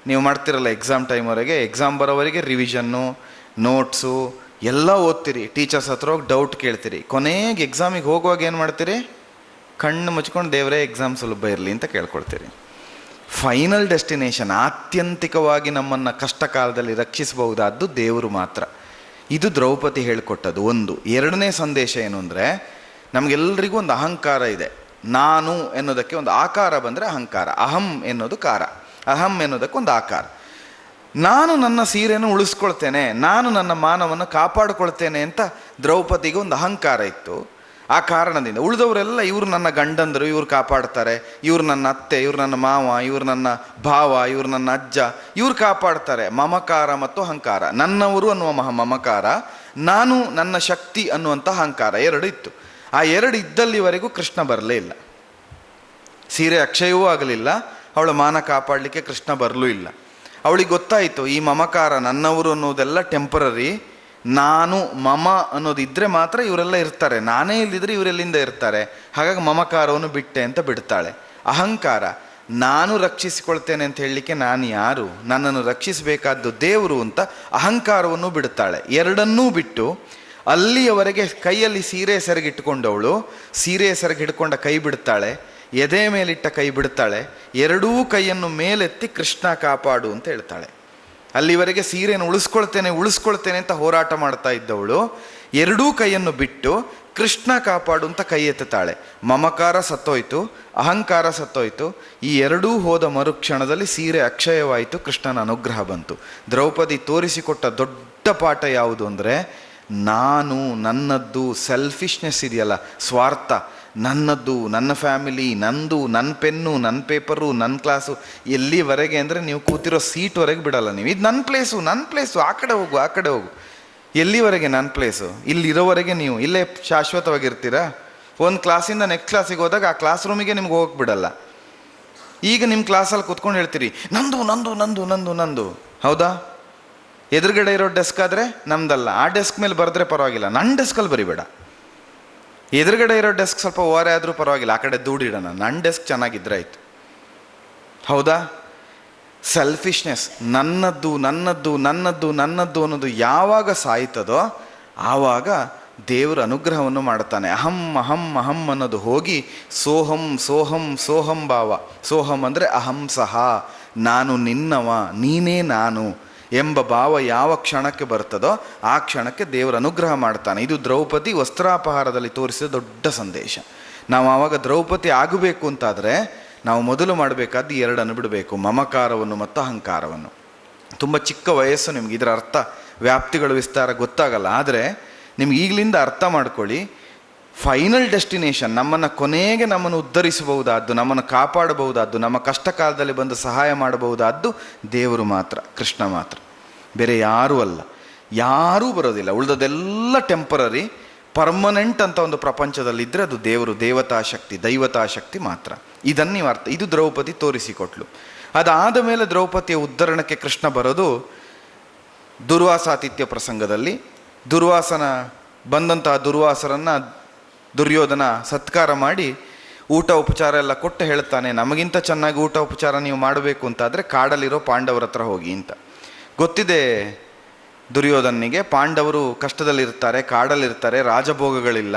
ನೀವು ಮಾಡ್ತಿರಲ್ಲ ಎಕ್ಸಾಮ್ ಟೈಮ್ವರೆಗೆ, ಎಕ್ಸಾಮ್ ಬರೋವರೆಗೆ ರಿವಿಷನ್ನು, ನೋಟ್ಸು ಎಲ್ಲ ಓದ್ತೀರಿ, ಟೀಚರ್ಸ್ ಹತ್ರ ಹೋಗಿ ಡೌಟ್ ಕೇಳ್ತೀರಿ. ಕೊನೆಗೆ ಎಕ್ಸಾಮಿಗೆ ಹೋಗುವಾಗ ಏನು ಮಾಡ್ತೀರಿ? ಕಣ್ಣು ಮುಚ್ಕೊಂಡು ದೇವರೇ ಎಕ್ಸಾಮ್ ಸುಲಭ ಇರಲಿ ಅಂತ ಕೇಳ್ಕೊಳ್ತೀರಿ. ಫೈನಲ್ ಡೆಸ್ಟಿನೇಷನ್, ಆತ್ಯಂತಿಕವಾಗಿ ನಮ್ಮನ್ನು ಕಷ್ಟ ಕಾಲದಲ್ಲಿ ರಕ್ಷಿಸಬಹುದಾದ್ದು ದೇವರು ಮಾತ್ರ. ಇದು ದ್ರೌಪದಿ ಹೇಳಿಕೊಟ್ಟದ್ದು ಒಂದು. ಎರಡನೇ ಸಂದೇಶ ಏನು ಅಂದರೆ, ನಮಗೆಲ್ಲರಿಗೂ ಒಂದು ಅಹಂಕಾರ ಇದೆ. ನಾನು ಎನ್ನುವುದಕ್ಕೆ ಒಂದು ಆಕಾರ ಬಂದರೆ ಅಹಂಕಾರ, ಅಹಂ ಎನ್ನುವುದು ಕಾರ, ಅಹಂ ಎನ್ನುವುದಕ್ಕೊಂದು ಆಕಾರ. ನಾನು ನನ್ನ ಸೀರೆಯನ್ನು ಉಳಿಸ್ಕೊಳ್ತೇನೆ, ನಾನು ನನ್ನ ಮಾನವನ್ನು ಕಾಪಾಡಿಕೊಳ್ತೇನೆ ಅಂತ ದ್ರೌಪದಿಗೆ ಒಂದು ಅಹಂಕಾರ ಇತ್ತು. ಆ ಕಾರಣದಿಂದ ಉಳಿದವರೆಲ್ಲ ಇವರು ನನ್ನ ಗಂಡಂದರು, ಇವ್ರು ಕಾಪಾಡ್ತಾರೆ, ಇವ್ರು ನನ್ನ ಅತ್ತೆ, ಇವ್ರು ನನ್ನ ಮಾವ, ಇವ್ರು ನನ್ನ ಭಾವ, ಇವ್ರು ನನ್ನ ಅಜ್ಜ, ಇವ್ರು ಕಾಪಾಡ್ತಾರೆ. ಮಮಕಾರ ಮತ್ತು ಅಹಂಕಾರ, ನನ್ನವರು ಅನ್ನುವ ಮಮಕಾರ, ನಾನು ನನ್ನ ಶಕ್ತಿ ಅನ್ನುವಂಥ ಅಹಂಕಾರ ಎರಡು ಇತ್ತು. ಆ ಎರಡು ಇದ್ದಲ್ಲಿವರೆಗೂ ಕೃಷ್ಣ ಬರಲೇ ಇಲ್ಲ. ಸೀರೆ ಅಕ್ಷಯವೂ ಆಗಲಿಲ್ಲ, ಅವಳ ಮಾನ ಕಾಪಾಡಲಿಕ್ಕೆ ಕೃಷ್ಣ ಬರಲೂ ಇಲ್ಲ. ಅವಳಿಗೆ ಗೊತ್ತಾಯಿತು ಈ ಮಮಕಾರ, ನನ್ನವರು ಅನ್ನೋದೆಲ್ಲ ಟೆಂಪರರಿ, ನಾನು ಮಮ ಅನ್ನೋದು ಇದ್ದರೆ ಮಾತ್ರ ಇವರೆಲ್ಲ ಇರ್ತಾರೆ, ನಾನೇ ಇಲ್ಲದಿದ್ರೆ ಇವರೆಲ್ಲಿಂದ ಇರ್ತಾರೆ, ಹಾಗಾಗಿ ಮಮಕಾರವನ್ನು ಬಿಟ್ಟೆ ಅಂತ ಬಿಡ್ತಾಳೆ. ಅಹಂಕಾರ, ನಾನು ರಕ್ಷಿಸಿಕೊಳ್ತೇನೆ ಅಂತ ಹೇಳಲಿಕ್ಕೆ ನಾನು ಯಾರು, ನನ್ನನ್ನು ರಕ್ಷಿಸಬೇಕಾದ್ದು ದೇವರು ಅಂತ ಅಹಂಕಾರವನ್ನು ಬಿಡ್ತಾಳೆ. ಎರಡನ್ನೂ ಬಿಟ್ಟು ಅಲ್ಲಿಯವರೆಗೆ ಕೈಯಲ್ಲಿ ಸೀರೆ ಸೆರಗಿಟ್ಟುಕೊಂಡವಳು ಸೀರೆ ಸೆರಗಿ ಹಿಡ್ಕೊಂಡ ಕೈ ಬಿಡ್ತಾಳೆ, ಎದೆ ಮೇಲಿಟ್ಟ ಕೈ ಬಿಡ್ತಾಳೆ, ಎರಡೂ ಕೈಯನ್ನು ಮೇಲೆತ್ತಿ ಕೃಷ್ಣ ಕಾಪಾಡು ಅಂತ ಹೇಳ್ತಾಳೆ. ಅಲ್ಲಿವರೆಗೆ ಸೀರೆಯನ್ನು ಉಳಿಸ್ಕೊಳ್ತೇನೆ ಅಂತ ಹೋರಾಟ ಮಾಡ್ತಾ ಇದ್ದವಳು ಎರಡೂ ಕೈಯನ್ನು ಬಿಟ್ಟು ಕೃಷ್ಣ ಕಾಪಾಡು ಅಂತ ಕೈ ಎತ್ತುತ್ತಾಳೆ. ಮಮಕಾರ ಸತ್ತೋಯ್ತು, ಅಹಂಕಾರ ಸತ್ತೋಯ್ತು. ಈ ಎರಡೂ ಹೋದ ಮರುಕ್ಷಣದಲ್ಲಿ ಸೀರೆ ಅಕ್ಷಯವಾಯಿತು, ಕೃಷ್ಣನ ಅನುಗ್ರಹ ಬಂತು. ದ್ರೌಪದಿ ತೋರಿಸಿಕೊಟ್ಟ ದೊಡ್ಡ ಪಾಠ ಯಾವುದು ಅಂದರೆ, ನಾನು, ನನ್ನದ್ದು, ಸೆಲ್ಫಿಶ್ನೆಸ್ ಇದೆಯಲ್ಲ, ಸ್ವಾರ್ಥ, ನನ್ನದ್ದು, ನನ್ನ ಫ್ಯಾಮಿಲಿ, ನಂದು, ನನ್ನ ಪೆನ್ನು, ನನ್ನ ಪೇಪರು, ನನ್ನ ಕ್ಲಾಸು, ಎಲ್ಲಿವರೆಗೆ ಅಂದರೆ ನೀವು ಕೂತಿರೋ ಸೀಟ್ವರೆಗೆ ಬಿಡಲ್ಲ ನೀವು. ಇದು ನನ್ನ ಪ್ಲೇಸು, ಆ ಕಡೆ ಹೋಗು. ಎಲ್ಲಿವರೆಗೆ ನನ್ನ ಪ್ಲೇಸು? ಇಲ್ಲಿರೋವರೆಗೆ ನೀವು ಇಲ್ಲೇ ಶಾಶ್ವತವಾಗಿರ್ತೀರಾ? ಒಂದು ಕ್ಲಾಸಿಂದ ನೆಕ್ಸ್ಟ್ ಕ್ಲಾಸಿಗೆ ಹೋದಾಗ ಆ ಕ್ಲಾಸ್ ರೂಮಿಗೆ ನಿಮ್ಗೆ ಹೋಗಕ್ಕೆ ಬಿಡಲ್ಲ. ಈಗ ನಿಮ್ಮ ಕ್ಲಾಸಲ್ಲಿ ಕೂತ್ಕೊಂಡು ಹೇಳ್ತೀರಿ ನಂದು, ಹೌದಾ? ಎದುರುಗಡೆ ಇರೋ ಡೆಸ್ಕ್ ಆದರೆ ನಮ್ದಲ್ಲ, ಆ ಡೆಸ್ಕ್ ಮೇಲೆ ಬರೆದ್ರೆ ಪರವಾಗಿಲ್ಲ, ನನ್ನ ಡೆಸ್ಕಲ್ಲಿ ಬರಿಬೇಡ. ಎದುರುಗಡೆ ಇರೋ ಡೆಸ್ಕ್ ಸ್ವಲ್ಪ ಓರೆ ಆದರೂ ಪರವಾಗಿಲ್ಲ, ಆ ಕಡೆ ದೂಡಿಡೋಣ, ನನ್ನ ಡೆಸ್ಕ್ ಚೆನ್ನಾಗಿದ್ರೆ ಆಯಿತು, ಹೌದಾ? ಸೆಲ್ಫಿಶ್ನೆಸ್, ನನ್ನದ್ದು ಅನ್ನೋದು ಯಾವಾಗ ಸಾಯ್ತದೋ ಆವಾಗ ದೇವರು ಅನುಗ್ರಹವನ್ನು ಮಾಡ್ತಾನೆ. ಅಹಂ ಅನ್ನೋದು ಹೋಗಿ ಸೋಹಂ ಭಾವ. ಸೋಹಂ ಅಂದರೆ ಅಹಂ ಸಹ, ನಾನು ನಿನ್ನವ, ನೀನೇ ನಾನು ಎಂಬ ಭಾವ ಯಾವ ಕ್ಷಣಕ್ಕೆ ಬರ್ತದೋ ಆ ಕ್ಷಣಕ್ಕೆ ದೇವರ ಅನುಗ್ರಹ ಮಾಡ್ತಾನೆ. ಇದು ದ್ರೌಪದಿ ವಸ್ತ್ರಾಪಹಾರದಲ್ಲಿ ತೋರಿಸಿದ ದೊಡ್ಡ ಸಂದೇಶ. ನಾವು ಆವಾಗ ದ್ರೌಪದಿ ಆಗಬೇಕು ಅಂತಾದರೆ ನಾವು ಮೊದಲು ಮಾಡಬೇಕಾದ್ದು ಎರಡನ್ನು ಬಿಡಬೇಕು, ಮಮಕಾರವನ್ನು ಮತ್ತು ಅಹಂಕಾರವನ್ನು. ತುಂಬ ಚಿಕ್ಕ ವಯಸ್ಸು, ನಿಮ್ಗೆ ಇದರ ಅರ್ಥ ವ್ಯಾಪ್ತಿಗಳು ವಿಸ್ತಾರ ಗೊತ್ತಾಗಲ್ಲ. ಆದರೆ ನಿಮ್ಗೆ ಈಗಲಿಂದ ಅರ್ಥ ಮಾಡ್ಕೊಳ್ಳಿ, ಫೈನಲ್ ಡೆಸ್ಟಿನೇಷನ್, ಕೊನೆಗೆ ನಮ್ಮನ್ನು ಉದ್ಧರಿಸಬಹುದಾದ್ದು, ನಮ್ಮನ್ನು ಕಾಪಾಡಬಹುದಾದ್ದು, ನಮ್ಮ ಕಷ್ಟ ಕಾಲದಲ್ಲಿ ಬಂದು ಸಹಾಯ ಮಾಡಬಹುದಾದ್ದು ದೇವರು ಮಾತ್ರ, ಕೃಷ್ಣ ಮಾತ್ರ, ಬೇರೆ ಯಾರೂ ಅಲ್ಲ. ಯಾರೂ ಬರೋದಿಲ್ಲ. ಉಳಿದದೆಲ್ಲ ಟೆಂಪರರಿ. ಪರ್ಮನೆಂಟ್ ಅಂತ ಒಂದು ಪ್ರಪಂಚದಲ್ಲಿದ್ದರೆ ಅದು ದೇವರು, ದೈವತಾಶಕ್ತಿ ಮಾತ್ರ. ಇದನ್ನು ನೀವು ಅರ್ಥ, ಇದು ದ್ರೌಪದಿ ತೋರಿಸಿಕೊಟ್ಲು. ಅದಾದ ಮೇಲೆ ದ್ರೌಪದಿಯ ಉದ್ಧರಣಕ್ಕೆ ಕೃಷ್ಣ ಬರೋದು ದುರ್ವಾಸಾತಿಥ್ಯ ಪ್ರಸಂಗದಲ್ಲಿ. ಬಂದಂತಹ ದುರ್ವಾಸರನ್ನು ದುರ್ಯೋಧನ ಸತ್ಕಾರ ಮಾಡಿ ಊಟ ಉಪಚಾರ ಎಲ್ಲ ಕೊಟ್ಟು ಹೇಳ್ತಾನೆ, ನಮಗಿಂತ ಚೆನ್ನಾಗಿ ಊಟ ಉಪಚಾರ ನೀವು ಮಾಡಬೇಕು ಅಂತಾದರೆ ಕಾಡಲ್ಲಿರೋ ಪಾಂಡವರ ಹತ್ರ ಹೋಗಿ ಅಂತ. ಗೊತ್ತಿದೆ ದುರ್ಯೋಧನಿಗೆ, ಪಾಂಡವರು ಕಷ್ಟದಲ್ಲಿರ್ತಾರೆ, ಕಾಡಲ್ಲಿರ್ತಾರೆ, ರಾಜಭೋಗಗಳಿಲ್ಲ.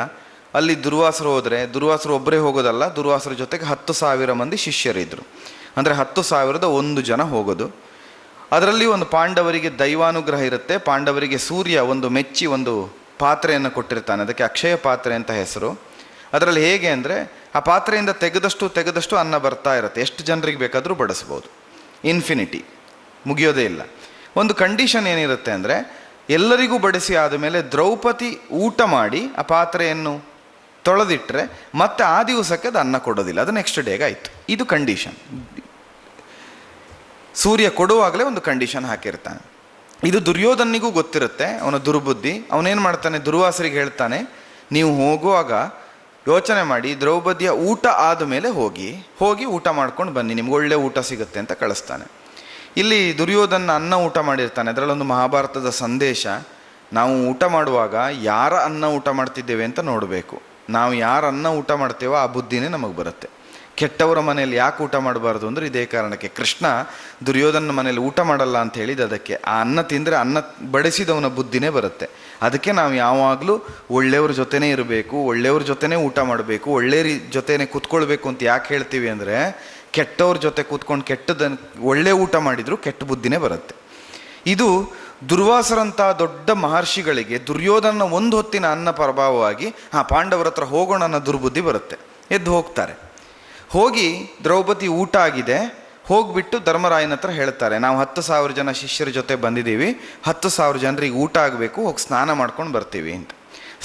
ಅಲ್ಲಿ ದುರ್ವಾಸರು ಹೋದರೆ, ದುರ್ವಾಸರು ಒಬ್ಬರೇ ಹೋಗೋದಲ್ಲ, ದುರ್ವಾಸರ ಜೊತೆಗೆ 10,000 ಮಂದಿ ಶಿಷ್ಯರಿದ್ದರು. ಅಂದರೆ 10,000 ಜನ ಹೋಗೋದು. ಅದರಲ್ಲಿ ಒಂದು ಪಾಂಡವರಿಗೆ ದೈವಾನುಗ್ರಹ ಇರುತ್ತೆ. ಪಾಂಡವರಿಗೆ ಸೂರ್ಯ ಮೆಚ್ಚಿ ಒಂದು ಪಾತ್ರೆಯನ್ನು ಕೊಟ್ಟಿರ್ತಾನೆ, ಅದಕ್ಕೆ ಅಕ್ಷಯ ಪಾತ್ರೆ ಅಂತ ಹೆಸರು. ಅದರಲ್ಲಿ ಹೇಗೆ ಅಂದರೆ, ಆ ಪಾತ್ರೆಯಿಂದ ತೆಗೆದಷ್ಟು ಅನ್ನ ಬರ್ತಾ ಇರುತ್ತೆ, ಎಷ್ಟು ಜನರಿಗೆ ಬೇಕಾದರೂ ಬಡಿಸ್ಬೋದು. ಇನ್ಫಿನಿಟಿ, ಮುಗಿಯೋದೇ ಇಲ್ಲ. ಒಂದು ಕಂಡೀಷನ್ ಏನಿರುತ್ತೆ ಅಂದರೆ, ಎಲ್ಲರಿಗೂ ಬಡಿಸಿ ಆದಮೇಲೆ ದ್ರೌಪದಿ ಊಟ ಮಾಡಿ ಆ ಪಾತ್ರೆಯನ್ನು ತೊಳೆದಿಟ್ಟರೆ ಮತ್ತೆ ಆ ದಿವಸಕ್ಕೆ ಅದು ಅನ್ನ ಕೊಡೋದಿಲ್ಲ, ಅದು ನೆಕ್ಸ್ಟ್ ಡೇಗೆ ಆಯಿತು. ಇದು ಕಂಡೀಷನ್. ಸೂರ್ಯ ಕೊಡುವಾಗಲೇ ಒಂದು ಕಂಡೀಷನ್ ಹಾಕಿರ್ತಾನೆ. ಇದು ದುರ್ಯೋಧನಿಗೂ ಗೊತ್ತಿರುತ್ತೆ, ಅವನ ದುರ್ಬುದ್ಧಿ. ಅವನೇನು ಮಾಡ್ತಾನೆ, ದುರ್ವಾಸರಿಗೆ ಹೇಳ್ತಾನೆ, ನೀವು ಹೋಗುವಾಗ ಯೋಚನೆ ಮಾಡಿ ದ್ರೌಪದಿಯ ಊಟ ಆದಮೇಲೆ ಹೋಗಿ ಊಟ ಮಾಡ್ಕೊಂಡು ಬನ್ನಿ, ನಿಮ್ಗೆ ಒಳ್ಳೆ ಊಟ ಸಿಗುತ್ತೆ ಅಂತ ಕಳಿಸ್ತಾನೆ. ಇಲ್ಲಿ ದುರ್ಯೋಧನ ಅನ್ನ ಊಟ ಮಾಡಿರ್ತಾನೆ. ಅದರಲ್ಲೊಂದು ಮಹಾಭಾರತದ ಸಂದೇಶ, ನಾವು ಊಟ ಮಾಡುವಾಗ ಯಾರ ಅನ್ನ ಊಟ ಮಾಡ್ತಿದ್ದೇವೆ ಅಂತ ನೋಡಬೇಕು. ನಾವು ಯಾರ ಅನ್ನ ಊಟ ಮಾಡ್ತೇವೋ ಆ ಬುದ್ಧಿನೇ ನಮಗೆ ಬರುತ್ತೆ. ಕೆಟ್ಟವರ ಮನೆಯಲ್ಲಿ ಯಾಕೆ ಊಟ ಮಾಡಬಾರ್ದು ಅಂದರೆ ಇದೇ ಕಾರಣಕ್ಕೆ. ಕೃಷ್ಣ ದುರ್ಯೋಧನ ಮನೆಯಲ್ಲಿ ಊಟ ಮಾಡಲ್ಲ ಅಂತ ಹೇಳಿದ ಅದಕ್ಕೆ. ಆ ಅನ್ನ ತಿಂದರೆ ಅನ್ನ ಬಡಿಸಿದವನ ಬುದ್ಧಿನೇ ಬರುತ್ತೆ. ಅದಕ್ಕೆ ನಾವು ಯಾವಾಗಲೂ ಒಳ್ಳೆಯವ್ರ ಜೊತೆನೇ ಇರಬೇಕು, ಒಳ್ಳೆಯವ್ರ ಜೊತೆನೇ ಊಟ ಮಾಡಬೇಕು, ಒಳ್ಳೆಯ ಜೊತೆನೇ ಕೂತ್ಕೊಳ್ಬೇಕು ಅಂತ ಯಾಕೆ ಹೇಳ್ತೀವಿ ಅಂದರೆ, ಕೆಟ್ಟವ್ರ ಜೊತೆ ಕೂತ್ಕೊಂಡು ಒಳ್ಳೆ ಊಟ ಮಾಡಿದರೂ ಕೆಟ್ಟ ಬುದ್ಧಿನೇ ಬರುತ್ತೆ. ಇದು ದುರ್ವಾಸರಂಥ ದೊಡ್ಡ ಮಹರ್ಷಿಗಳಿಗೆ ದುರ್ಯೋಧನ ಒಂದು ಹೊತ್ತಿನ ಅನ್ನ ಪ್ರಭಾವವಾಗಿ ಪಾಂಡವರ ಹತ್ರ ಹೋಗೋಣ ಅನ್ನೋ ದುರ್ಬುದ್ಧಿ ಬರುತ್ತೆ. ಎದ್ದು ಹೋಗ್ತಾರೆ. ಹೋಗಿ ದ್ರೌಪದಿ ಊಟ ಆಗಿದೆ, ಹೋಗ್ಬಿಟ್ಟು ಧರ್ಮರಾಯನ ಹತ್ರ ಹೇಳ್ತಾರೆ, ನಾವು 10,000 ಜನ ಶಿಷ್ಯರ ಜೊತೆ ಬಂದಿದ್ದೀವಿ, 10,000 ಜನರಿಗೆ ಊಟ ಆಗಬೇಕು, ಹೋಗಿ ಸ್ನಾನ ಮಾಡ್ಕೊಂಡು ಬರ್ತೀವಿ ಅಂತ.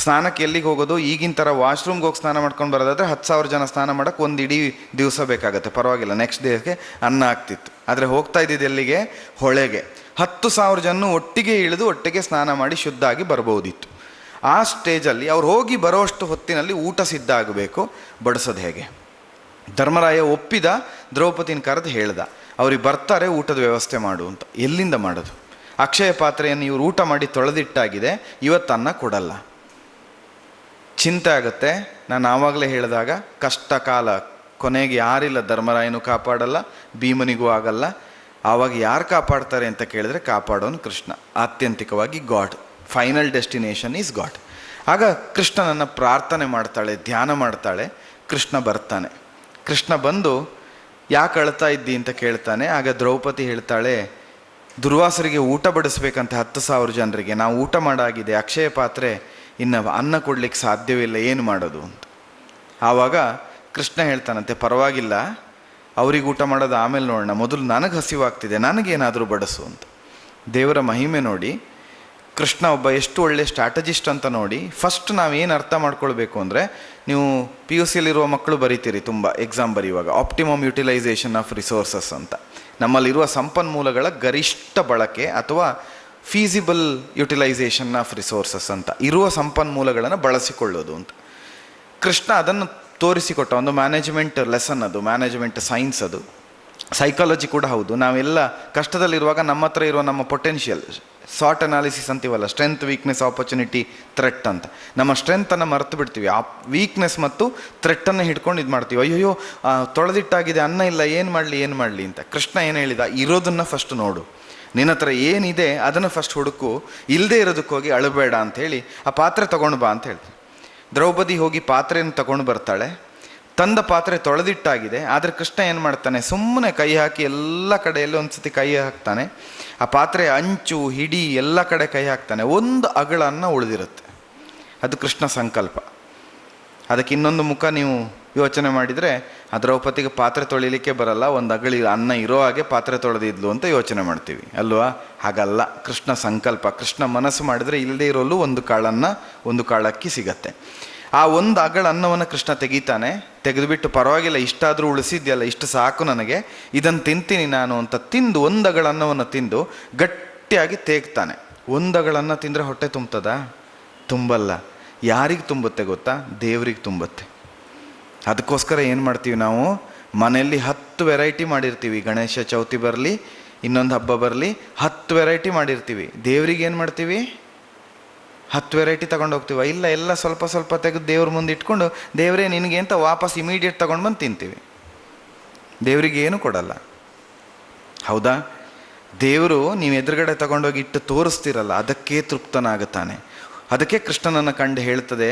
ಸ್ನಾನಕ್ಕೆ ಎಲ್ಲಿಗೆ ಹೋಗೋದು? ಈಗಿನ ಥರ ವಾಶ್ರೂಮ್ಗೆ ಹೋಗಿ ಸ್ನಾನ ಮಾಡ್ಕೊಂಡು ಬರೋದಾದರೆ 10,000 ಜನ ಸ್ನಾನ ಮಾಡೋಕ್ಕೆ ಒಂದು ಇಡೀ ದಿವಸ ಬೇಕಾಗುತ್ತೆ, ಪರವಾಗಿಲ್ಲ, ನೆಕ್ಸ್ಟ್ ಡೇಗೆ ಅನ್ನ ಆಗ್ತಿತ್ತು. ಆದರೆ ಹೋಗ್ತಾ ಇದ್ದಿದ್ದು ಎಲ್ಲಿಗೆ? ಹೊಳೆಗೆ. 10,000 ಜನ ಒಟ್ಟಿಗೆ ಇಳಿದು ಒಟ್ಟಿಗೆ ಸ್ನಾನ ಮಾಡಿ ಶುದ್ಧ ಆಗಿ ಬರ್ಬೋದಿತ್ತು. ಆ ಸ್ಟೇಜಲ್ಲಿ ಅವ್ರು ಹೋಗಿ ಬರೋಷ್ಟು ಹೊತ್ತಿನಲ್ಲಿ ಊಟ ಸಿದ್ಧ ಆಗಬೇಕು. ಬಡಿಸೋದು ಹೇಗೆ? ಧರ್ಮರಾಯ ಒಪ್ಪಿದ, ದ್ರೌಪದಿನ ಕರೆದು ಹೇಳ್ದ, ಅವ್ರಿಗೆ ಬರ್ತಾರೆ, ಊಟದ ವ್ಯವಸ್ಥೆ ಮಾಡು ಅಂತ. ಎಲ್ಲಿಂದ ಮಾಡೋದು? ಅಕ್ಷಯ ಪಾತ್ರೆಯನ್ನು ಇವ್ರು ಊಟ ಮಾಡಿ ತೊಳೆದಿಟ್ಟಾಗಿದೆ, ಇವತ್ತನ್ನ ಕೊಡಲ್ಲ. ಚಿಂತೆ ಆಗುತ್ತೆ. ನಾನು ಆವಾಗಲೇ ಹೇಳಿದಾಗ, ಕಷ್ಟ ಕಾಲ, ಕೊನೆಗೆ ಯಾರಿಲ್ಲ, ಧರ್ಮರಾಯನು ಕಾಪಾಡಲ್ಲ, ಭೀಮನಿಗೂ ಆಗಲ್ಲ. ಆವಾಗ ಯಾರು ಕಾಪಾಡ್ತಾರೆ ಅಂತ ಕೇಳಿದ್ರೆ ಕಾಪಾಡೋನು ಕೃಷ್ಣ. ಆತ್ಯಂತಿಕವಾಗಿ God, final destination is God. ಆಗ ಕೃಷ್ಣನನ್ನು ಪ್ರಾರ್ಥನೆ ಮಾಡ್ತಾಳೆ, ಧ್ಯಾನ ಮಾಡ್ತಾಳೆ. ಕೃಷ್ಣ ಬರ್ತಾನೆ. ಕೃಷ್ಣ ಬಂದು ಯಾಕೆ ಅಳ್ತಾ ಇದ್ದಿ ಅಂತ ಕೇಳ್ತಾನೆ. ಆಗ ದ್ರೌಪದಿ ಹೇಳ್ತಾಳೆ, ದುರ್ವಾಸರಿಗೆ ಊಟ ಬಡಿಸ್ಬೇಕಂತ 10,000 ಜನರಿಗೆ, ನಾವು ಊಟ ಮಾಡಾಗಿದೆ, ಅಕ್ಷಯ ಪಾತ್ರೆ ಇನ್ನು ಅನ್ನ ಕೊಡ್ಲಿಕ್ಕೆ ಸಾಧ್ಯವಿಲ್ಲ, ಏನು ಮಾಡೋದು ಅಂತ. ಆವಾಗ ಕೃಷ್ಣ ಹೇಳ್ತಾನಂತೆ, ಪರವಾಗಿಲ್ಲ, ಅವ್ರಿಗೆ ಊಟ ಮಾಡೋದು ಆಮೇಲೆ ನೋಡೋಣ, ಮೊದಲು ನನಗೆ ಹಸಿವಾಗ್ತಿದೆ, ನನಗೇನಾದರೂ ಬಡಿಸು ಅಂತ. ದೇವರ ಮಹಿಮೆ ನೋಡಿ, ಕೃಷ್ಣ ಒಬ್ಬ ಎಷ್ಟು ಒಳ್ಳೆ ಸ್ಟ್ರಾಟಜಿಸ್ಟ್ ಅಂತ ನೋಡಿ. ಫಸ್ಟ್ ನಾವೇನು ಅರ್ಥ ಮಾಡ್ಕೊಳ್ಬೇಕು ಅಂದರೆ, ನೀವು PUC ಮಕ್ಕಳು ಬರೀತೀರಿ ತುಂಬ ಎಕ್ಸಾಮ್ ಬರೆಯುವಾಗ, ಆಪ್ಟಿಮಮ್ ಯುಟಿಲೈಸೇಷನ್ ಆಫ್ ರಿಸೋರ್ಸಸ್ ಅಂತ. ನಮ್ಮಲ್ಲಿರುವ ಸಂಪನ್ಮೂಲಗಳ ಗರಿಷ್ಠ ಬಳಕೆ ಅಥವಾ ಫೀಸಿಬಲ್ ಯುಟಿಲೈಸೇಷನ್ ಆಫ್ ರಿಸೋರ್ಸಸ್ ಅಂತ, ಇರುವ ಸಂಪನ್ಮೂಲಗಳನ್ನು ಬಳಸಿಕೊಳ್ಳೋದು ಅಂತ. ಕೃಷ್ಣ ಅದನ್ನು ತೋರಿಸಿಕೊಟ್ಟ ಒಂದು ಮ್ಯಾನೇಜ್ಮೆಂಟ್ ಲೆಸನ್, ಅದು ಮ್ಯಾನೇಜ್ಮೆಂಟ್ ಸೈನ್ಸ್, ಅದು ಸೈಕಾಲಜಿ ಕೂಡ ಹೌದು. ನಾವೆಲ್ಲ ಕಷ್ಟದಲ್ಲಿರುವಾಗ ನಮ್ಮ ಹತ್ರ ಇರುವ ನಮ್ಮ ಪೊಟೆನ್ಷಿಯಲ್, ಸಾಟ್ ಅನಾಲಿಸಿಸ್ ಅಂತೀವಲ್ಲ, ಸ್ಟ್ರೆಂತ್, ವೀಕ್ನೆಸ್, ಆಪರ್ಚುನಿಟಿ, ಥ್ರೆಟ್ ಅಂತ. ನಮ್ಮ ಸ್ಟ್ರೆಂತನ್ನು ಮರೆತು ಬಿಡ್ತೀವಿ, ಆ ವೀಕ್ನೆಸ್ ಮತ್ತು ಥ್ರೆಟ್ಟನ್ನು ಹಿಡ್ಕೊಂಡು ಇದು ಮಾಡ್ತೀವಿ. ಅಯ್ಯೋ ತೊಳೆದಿಟ್ಟಾಗಿದೆ, ಅನ್ನ ಇಲ್ಲ, ಏನು ಮಾಡಲಿ ಅಂತ. ಕೃಷ್ಣ ಏನು ಹೇಳಿದ, ಇರೋದನ್ನು ಫಸ್ಟ್ ನೋಡು, ನಿನ್ನ ಹತ್ರ ಏನಿದೆ ಅದನ್ನು ಫಸ್ಟ್ ಹುಡುಕು, ಇಲ್ಲದೆ ಇರೋದಕ್ಕೋಗಿ ಅಳಬೇಡ ಅಂಥೇಳಿ ಆ ಪಾತ್ರೆ ತೊಗೊಂಡು ಬಾ ಅಂತ ಹೇಳ್ತೀನಿ. ದ್ರೌಪದಿ ಹೋಗಿ ಪಾತ್ರೆಯನ್ನು ತಗೊಂಡು ಬರ್ತಾಳೆ. ತಂದ ಪಾತ್ರೆ ತೊಳೆದಿಟ್ಟಾಗಿದೆ. ಆದರೆ ಕೃಷ್ಣ ಏನು ಮಾಡ್ತಾನೆ, ಸುಮ್ಮನೆ ಕೈ ಹಾಕಿ ಎಲ್ಲ ಕಡೆಯಲ್ಲೂ ಒಂದು ಸತಿ ಕೈ ಹಾಕ್ತಾನೆ. ಆ ಪಾತ್ರೆ ಅಂಚು ಹಿಡಿ ಎಲ್ಲ ಕಡೆ ಕೈ ಹಾಕ್ತಾನೆ. ಒಂದು ಅಗಳನ್ನ ಉಳಿದಿರುತ್ತೆ. ಅದು ಕೃಷ್ಣ ಸಂಕಲ್ಪ. ಅದಕ್ಕೆ ಇನ್ನೊಂದು ಮುಖ ನೀವು ಯೋಚನೆ ಮಾಡಿದರೆ, ಆ ದ್ರೌಪದಿಗೆ ಪಾತ್ರೆ ತೊಳಿಲಿಕ್ಕೆ ಬರಲ್ಲ, ಒಂದು ಅಗಳಿ ಅನ್ನ ಇರೋ ಹಾಗೆ ಪಾತ್ರೆ ತೊಳೆದಿದ್ಲು ಅಂತ ಯೋಚನೆ ಮಾಡ್ತೀವಿ ಅಲ್ವಾ? ಹಾಗಲ್ಲ, ಕೃಷ್ಣ ಸಂಕಲ್ಪ. ಕೃಷ್ಣ ಮನಸ್ಸು ಮಾಡಿದರೆ ಇಲ್ಲದೇ ಇರೋಲ್ಲೂ ಒಂದು ಕಾಳನ್ನು, ಒಂದು ಕಾಳಕ್ಕಿ ಸಿಗತ್ತೆ. ಆ ಒಂದು ಅಗಳ ಅನ್ನವನ್ನು ಕೃಷ್ಣ ತೆಗಿತಾನೆ. ತೆಗೆದುಬಿಟ್ಟು, ಪರವಾಗಿಲ್ಲ, ಇಷ್ಟಾದರೂ ಉಳಿಸಿದ್ಯಲ್ಲ, ಇಷ್ಟು ಸಾಕು ನನಗೆ, ಇದನ್ನು ತಿಂತೀನಿ ನಾನು ಅಂತ ತಿಂದು, ಒಂದು ಅಗಳ ಅನ್ನವನ್ನು ತಿಂದು ಗಟ್ಟಿಯಾಗಿ ತೇಗ್ತಾನೆ. ಒಂದು ಅಗಳನ್ನ ತಿಂದರೆ ಹೊಟ್ಟೆ ತುಂಬುತ್ತದ? ತುಂಬಲ್ಲ. ಯಾರಿಗೆ ತುಂಬುತ್ತೆ ಗೊತ್ತಾ? ದೇವ್ರಿಗೆ ತುಂಬುತ್ತೆ. ಅದಕ್ಕೋಸ್ಕರ ಏನು ಮಾಡ್ತೀವಿ ನಾವು, ಮನೆಯಲ್ಲಿ 10 ವೆರೈಟಿ ಮಾಡಿರ್ತೀವಿ. ಗಣೇಶ ಚೌತಿ ಬರಲಿ, ಇನ್ನೊಂದು ಹಬ್ಬ ಬರಲಿ, 10 ವೆರೈಟಿ ಮಾಡಿರ್ತೀವಿ. ದೇವ್ರಿಗೆ ಏನು ಮಾಡ್ತೀವಿ? 10 ವೆರೈಟಿ ತಗೊಂಡು ಹೋಗ್ತೀವ? ಇಲ್ಲ, ಎಲ್ಲ ಸ್ವಲ್ಪ ಸ್ವಲ್ಪ ತೆಗೆದು ದೇವ್ರ ಮುಂದೆ ಇಟ್ಕೊಂಡು, ದೇವರೇ ನಿನಗೆ ಅಂತ ವಾಪಸ್ ಇಮಿಡಿಯೇಟ್ ತಗೊಂಡು ಬಂದು ತಿಂತೀವಿ. ದೇವರಿಗೆ ಏನು ಕೊಡಲ್ಲ. ಹೌದಾ? ದೇವರು ನೀವು ಎದುರುಗಡೆ ತಗೊಂಡೋಗಿ ಇಟ್ಟು ತೋರಿಸ್ತಿರಲ್ಲ, ಅದಕ್ಕೆ ತೃಪ್ತನಾಗುತ್ತಾನೆ. ಅದಕ್ಕೆ ಕೃಷ್ಣನನ್ನು ಕಂಡು ಹೇಳ್ತದೆ,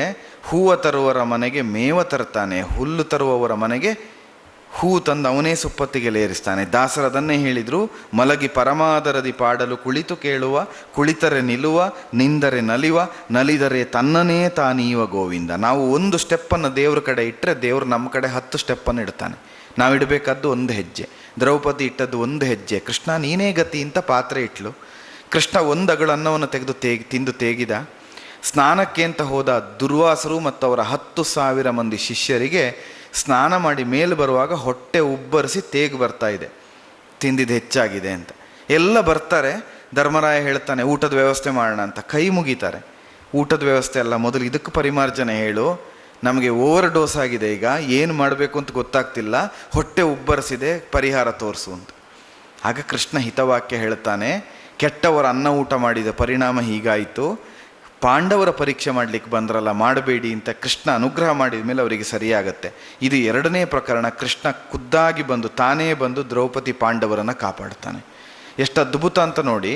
ಹೂವ ತರುವವರ ಮನೆಗೆ ಮೇವ ತರ್ತಾನೆ, ಹುಲ್ಲು ತರುವವರ ಮನೆಗೆ ಹೂ ತಂದು ಅವನೇ ಸುಪ್ಪತ್ತಿಗೆ ಲೇರಿಸ್ತಾನೆ. ದಾಸರದನ್ನೇ ಹೇಳಿದರು, ಮಲಗಿ ಪರಮಾದರದಿ ಪಾಡಲು ಕುಳಿತು ಕೇಳುವ, ಕುಳಿತರೆ ನಿಲ್ಲುವ, ನಿಂದರೆ ನಲಿವ, ನಲಿದರೆ ತನ್ನನೇ ತಾನೀವ ಗೋವಿಂದ. ನಾವು ಒಂದು ಸ್ಟೆಪ್ಪನ್ನು ದೇವ್ರ ಕಡೆ ಇಟ್ಟರೆ ದೇವರು ನಮ್ಮ ಕಡೆ 10 ಸ್ಟೆಪ್ಪನ್ನು ಇಡ್ತಾನೆ. ನಾವಿಡಬೇಕಾದ್ದು ಒಂದು ಹೆಜ್ಜೆ. ದ್ರೌಪದಿ ಇಟ್ಟದ್ದು ಒಂದು ಹೆಜ್ಜೆ. ಕೃಷ್ಣ ನೀನೇ ಗತಿ ಅಂತ ಪಾತ್ರೆ ಇಟ್ಲು. ಕೃಷ್ಣ ಒಂದು ಅಗಳು ಅನ್ನವನ್ನು ತೆಗೆದು ತಿಂದು ತೇಗಿದ. ಸ್ನಾನಕ್ಕೆ ಅಂತ ಹೋದ ದುರ್ವಾಸರು ಮತ್ತು ಅವರ 10,000 ಮಂದಿ ಶಿಷ್ಯರಿಗೆ ಸ್ನಾನ ಮಾಡಿ ಮೇಲೆ ಬರುವಾಗ ಹೊಟ್ಟೆ ಉಬ್ಬರಿಸಿ ತೇಗು ಬರ್ತಾ ಇದೆ, ತಿಂದಿದ್ದು ಹೆಚ್ಚಾಗಿದೆ ಅಂತ. ಎಲ್ಲ ಬರ್ತಾರೆ. ಧರ್ಮರಾಯ ಹೇಳ್ತಾನೆ ಊಟದ ವ್ಯವಸ್ಥೆ ಮಾಡೋಣ ಅಂತ. ಕೈ ಮುಗಿತಾರೆ. ಊಟದ ವ್ಯವಸ್ಥೆ ಅಲ್ಲ, ಮೊದಲು ಇದಕ್ಕೆ ಪರಿಮಾರ್ಜನೆ ಹೇಳು, ನಮಗೆ ಓವರ್ ಡೋಸ್ ಆಗಿದೆ, ಈಗ ಏನು ಮಾಡಬೇಕು ಅಂತ ಗೊತ್ತಾಗ್ತಿಲ್ಲ, ಹೊಟ್ಟೆ ಉಬ್ಬರಿಸಿದೆ, ಪರಿಹಾರ ತೋರಿಸು ಅಂತ. ಆಗ ಕೃಷ್ಣ ಹಿತವಾಕ್ಯ ಹೇಳ್ತಾನೆ, ಕೆಟ್ಟವರ ಅನ್ನ ಊಟ ಮಾಡಿದ ಪರಿಣಾಮ ಹೀಗಾಯಿತು, ಪಾಂಡವರ ಪರೀಕ್ಷೆ ಮಾಡಲಿಕ್ಕೆ ಬಂದ್ರಲ್ಲ, ಮಾಡಬೇಡಿ ಅಂತ ಕೃಷ್ಣ ಅನುಗ್ರಹ ಮಾಡಿದ ಮೇಲೆ ಅವರಿಗೆ ಸರಿಯಾಗತ್ತೆ. ಇದು 2ನೇ ಪ್ರಕರಣ. ಕೃಷ್ಣ ಖುದ್ದಾಗಿ ಬಂದು ತಾನೇ ಬಂದು ದ್ರೌಪದಿ ಪಾಂಡವರನ್ನು ಕಾಪಾಡ್ತಾನೆ. ಎಷ್ಟು ಅದ್ಭುತ ಅಂತ ನೋಡಿ.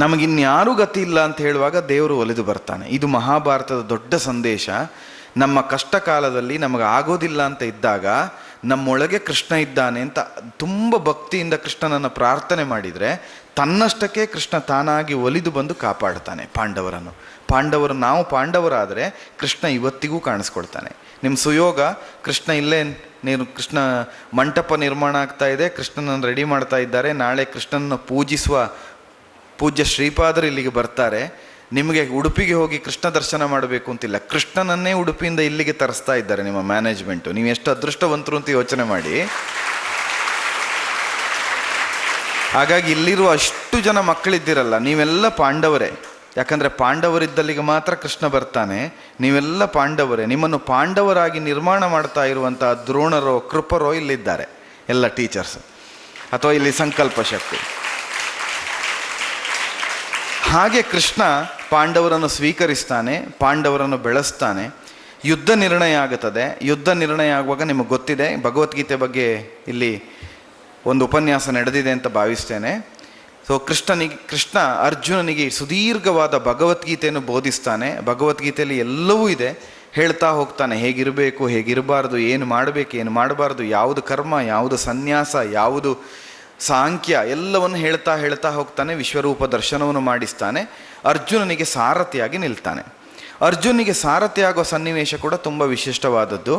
ನಮಗಿನ್ಯಾರೂ ಗತಿ ಇಲ್ಲ ಅಂತ ಹೇಳುವಾಗ ದೇವರು ಒಲಿದು ಬರ್ತಾನೆ. ಇದು ಮಹಾಭಾರತದ ದೊಡ್ಡ ಸಂದೇಶ. ನಮ್ಮ ಕಷ್ಟ ಕಾಲದಲ್ಲಿ ನಮಗೆ ಆಗೋದಿಲ್ಲ ಅಂತ ಇದ್ದಾಗ ನಮ್ಮೊಳಗೆ ಕೃಷ್ಣ ಇದ್ದಾನೆ ಅಂತ ತುಂಬ ಭಕ್ತಿಯಿಂದ ಕೃಷ್ಣನನ್ನು ಪ್ರಾರ್ಥನೆ ಮಾಡಿದರೆ ತನ್ನಷ್ಟಕ್ಕೆ ಕೃಷ್ಣ ತಾನಾಗಿ ಒಲಿದು ಬಂದು ಕಾಪಾಡ್ತಾನೆ ಪಾಂಡವರು. ನಾವು ಪಾಂಡವರಾದರೆ ಕೃಷ್ಣ ಇವತ್ತಿಗೂ ಕಾಣಿಸ್ಕೊಳ್ತಾನೆ. ನಿಮ್ಮ ಸುಯೋಗ ಕೃಷ್ಣ ಇಲ್ಲೇ ಕೃಷ್ಣ ಮಂಟಪ ನಿರ್ಮಾಣ ಆಗ್ತಾ ಇದೆ, ಕೃಷ್ಣನನ್ನು ರೆಡಿ ಮಾಡ್ತಾ ಇದ್ದಾರೆ. ನಾಳೆ ಕೃಷ್ಣನನ್ನು ಪೂಜಿಸುವ ಪೂಜ್ಯ ಶ್ರೀಪಾದರು ಇಲ್ಲಿಗೆ ಬರ್ತಾರೆ. ನಿಮಗೆ ಉಡುಪಿಗೆ ಹೋಗಿ ಕೃಷ್ಣ ದರ್ಶನ ಮಾಡಬೇಕು ಅಂತಿಲ್ಲ, ಕೃಷ್ಣನನ್ನೇ ಉಡುಪಿಯಿಂದ ಇಲ್ಲಿಗೆ ತರಿಸ್ತಾ ಇದ್ದಾರೆ ನಿಮ್ಮ ಮ್ಯಾನೇಜ್ಮೆಂಟು. ನೀವು ಎಷ್ಟು ಅದೃಷ್ಟವಂತರು ಅಂತ ಯೋಚನೆ ಮಾಡಿ. ಹಾಗಾಗಿ ಇಲ್ಲಿರುವ ಅಷ್ಟು ಜನ ಮಕ್ಕಳಿದ್ದೀರಲ್ಲ, ನೀವೆಲ್ಲ ಪಾಂಡವರೇ. ಯಾಕಂದರೆ ಪಾಂಡವರಿದ್ದಲ್ಲಿಗೆ ಮಾತ್ರ ಕೃಷ್ಣ ಬರ್ತಾನೆ. ನೀವೆಲ್ಲ ಪಾಂಡವರೇ. ನಿಮ್ಮನ್ನು ಪಾಂಡವರಾಗಿ ನಿರ್ಮಾಣ ಮಾಡ್ತಾ ಇರುವಂಥ ದ್ರೋಣರೋ ಕೃಪರೋ ಇಲ್ಲಿದ್ದಾರೆ, ಎಲ್ಲ ಟೀಚರ್ಸ್, ಅಥವಾ ಇಲ್ಲಿ ಸಂಕಲ್ಪ ಶಕ್ತಿ. ಹಾಗೆ ಕೃಷ್ಣ ಪಾಂಡವರನ್ನು ಸ್ವೀಕರಿಸ್ತಾನೆ, ಪಾಂಡವರನ್ನು ಬೆಳೆಸ್ತಾನೆ. ಯುದ್ಧ ನಿರ್ಣಯ ಆಗುತ್ತದೆ. ಯುದ್ಧ ನಿರ್ಣಯ ಆಗುವಾಗ ನಿಮಗೆ ಗೊತ್ತಿದೆ, ಭಗವದ್ಗೀತೆ ಬಗ್ಗೆ ಇಲ್ಲಿ ಒಂದು ಉಪನ್ಯಾಸ ನಡೆದಿದೆ ಅಂತ ಭಾವಿಸ್ತೇನೆ. ಸೊ ಕೃಷ್ಣ ಅರ್ಜುನನಿಗೆ ಸುದೀರ್ಘವಾದ ಭಗವದ್ಗೀತೆಯನ್ನು ಬೋಧಿಸ್ತಾನೆ. ಭಗವದ್ಗೀತೆಯಲ್ಲಿ ಎಲ್ಲವೂ ಇದೆ, ಹೇಳ್ತಾ ಹೋಗ್ತಾನೆ ಹೇಗಿರಬೇಕು, ಹೇಗಿರಬಾರ್ದು, ಏನು ಮಾಡಬೇಕು, ಏನು ಮಾಡಬಾರ್ದು, ಯಾವುದು ಕರ್ಮ, ಯಾವುದು ಸನ್ಯಾಸ, ಯಾವುದು ಸಾಂಖ್ಯ, ಎಲ್ಲವನ್ನು ಹೇಳ್ತಾ ಹೋಗ್ತಾನೆ. ವಿಶ್ವರೂಪ ದರ್ಶನವನ್ನು ಮಾಡಿಸ್ತಾನೆ. ಅರ್ಜುನನಿಗೆ ಸಾರಥಿಯಾಗಿ ನಿಲ್ತಾನೆ. ಅರ್ಜುನಿಗೆ ಸಾರಥಿ ಆಗೋ ಸನ್ನಿವೇಶ ಕೂಡ ತುಂಬ ವಿಶಿಷ್ಟವಾದದ್ದು.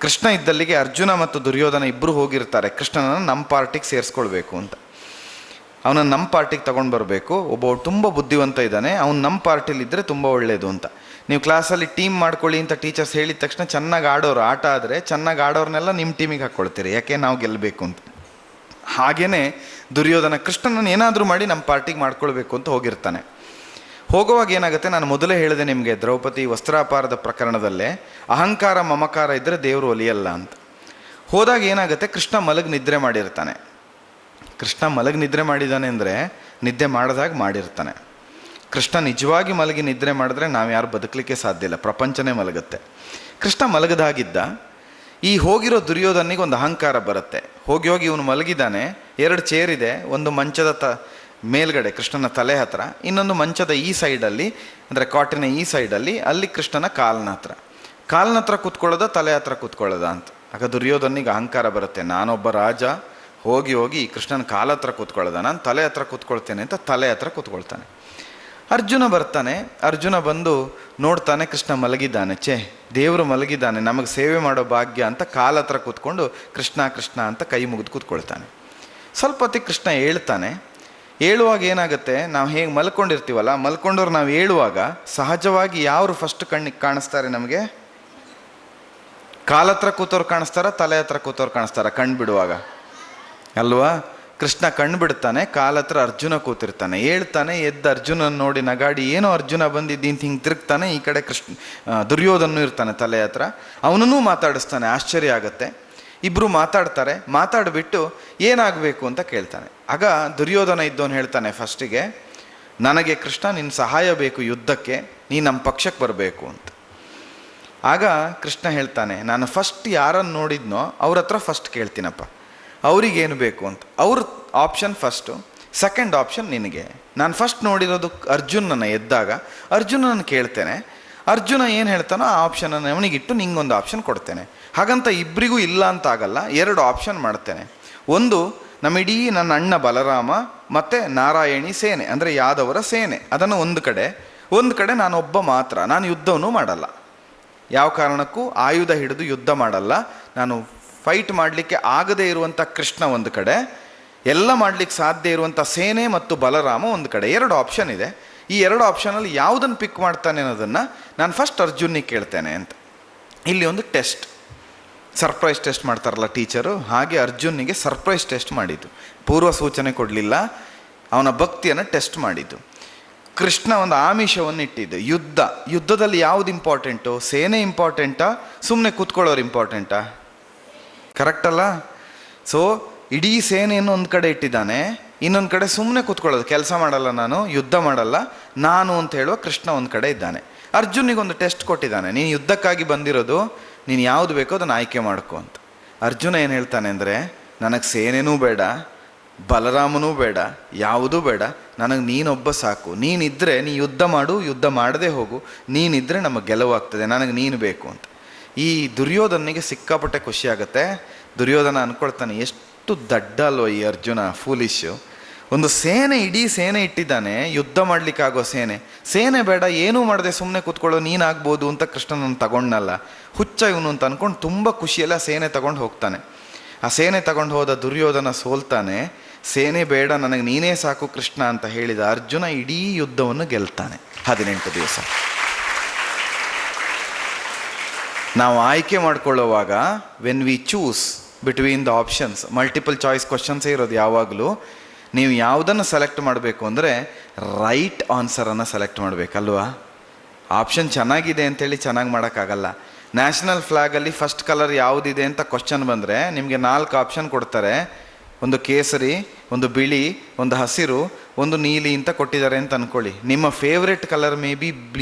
ಕೃಷ್ಣ ಇದ್ದಲ್ಲಿಗೆ ಅರ್ಜುನ ಮತ್ತು ದುರ್ಯೋಧನ ಇಬ್ಬರು ಹೋಗಿರ್ತಾರೆ ಕೃಷ್ಣನನ್ನು ನಮ್ಮ ಪಾರ್ಟಿಗೆ ಸೇರಿಸ್ಕೊಳ್ಬೇಕು ಅಂತ. ಅವನನ್ನು ನಮ್ಮ ಪಾರ್ಟಿಗೆ ತಗೊಂಡು ಬರಬೇಕು. ಒಬ್ಬ ತುಂಬ ಬುದ್ಧಿವಂತ ಇದ್ದಾನೆ, ಅವನು ನಮ್ಮ ಪಾರ್ಟಿಲಿದ್ದರೆ ತುಂಬ ಒಳ್ಳೆಯದು ಅಂತ. ನೀವು ಕ್ಲಾಸಲ್ಲಿ ಟೀಮ್ ಮಾಡ್ಕೊಳ್ಳಿ ಅಂತ ಟೀಚರ್ಸ್ ಹೇಳಿದ ತಕ್ಷಣ ಚೆನ್ನಾಗಿ ಆಟ ಆದರೆ ಚೆನ್ನಾಗಿ ಆಡೋರ್ನೆಲ್ಲ ನಿಮ್ಮ ಟೀಮಿಗೆ ಹಾಕ್ಕೊಳ್ತೀರಿ, ಯಾಕೆ ನಾವು ಗೆಲ್ಲಬೇಕು ಅಂತ. ಹಾಗೆಯೇ ದುರ್ಯೋಧನ ಕೃಷ್ಣನನ್ನು ಏನಾದರೂ ಮಾಡಿ ನಮ್ಮ ಪಾರ್ಟಿಗೆ ಮಾಡ್ಕೊಳ್ಬೇಕು ಅಂತ ಹೋಗಿರ್ತಾನೆ. ಹೋಗುವಾಗ ಏನಾಗುತ್ತೆ, ನಾನು ಮೊದಲೇ ಹೇಳಿದೆ ನಿಮಗೆ ದ್ರೌಪದಿ ವಸ್ತ್ರಾಪಾರದ ಪ್ರಕರಣದಲ್ಲೇ, ಅಹಂಕಾರ ಮಮಕಾರ ಇದ್ದರೆ ದೇವರು ಒಲಿಯಲ್ಲ ಅಂತ. ಹೋದಾಗ ಏನಾಗುತ್ತೆ, ಕೃಷ್ಣ ಮಲಗಿ ನಿದ್ರೆ ಮಾಡಿರ್ತಾನೆ. ಕೃಷ್ಣ ಮಲಗಿ ನಿದ್ರೆ ಮಾಡಿದ್ದಾನೆ ಅಂದರೆ ನಿದ್ದೆ ಮಾಡಿದಾಗ ಮಾಡಿರ್ತಾನೆ. ಕೃಷ್ಣ ನಿಜವಾಗಿ ಮಲಗಿ ನಿದ್ರೆ ಮಾಡಿದ್ರೆ ನಾವು ಯಾರು ಬದುಕಲಿಕ್ಕೆ ಸಾಧ್ಯ ಇಲ್ಲ, ಪ್ರಪಂಚನೇ ಮಲಗುತ್ತೆ. ಕೃಷ್ಣ ಮಲಗದಾಗಿದ್ದ. ಈ ಹೋಗಿರೋ ದುರ್ಯೋಧನಿಗೆ ಒಂದು ಅಹಂಕಾರ ಬರುತ್ತೆ. ಹೋಗಿ ಇವನು ಮಲಗಿದ್ದಾನೆ, 2 ಚೇರ್ ಇದೆ, ಒಂದು ಮಂಚದ ಮೇಲ್ಗಡೆ ಕೃಷ್ಣನ ತಲೆ ಹತ್ರ, ಇನ್ನೊಂದು ಮಂಚದ ಈ ಸೈಡಲ್ಲಿ, ಅಂದರೆ ಕಾಟಿನ ಈ ಸೈಡಲ್ಲಿ, ಅಲ್ಲಿ ಕೃಷ್ಣನ ಕಾಲಿನ ಹತ್ರ ಕೂತ್ಕೊಳ್ಳೋದ, ತಲೆ ಹತ್ರ ಕೂತ್ಕೊಳ್ಳೋದ ಅಂತ. ಆಗ ದುರ್ಯೋಧನಿಗೆ ಅಹಂಕಾರ ಬರುತ್ತೆ, ನಾನೊಬ್ಬ ರಾಜ, ಹೋಗಿ ಕೃಷ್ಣನ ಕಾಲ ಹತ್ರ ಕೂತ್ಕೊಳ್ಳೋದ, ನಾನು ತಲೆ ಹತ್ರ ಕೂತ್ಕೊಳ್ತೇನೆ ಅಂತ ತಲೆ ಹತ್ರ ಕೂತ್ಕೊಳ್ತಾನೆ. ಅರ್ಜುನ ಬರ್ತಾನೆ. ಅರ್ಜುನ ಬಂದು ನೋಡ್ತಾನೆ ಕೃಷ್ಣ ಮಲಗಿದ್ದಾನೆ. ದೇವರು ಮಲಗಿದ್ದಾನೆ, ನಮಗೆ ಸೇವೆ ಮಾಡೋ ಭಾಗ್ಯ ಅಂತ ಕಾಲ ಹತ್ರ ಕೂತ್ಕೊಂಡು ಕೃಷ್ಣ ಅಂತ ಕೈ ಮುಗಿದು ಕೂತ್ಕೊಳ್ತಾನೆ. ಸ್ವಲ್ಪ ಹೊತ್ತಿಗೆ ಕೃಷ್ಣ ಹೇಳ್ತಾನೆ. ಹೇಳುವಾಗ ಏನಾಗುತ್ತೆ, ನಾವು ಹೇಗೆ ಮಲ್ಕೊಂಡಿರ್ತೀವಲ್ಲ, ಮಲ್ಕೊಂಡವ್ರು ನಾವು ಹೇಳುವಾಗ ಸಹಜವಾಗಿ ಯಾರು ಫಸ್ಟ್ ಕಣ್ಣಿಗೆ ಕಾಣಿಸ್ತಾರೆ ನಮಗೆ? ಕಾಲ ಹತ್ರ ಕೂತವ್ರು ಕಾಣಿಸ್ತಾರ, ತಲೆ ಹತ್ರ ಕೂತವ್ರು ಕಾಣಿಸ್ತಾರ ಕಣ್ಣು ಬಿಡುವಾಗ ಅಲ್ವಾ? ಕೃಷ್ಣ ಕಣ್ಣು ಬಿಡ್ತಾನೆ, ಕಾಲ ಹತ್ರ ಅರ್ಜುನ ಕೂತಿರ್ತಾನೆ. ಹೇಳ್ತಾನೆ, ಎದ್ದು ಅರ್ಜುನನ ನೋಡಿ ನಗಾಡಿ, ಏನೋ ಅರ್ಜುನ ಬಂದಿದ್ದೀನಿ ಹಿಂಗೆ ತಿರುಗ್ತಾನೆ. ಈ ಕಡೆ ದುರ್ಯೋಧನೂ ಇರ್ತಾನೆ ತಲೆ ಹತ್ರ, ಅವನನ್ನೂ ಮಾತಾಡಿಸ್ತಾನೆ. ಆಶ್ಚರ್ಯ ಆಗತ್ತೆ. ಇಬ್ಬರು ಮಾತಾಡ್ತಾರೆ. ಮಾತಾಡಿಬಿಟ್ಟು ಏನಾಗಬೇಕು ಅಂತ ಕೇಳ್ತಾನೆ. ಆಗ ದುರ್ಯೋಧನ ಇದ್ದವನು ಹೇಳ್ತಾನೆ ಫಸ್ಟಿಗೆ, ನನಗೆ ಕೃಷ್ಣ ನಿನ್ನ ಸಹಾಯ ಬೇಕು ಯುದ್ಧಕ್ಕೆ, ನೀ ನಮ್ಮ ಪಕ್ಷಕ್ಕೆ ಬರಬೇಕು ಅಂತ. ಆಗ ಕೃಷ್ಣ ಹೇಳ್ತಾನೆ, ನಾನು ಫಸ್ಟ್ ಯಾರನ್ನು ನೋಡಿದ್ನೋ ಅವ್ರ ಹತ್ರ ಫಸ್ಟ್ ಕೇಳ್ತೀನಪ್ಪ, ಅವ್ರಿಗೇನು ಬೇಕು ಅಂತ. ಅವ್ರ ಆಪ್ಷನ್ ಫಸ್ಟು, ಸೆಕೆಂಡ್ ಆಪ್ಷನ್ ನಿನಗೆ. ನಾನು ಫಸ್ಟ್ ನೋಡಿರೋದು ಅರ್ಜುನನ ಎದ್ದಾಗ, ಅರ್ಜುನನ ಕೇಳ್ತೇನೆ. ಅರ್ಜುನ ಏನು ಹೇಳ್ತಾನೋ ಆ ಆಪ್ಷನನ್ನು ಅವನಿಗಿಟ್ಟು ನಿಂಗೊಂದು ಆಪ್ಷನ್ ಕೊಡ್ತೇನೆ. ಹಾಗಂತ ಇಬ್ಬರಿಗೂ ಇಲ್ಲ ಅಂತ ಆಗಲ್ಲ, 2 ಆಪ್ಷನ್ ಮಾಡ್ತೇನೆ. ಒಂದು, ನಮ್ಮಿಡೀ ನನ್ನ ಅಣ್ಣ ಬಲರಾಮ ಮತ್ತು ನಾರಾಯಣಿ ಸೇನೆ, ಅಂದರೆ ಯಾದವರ ಸೇನೆ, ಅದನ್ನು ಒಂದು ಕಡೆ ನಾನೊಬ್ಬ ಮಾತ್ರ, ನಾನು ಯುದ್ಧವನ್ನೂ ಮಾಡಲ್ಲ. ಯಾವ ಕಾರಣಕ್ಕೂ ಆಯುಧ ಹಿಡಿದು ಯುದ್ಧ ಮಾಡಲ್ಲ, ನಾನು ಫೈಟ್ ಮಾಡಲಿಕ್ಕೆ ಆಗದೇ ಇರುವಂಥ ಕೃಷ್ಣ ಒಂದು ಕಡೆ, ಎಲ್ಲ ಮಾಡಲಿಕ್ಕೆ ಸಾಧ್ಯ ಇರುವಂಥ ಸೇನೆ ಮತ್ತು ಬಲರಾಮ ಒಂದು ಕಡೆ. 2 ಆಪ್ಷನ್ ಇದೆ. ಈ 2 ಆಪ್ಷನಲ್ಲಿ ಯಾವುದನ್ನು ಪಿಕ್ ಮಾಡ್ತಾನೆ ಅನ್ನೋದನ್ನು ನಾನು ಫಸ್ಟ್ ಅರ್ಜುನಿಗೆ ಕೇಳ್ತೇನೆ ಅಂತ. ಇಲ್ಲಿ ಒಂದು ಟೆಸ್ಟ್, ಸರ್ಪ್ರೈಸ್ ಟೆಸ್ಟ್ ಮಾಡ್ತಾರಲ್ಲ ಟೀಚರು, ಹಾಗೆ ಅರ್ಜುನಿಗೆ ಸರ್ಪ್ರೈಸ್ ಟೆಸ್ಟ್ ಮಾಡಿದ್ದು. ಪೂರ್ವ ಸೂಚನೆ ಕೊಡಲಿಲ್ಲ, ಅವನ ಭಕ್ತಿಯನ್ನು ಟೆಸ್ಟ್ ಮಾಡಿದ್ದು. ಕೃಷ್ಣ ಒಂದು ಆಮಿಷವನ್ನು ಇಟ್ಟಿದ್ದು, ಯುದ್ಧದಲ್ಲಿ ಯಾವುದು ಇಂಪಾರ್ಟೆಂಟು? ಸೇನೆ ಇಂಪಾರ್ಟೆಂಟಾ, ಸುಮ್ಮನೆ ಕೂತ್ಕೊಳ್ಳೋರು ಇಂಪಾರ್ಟೆಂಟಾ? ಕರೆಕ್ಟ್ ಅಲ್ಲ? ಸೊ ಇಡೀ ಸೇನೆಯನ್ನು ಒಂದು ಕಡೆ ಇಟ್ಟಿದ್ದಾನೆ, ಇನ್ನೊಂದು ಕಡೆ ಸುಮ್ಮನೆ ಕೂತ್ಕೊಳ್ಳೋದು, ಕೆಲಸ ಮಾಡಲ್ಲ ನಾನು, ಯುದ್ಧ ಮಾಡಲ್ಲ ನಾನು ಅಂತ ಹೇಳುವ ಕೃಷ್ಣ ಒಂದು ಕಡೆ ಇದ್ದಾನೆ. ಅರ್ಜುನಿಗೊಂದು ಟೆಸ್ಟ್ ಕೊಟ್ಟಿದ್ದಾನೆ, ನೀನು ಯುದ್ಧಕ್ಕಾಗಿ ಬಂದಿರೋದು, ನೀನು ಯಾವುದು ಬೇಕೋ ಅದನ್ನು ಆಯ್ಕೆ ಮಾಡ್ಕೊ ಅಂತ. ಅರ್ಜುನ ಏನು ಹೇಳ್ತಾನೆ ಅಂದರೆ, ನನಗೆ ಸೇನೆನೂ ಬೇಡ, ಬಲರಾಮನೂ ಬೇಡ, ಯಾವುದೂ ಬೇಡ, ನನಗೆ ನೀನೊಬ್ಬ ಸಾಕು. ನೀನಿದ್ದರೆ ನೀ ಯುದ್ಧ ಮಾಡು, ಯುದ್ಧ ಮಾಡದೆ ಹೋಗು, ನೀನಿದ್ದರೆ ನಮಗೆ ಗೆಲುವಾಗ್ತದೆ, ನನಗೆ ನೀನು ಬೇಕು ಅಂತ. ಈ ದುರ್ಯೋಧನಿಗೆ ಸಿಕ್ಕಾಪಟ್ಟೆ ಖುಷಿಯಾಗತ್ತೆ. ದುರ್ಯೋಧನ ಅಂದ್ಕೊಳ್ತಾನೆ, ಎಷ್ಟು ದಡ್ಡ ಅಲ್ವ ಈ ಅರ್ಜುನ, ಫೂಲಿಶು. ಒಂದು ಸೇನೆ, ಇಡೀ ಸೇನೆ ಇಟ್ಟಿದ್ದಾನೆ, ಯುದ್ಧ ಮಾಡಲಿಕ್ಕಾಗೋ ಸೇನೆ ಬೇಡ, ಏನೂ ಮಾಡದೆ ಸುಮ್ಮನೆ ಕೂತ್ಕೊಳ್ಳೋ, ನೀನಾಗ್ಬೋದು ಅಂತ ಕೃಷ್ಣನನ್ನು ತಗೊಂಡಲ್ಲ, ಹುಚ್ಚ ಇವನು ಅಂತ ಅಂದ್ಕೊಂಡು ತುಂಬ ಖುಷಿಯಲ್ಲ ಸೇನೆ ತಗೊಂಡು ಹೋಗ್ತಾನೆ. ಆ ಸೇನೆ ತಗೊಂಡು ಹೋದ ದುರ್ಯೋಧನ ಸೋಲ್ತಾನೆ. ಸೇನೆ ಬೇಡ, ನನಗೆ ನೀನೇ ಸಾಕು ಕೃಷ್ಣ ಅಂತ ಹೇಳಿದ ಅರ್ಜುನ ಇಡೀ ಯುದ್ಧವನ್ನು ಗೆಲ್ತಾನೆ 18 ದಿವಸ. ನಾವು ಆಯ್ಕೆ ಮಾಡ್ಕೊಳ್ಳೋವಾಗ when we choose between the options, multiple choice ಕ್ವಶನ್ಸೇ ಇರೋದು ಯಾವಾಗಲೂ. ನೀವು ಯಾವುದನ್ನು ಸೆಲೆಕ್ಟ್ ಮಾಡಬೇಕು ಅಂದರೆ ರೈಟ್ ಆನ್ಸರನ್ನು ಸೆಲೆಕ್ಟ್ ಮಾಡಬೇಕಲ್ವಾ? ಆಪ್ಷನ್ ಚೆನ್ನಾಗಿದೆ ಅಂತೇಳಿ ಚೆನ್ನಾಗಿ ಮಾಡೋಕ್ಕಾಗಲ್ಲ. ನ್ಯಾಷನಲ್ ಫ್ಲ್ಯಾಗಲ್ಲಿ ಫಸ್ಟ್ ಕಲರ್ ಯಾವುದಿದೆ ಅಂತ ಕ್ವಶನ್ ಬಂದರೆ ನಿಮಗೆ 4 ಆಪ್ಷನ್ ಕೊಡ್ತಾರೆ. ಒಂದು ಕೇಸರಿ, ಒಂದು ಬಿಳಿ, ಒಂದು ಹಸಿರು, ಒಂದು ನೀಲಿ ಅಂತ ಕೊಟ್ಟಿದ್ದಾರೆ ಅಂತ ಅಂದ್ಕೊಳ್ಳಿ. ನಿಮ್ಮ favourite colour may be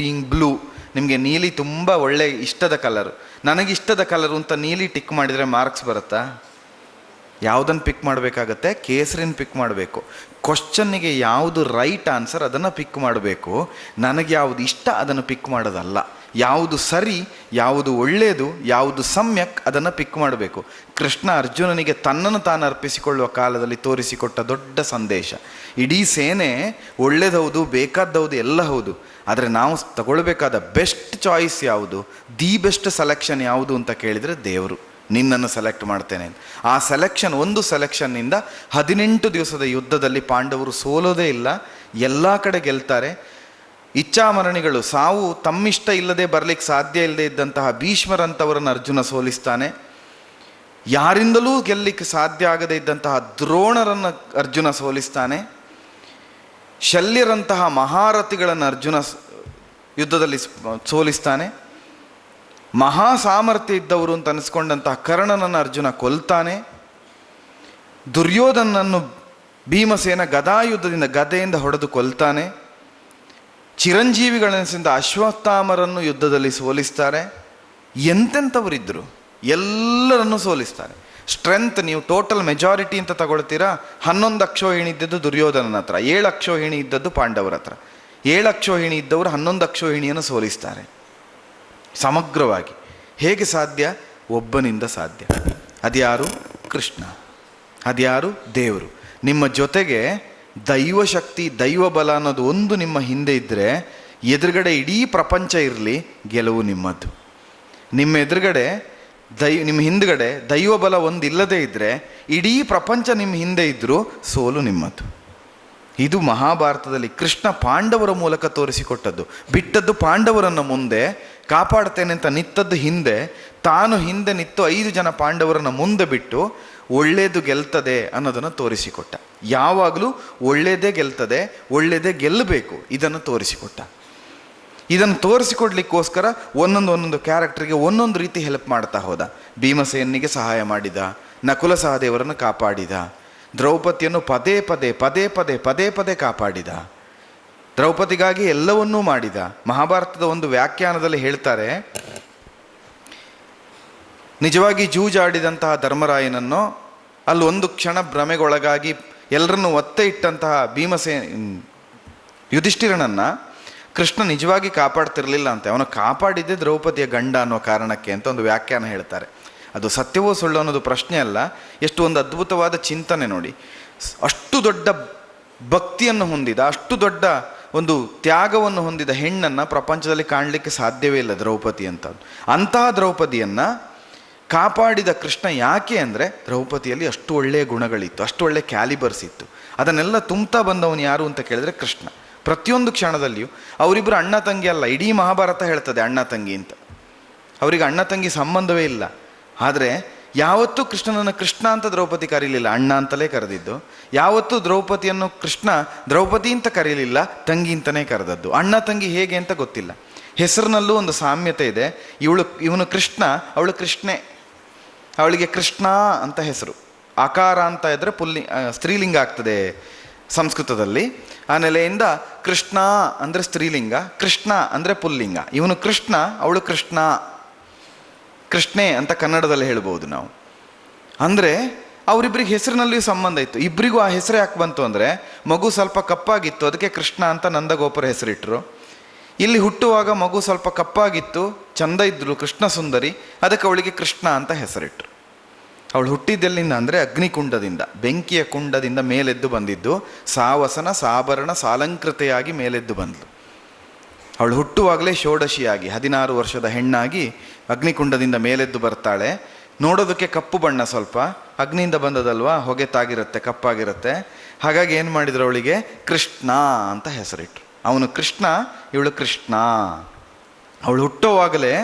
blue, ನಿಮಗೆ ನೀಲಿ ತುಂಬ ಒಳ್ಳೆ ಇಷ್ಟದ ಕಲರು. ನನಗಿಷ್ಟದ ಕಲರು ಅಂತ ನೀಲಿ ಟಿಕ್ ಮಾಡಿದರೆ ಮಾರ್ಕ್ಸ್ ಬರುತ್ತಾ? ಯಾವುದನ್ನು ಪಿಕ್ ಮಾಡಬೇಕಾಗತ್ತೆ? ಕೇಸರಿನ ಪಿಕ್ ಮಾಡಬೇಕು. ಕ್ವಶನ್ನಿಗೆ ಯಾವುದು ರೈಟ್ ಆನ್ಸರ್ ಅದನ್ನು ಪಿಕ್ ಮಾಡಬೇಕು. ನನಗೆ ಯಾವುದು ಇಷ್ಟ ಅದನ್ನು ಪಿಕ್ ಮಾಡೋದಲ್ಲ. ಯಾವುದು ಸರಿ, ಯಾವುದು ಒಳ್ಳೆಯದು, ಯಾವುದು ಸಮ್ಯಕ್ ಅದನ್ನು ಪಿಕ್ ಮಾಡಬೇಕು. ಕೃಷ್ಣ ಅರ್ಜುನನಿಗೆ ತನ್ನನ್ನು ತಾನು ಅರ್ಪಿಸಿಕೊಳ್ಳುವ ಕಾಲದಲ್ಲಿ ತೋರಿಸಿಕೊಟ್ಟ ದೊಡ್ಡ ಸಂದೇಶ. ಇಡೀ ಸೇನೆ ಒಳ್ಳೇದೌದು, ಬೇಕಾದೌದು, ಎಲ್ಲ ಹೌದು, ಆದರೆ ನಾವು ತಗೊಳ್ಬೇಕಾದ ಬೆಸ್ಟ್ ಚಾಯ್ಸ್ ಯಾವುದು, ದಿ ಬೆಸ್ಟ್ ಸೆಲೆಕ್ಷನ್ ಯಾವುದು ಅಂತ ಕೇಳಿದರೆ ದೇವರು ನಿನ್ನನ್ನು ಸೆಲೆಕ್ಟ್ ಮಾಡ್ತೇನೆ ಅಂತ. ಆ ಸೆಲೆಕ್ಷನ್, ಒಂದು ಸೆಲೆಕ್ಷನ್ನಿಂದ 18 ದಿವಸದ ಯುದ್ಧದಲ್ಲಿ ಪಾಂಡವರು ಸೋಲೋದೇ ಇಲ್ಲ, ಎಲ್ಲ ಕಡೆ ಗೆಲ್ತಾರೆ. ಇಚ್ಛಾಮರಣಿಗಳು, ಸಾವು ತಮ್ಮಿಷ್ಟ ಇಲ್ಲದೆ ಬರಲಿಕ್ಕೆ ಸಾಧ್ಯ ಇಲ್ಲದೆ ಇದ್ದಂತಹ ಭೀಷ್ಮರಂಥವರನ್ನು ಅರ್ಜುನ ಸೋಲಿಸ್ತಾನೆ. ಯಾರಿಂದಲೂ ಗೆಲ್ಲಲಿಕ್ಕೆ ಸಾಧ್ಯ ಆಗದೇ ಇದ್ದಂತಹ ದ್ರೋಣರನ್ನು ಅರ್ಜುನ ಸೋಲಿಸ್ತಾನೆ. ಶಲ್ಯರಂತಹ ಮಹಾರಥಿಗಳನ್ನು ಅರ್ಜುನ ಯುದ್ಧದಲ್ಲಿ ಸೋಲಿಸ್ತಾನೆ. ಮಹಾ ಸಾಮರ್ಥ್ಯ ಇದ್ದವರು ಅಂತ ಅನಿಸ್ಕೊಂಡಂತಹ ಕರ್ಣನನ್ನು ಅರ್ಜುನ ಕೊಲ್ತಾನೆ. ದುರ್ಯೋಧನನ್ನು ಭೀಮಸೇನ ಗದಾಯುದ್ಧದಿಂದ ಗದೆಯಿಂದ ಹೊಡೆದು ಕೊಲ್ತಾನೆ. ಚಿರಂಜೀವಿಗಳೆನಿಸಿದ ಅಶ್ವತ್ಥಾಮರನ್ನು ಯುದ್ಧದಲ್ಲಿ ಸೋಲಿಸ್ತಾರೆ. ಎಂತೆಂಥವರಿದ್ದರು ಎಲ್ಲರನ್ನೂ ಸೋಲಿಸ್ತಾರೆ. ಸ್ಟ್ರೆಂತ್ ನೀವು ಟೋಟಲ್ ಮೆಜಾರಿಟಿ ಅಂತ ತಗೊಳ್ತೀರಾ, 11 ಅಕ್ಷೋಹಿಣಿ ಇದ್ದದ್ದು ದುರ್ಯೋಧನನ ಹತ್ರ, 7 ಅಕ್ಷೋಹಿಣಿ ಇದ್ದದ್ದು ಪಾಂಡವರ ಹತ್ರ. 7 ಅಕ್ಷೋಹಿಣಿ ಇದ್ದವರು 11 ಅಕ್ಷೋಹಿಣಿಯನ್ನು ಸೋಲಿಸ್ತಾರೆ ಸಮಗ್ರವಾಗಿ. ಹೇಗೆ ಸಾಧ್ಯ? ಒಬ್ಬನಿಂದ ಸಾಧ್ಯ. ಅದ್ಯಾರು? ಕೃಷ್ಣ. ಅದ್ಯಾರು? ದೇವರು. ನಿಮ್ಮ ಜೊತೆಗೆ ದೈವಶಕ್ತಿ, ದೈವಬಲ ಅನ್ನೋದು ಒಂದು ನಿಮ್ಮ ಹಿಂದೆ ಇದ್ದರೆ, ಎದುರುಗಡೆ ಇಡೀ ಪ್ರಪಂಚ ಇರಲಿ, ಗೆಲುವು ನಿಮ್ಮದು. ನಿಮ್ಮ ಎದುರುಗಡೆ ನಿಮ್ಮ ಹಿಂದ್ಗಡೆ ದೈವಬಲ ಒಂದು ಇಲ್ಲದೇ ಇದ್ದರೆ, ಇಡೀ ಪ್ರಪಂಚ ನಿಮ್ಮ ಹಿಂದೆ ಇದ್ದರೂ ಸೋಲು ನಿಮ್ಮದು. ಇದು ಮಹಾಭಾರತದಲ್ಲಿ ಕೃಷ್ಣ ಪಾಂಡವರ ಮೂಲಕ ತೋರಿಸಿಕೊಟ್ಟದ್ದು. ಬಿಟ್ಟದ್ದು ಪಾಂಡವರನ್ನು ಮುಂದೆ, ಕಾಪಾಡ್ತೇನೆ ಅಂತ ನಿಂತದ್ದು ಹಿಂದೆ, ತಾನು ಹಿಂದೆ ನಿಂತು 5 ಜನ ಪಾಂಡವರನ್ನು ಮುಂದೆ ಬಿಟ್ಟು ಒಳ್ಳೆಯದು ಗೆಲ್ತದೆ ಅನ್ನೋದನ್ನು ತೋರಿಸಿಕೊಟ್ಟ. ಯಾವಾಗಲೂ ಒಳ್ಳೆಯದೇ ಗೆಲ್ತದೆ, ಒಳ್ಳೆಯದೇ ಗೆಲ್ಲಬೇಕು, ಇದನ್ನು ತೋರಿಸಿಕೊಟ್ಟ. ಇದನ್ನು ತೋರಿಸಿಕೊಡ್ಲಿಕ್ಕೋಸ್ಕರ ಒಂದೊಂದು ಕ್ಯಾರೆಕ್ಟರ್ಗೆ ಒಂದೊಂದು ರೀತಿ ಹೆಲ್ಪ್ ಮಾಡ್ತಾ ಹೋದ. ಭೀಮಸೇನಿಗೆ ಸಹಾಯ ಮಾಡಿದ, ನಕುಲ ಸಹದೇವರನ್ನು ಕಾಪಾಡಿದ, ದ್ರೌಪದಿಯನ್ನು ಪದೇ ಪದೇ ಕಾಪಾಡಿದ, ದ್ರೌಪದಿಗಾಗಿ ಎಲ್ಲವನ್ನೂ ಮಾಡಿದ. ಮಹಾಭಾರತದ ಒಂದು ವ್ಯಾಖ್ಯಾನದಲ್ಲಿ ಹೇಳ್ತಾರೆ, ನಿಜವಾಗಿ ಜೂಜಾಡಿದಂತಹ ಧರ್ಮರಾಯನನ್ನು ಅಲ್ಲಿ ಒಂದು ಕ್ಷಣ ಭ್ರಮೆಗೊಳಗಾಗಿ ಎಲ್ಲರನ್ನು ಒತ್ತೆ ಇಟ್ಟಂತಹ ಯುಧಿಷ್ಠಿರನನ್ನು ಕೃಷ್ಣ ನಿಜವಾಗಿ ಕಾಪಾಡ್ತಿರ್ಲಿಲ್ಲ ಅಂತೆ. ಅವನು ಕಾಪಾಡಿದ್ದೇ ದ್ರೌಪದಿಯ ಗಂಡ ಅನ್ನೋ ಕಾರಣಕ್ಕೆ ಅಂತ ಒಂದು ವ್ಯಾಖ್ಯಾನ ಹೇಳ್ತಾರೆ. ಅದು ಸತ್ಯವೋ ಸುಳ್ಳು ಅನ್ನೋದು ಪ್ರಶ್ನೆ ಅಲ್ಲ, ಎಷ್ಟು ಒಂದು ಅದ್ಭುತವಾದ ಚಿಂತನೆ ನೋಡಿ. ಅಷ್ಟು ದೊಡ್ಡ ಭಕ್ತಿಯನ್ನು ಹೊಂದಿದ, ಅಷ್ಟು ದೊಡ್ಡ ಒಂದು ತ್ಯಾಗವನ್ನು ಹೊಂದಿದ ಹೆಣ್ಣನ್ನು ಪ್ರಪಂಚದಲ್ಲಿ ಕಾಣಲಿಕ್ಕೆ ಸಾಧ್ಯವೇ ಇಲ್ಲ, ದ್ರೌಪದಿ ಅಂತ. ಅಂತಹ ದ್ರೌಪದಿಯನ್ನು ಕಾಪಾಡಿದ ಕೃಷ್ಣ ಯಾಕೆ ಅಂದರೆ ದ್ರೌಪದಿಯಲ್ಲಿ ಅಷ್ಟು ಒಳ್ಳೆಯ ಗುಣಗಳಿತ್ತು, ಅಷ್ಟು ಒಳ್ಳೆಯ ಕ್ಯಾಲಿಬರ್ಸ್ ಇತ್ತು. ಅದನ್ನೆಲ್ಲ ತುಂಬ್ತಾ ಬಂದವನು ಯಾರು ಅಂತ ಕೇಳಿದ್ರೆ ಕೃಷ್ಣ. ಪ್ರತಿಯೊಂದು ಕ್ಷಣದಲ್ಲಿಯೂ ಅವರಿಬ್ಬರು ಅಣ್ಣ ತಂಗಿ ಅಲ್ಲ, ಇಡೀ ಮಹಾಭಾರತ ಹೇಳ್ತದೆ ಅಣ್ಣ ತಂಗಿ ಅಂತ. ಅವರಿಗೆ ಅಣ್ಣ ತಂಗಿ ಸಂಬಂಧವೇ ಇಲ್ಲ. ಆದರೆ ಯಾವತ್ತೂ ಕೃಷ್ಣನನ್ನು ಕೃಷ್ಣ ಅಂತ ದ್ರೌಪದಿ ಕರೀಲಿಲ್ಲ, ಅಣ್ಣ ಅಂತಲೇ ಕರೆದಿದ್ದು. ಯಾವತ್ತೂ ದ್ರೌಪದಿಯನ್ನು ಕೃಷ್ಣ ದ್ರೌಪದಿ ಅಂತ ಕರೀಲಿಲ್ಲ, ತಂಗಿ ಅಂತಲೇ ಕರೆದದ್ದು. ಅಣ್ಣ ತಂಗಿ ಹೇಗೆ ಅಂತ ಗೊತ್ತಿಲ್ಲ. ಹೆಸರಿನಲ್ಲೂ ಒಂದು ಸಾಮ್ಯತೆ ಇದೆ. ಇವನು ಕೃಷ್ಣ, ಅವಳು ಕೃಷ್ಣೆ. ಅವಳಿಗೆ ಕೃಷ್ಣ ಅಂತ ಹೆಸರು. ಆಕಾರ ಅಂತ ಇದ್ದರೆ ಸ್ತ್ರೀಲಿಂಗ ಆಗ್ತದೆ ಸಂಸ್ಕೃತದಲ್ಲಿ. ಆ ನೆಲೆಯಿಂದ ಕೃಷ್ಣ ಅಂದರೆ ಸ್ತ್ರೀಲಿಂಗ, ಕೃಷ್ಣ ಅಂದರೆ ಪುಲ್ಲಿಂಗ. ಇವನು ಕೃಷ್ಣ, ಅವಳು ಕೃಷ್ಣ, ಕೃಷ್ಣೆ ಅಂತ ಕನ್ನಡದಲ್ಲಿ ಹೇಳ್ಬೋದು ನಾವು. ಅಂದರೆ ಅವರಿಬ್ಬರಿಗೆ ಹೆಸರಿನಲ್ಲಿಯೂ ಸಂಬಂಧ ಇತ್ತು. ಇಬ್ಬರಿಗೂ ಆ ಹೆಸರು ಯಾಕೆ ಬಂತು ಅಂದರೆ ಮಗು ಸ್ವಲ್ಪ ಕಪ್ಪಾಗಿತ್ತು, ಅದಕ್ಕೆ ಕೃಷ್ಣ ಅಂತ ನಂದಗೋಪುರ ಹೆಸರಿಟ್ಟರು. ಇಲ್ಲಿ ಹುಟ್ಟುವಾಗ ಮಗು ಸ್ವಲ್ಪ ಕಪ್ಪಾಗಿತ್ತು, ಚಂದ ಇದ್ದರು, ಕೃಷ್ಣ ಸುಂದರಿ, ಅದಕ್ಕೆ ಅವಳಿಗೆ ಕೃಷ್ಣ ಅಂತ ಹೆಸರಿಟ್ಟರು. ಅವಳು ಹುಟ್ಟಿದ್ದೆಲ್ಲಿಂದ ಅಂದರೆ ಅಗ್ನಿಕುಂಡದಿಂದ, ಬೆಂಕಿಯ ಕುಂಡದಿಂದ ಮೇಲೆದ್ದು ಬಂದಿದ್ದು. ಸಾವಸನ ಸಾಭರಣ ಸಾಲಂಕೃತೆಯಾಗಿ ಮೇಲೆದ್ದು ಬಂದಳು. ಅವಳು ಹುಟ್ಟುವಾಗಲೇ ಷೋಡಶಿಯಾಗಿ 16 ವರ್ಷದ ಹೆಣ್ಣಾಗಿ ಅಗ್ನಿಕುಂಡದಿಂದ ಮೇಲೆದ್ದು ಬರ್ತಾಳೆ. ನೋಡೋದಕ್ಕೆ ಕಪ್ಪು ಬಣ್ಣ, ಸ್ವಲ್ಪ ಅಗ್ನಿಯಿಂದ ಬಂದದಲ್ವಾ, ಹೊಗೆ ತಾಗಿರುತ್ತೆ, ಕಪ್ಪಾಗಿರುತ್ತೆ. ಹಾಗಾಗಿ ಏನು ಮಾಡಿದ್ರು, ಅವಳಿಗೆ ಕೃಷ್ಣ ಅಂತ ಹೆಸರಿಟ್ರು. ಅವನು ಕೃಷ್ಣ, ಇವಳು ಕೃಷ್ಣ. ಅವಳು ಹುಟ್ಟುವಾಗಲೇ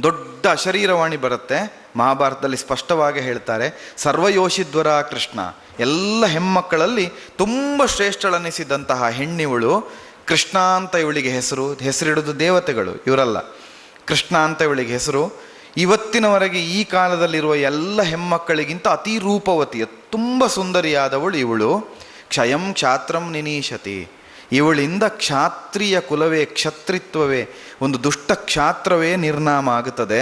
ದೊಡ್ಡ ಅಶರೀರವಾಣಿ ಬರುತ್ತೆ. ಮಹಾಭಾರತದಲ್ಲಿ ಸ್ಪಷ್ಟವಾಗಿ ಹೇಳ್ತಾರೆ, ಸರ್ವಯೋಷಿದ್ವರ ಕೃಷ್ಣ. ಎಲ್ಲ ಹೆಮ್ಮಕ್ಕಳಲ್ಲಿ ತುಂಬ ಶ್ರೇಷ್ಠಳನ್ನಿಸಿದಂತಹ ಹೆಣ್ಣಿವಳು ಕೃಷ್ಣ ಅಂತ ಇವಳಿಗೆ ಹೆಸರಿಡೋದು ದೇವತೆಗಳು, ಇವರಲ್ಲ. ಕೃಷ್ಣ ಅಂತ ಇವಳಿಗೆ ಹೆಸರು. ಇವತ್ತಿನವರೆಗೆ ಈ ಕಾಲದಲ್ಲಿರುವ ಎಲ್ಲ ಹೆಮ್ಮಕ್ಕಳಿಗಿಂತ ಅತಿ ರೂಪವತಿ, ತುಂಬ ಸುಂದರಿಯಾದವಳು ಇವಳು. ಕ್ಷಯಂ ಕ್ಷಾತ್ರಂ ನಿನೀಶತಿ. ಇವಳಿಂದ ಕ್ಷಾತ್ರಿಯ ಕುಲವೇ, ಕ್ಷತ್ರಿತ್ವವೇ, ಒಂದು ದುಷ್ಟ ಕ್ಷಾತ್ರವೇ ನಿರ್ನಾಮ ಆಗುತ್ತದೆ.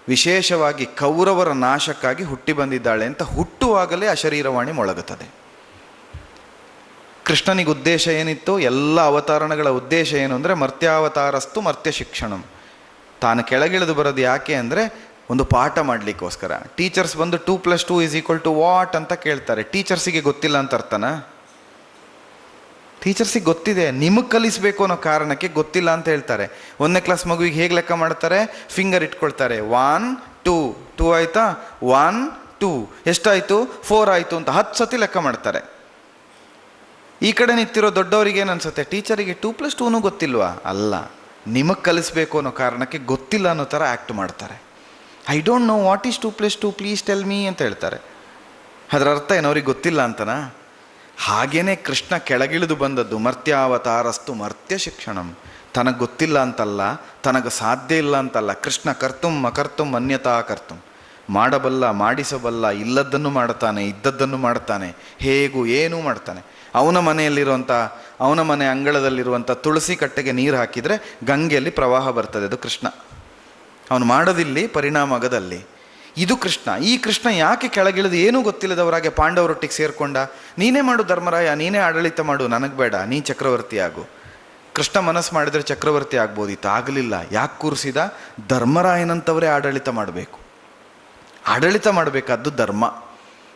ವಿಶೇಷವಾಗಿ ಕೌರವರ ನಾಶಕ್ಕಾಗಿ ಹುಟ್ಟಿ ಬಂದಿದ್ದಾಳೆ ಅಂತ ಹುಟ್ಟುವಾಗಲೇ ಅಶರೀರವಾಣಿ ಮೊಳಗುತ್ತದೆ. ಕೃಷ್ಣನಿಗೆ ಉದ್ದೇಶ ಏನಿತ್ತು? ಎಲ್ಲ ಅವತಾರಣಗಳ ಉದ್ದೇಶ ಏನು ಅಂದರೆ ಮರ್ತ್ಯಾವತಾರಸ್ತು ಮರ್ತ್ಯ ಶಿಕ್ಷಣಂ. ತಾನು ಕೆಳಗಿಳಿದು ಬರೋದು ಯಾಕೆ ಅಂದರೆ ಒಂದು ಪಾಠ ಮಾಡಲಿಕ್ಕೋಸ್ಕರ. ಟೀಚರ್ಸ್ ಬಂದು 2+2 = ವಾಟ್ ಅಂತ ಕೇಳ್ತಾರೆ. ಟೀಚರ್ಸಿಗೆ ಗೊತ್ತಿಲ್ಲ ಅಂತ ಅರ್ಥನಾ? ಟೀಚರ್ಸಿಗೆ ಗೊತ್ತಿದೆ, ನಿಮಗೆ ಕಲಿಸಬೇಕು ಅನ್ನೋ ಕಾರಣಕ್ಕೆ ಗೊತ್ತಿಲ್ಲ ಅಂತ ಹೇಳ್ತಾರೆ. 1ನೇ ಕ್ಲಾಸ್ ಮಗುವಿಗೆ ಹೇಗೆ ಲೆಕ್ಕ ಮಾಡ್ತಾರೆ? ಫಿಂಗರ್ ಇಟ್ಕೊಳ್ತಾರೆ. 1 2 2 ಆಯಿತಾ, 1 2 ಎಷ್ಟಾಯಿತು, 4 ಆಯಿತು ಅಂತ 10 ಸತಿ ಲೆಕ್ಕ ಮಾಡ್ತಾರೆ. ಈ ಕಡೆ ನಿಂತಿರೋ ದೊಡ್ಡವರಿಗೆ ಏನು ಅನ್ಸುತ್ತೆ? ಟೀಚರಿಗೆ 2+2 ಗೊತ್ತಿಲ್ವಾ? ಅಲ್ಲ, ನಿಮಗೆ ಕಲಿಸ್ಬೇಕು ಅನ್ನೋ ಕಾರಣಕ್ಕೆ ಗೊತ್ತಿಲ್ಲ ಅನ್ನೋ ಥರ ಆ್ಯಕ್ಟ್ ಮಾಡ್ತಾರೆ. I don't know what is 2+2, please tell me ಅಂತ ಹೇಳ್ತಾರೆ. ಅದರ ಅರ್ಥ ಏನು, ಅವ್ರಿಗೆ ಗೊತ್ತಿಲ್ಲ ಅಂತನಾ? ಹಾಗೇನೆ ಕೃಷ್ಣ ಕೆಳಗಿಳಿದು ಬಂದದ್ದು. ಮರ್ತ್ಯಾವತಾರಸ್ತು ಮರ್ತ್ಯ ಶಿಕ್ಷಣಂ. ತನಗೆ ಗೊತ್ತಿಲ್ಲ ಅಂತಲ್ಲ, ತನಗೆ ಸಾಧ್ಯ ಇಲ್ಲ ಅಂತಲ್ಲ. ಕೃಷ್ಣ ಕರ್ತುಂ ಅಕರ್ತುಂ ಅನ್ಯತಾ ಕರ್ತುಂ. ಮಾಡಬಲ್ಲ, ಮಾಡಿಸಬಲ್ಲ, ಇಲ್ಲದ್ದನ್ನು ಮಾಡ್ತಾನೆ, ಇದ್ದದ್ದನ್ನು ಮಾಡ್ತಾನೆ, ಹೇಗೂ ಏನೂ ಮಾಡ್ತಾನೆ. ಅವನ ಮನೆಯಲ್ಲಿರುವಂಥ, ಅವನ ಮನೆ ಅಂಗಳದಲ್ಲಿರುವಂಥ ತುಳಸಿ ಕಟ್ಟೆಗೆ ನೀರು ಹಾಕಿದರೆ ಗಂಗೆಯಲ್ಲಿ ಪ್ರವಾಹ ಬರ್ತದೆ. ಅದು ಕೃಷ್ಣ. ಅವನು ಮಾಡೋದಿಲ್ಲಿ, ಪರಿಣಾಮ ಆಗೋದಲ್ಲಿ. ಇದು ಕೃಷ್ಣ. ಈ ಕೃಷ್ಣ ಯಾಕೆ ಕೆಳಗಿಳಿದು ಏನೂ ಗೊತ್ತಿಲ್ಲದವರಾಗೆ ಪಾಂಡವರೊಟ್ಟಿಗೆ ಸೇರಿಕೊಂಡ? ನೀನೇ ಮಾಡು ಧರ್ಮರಾಯ, ನೀನೇ ಆಡಳಿತ ಮಾಡು, ನನಗೆ ಬೇಡ, ನೀ ಚಕ್ರವರ್ತಿ ಆಗು. ಕೃಷ್ಣ ಮನಸ್ಸು ಮಾಡಿದರೆ ಚಕ್ರವರ್ತಿ ಆಗ್ಬೋದಿತ್ತು, ಆಗಲಿಲ್ಲ. ಯಾಕೆ ಕೂರಿಸಿದ? ಧರ್ಮರಾಯನಂಥವರೇ ಆಡಳಿತ ಮಾಡಬೇಕು. ಆಡಳಿತ ಮಾಡಬೇಕಾದ್ದು ಧರ್ಮ.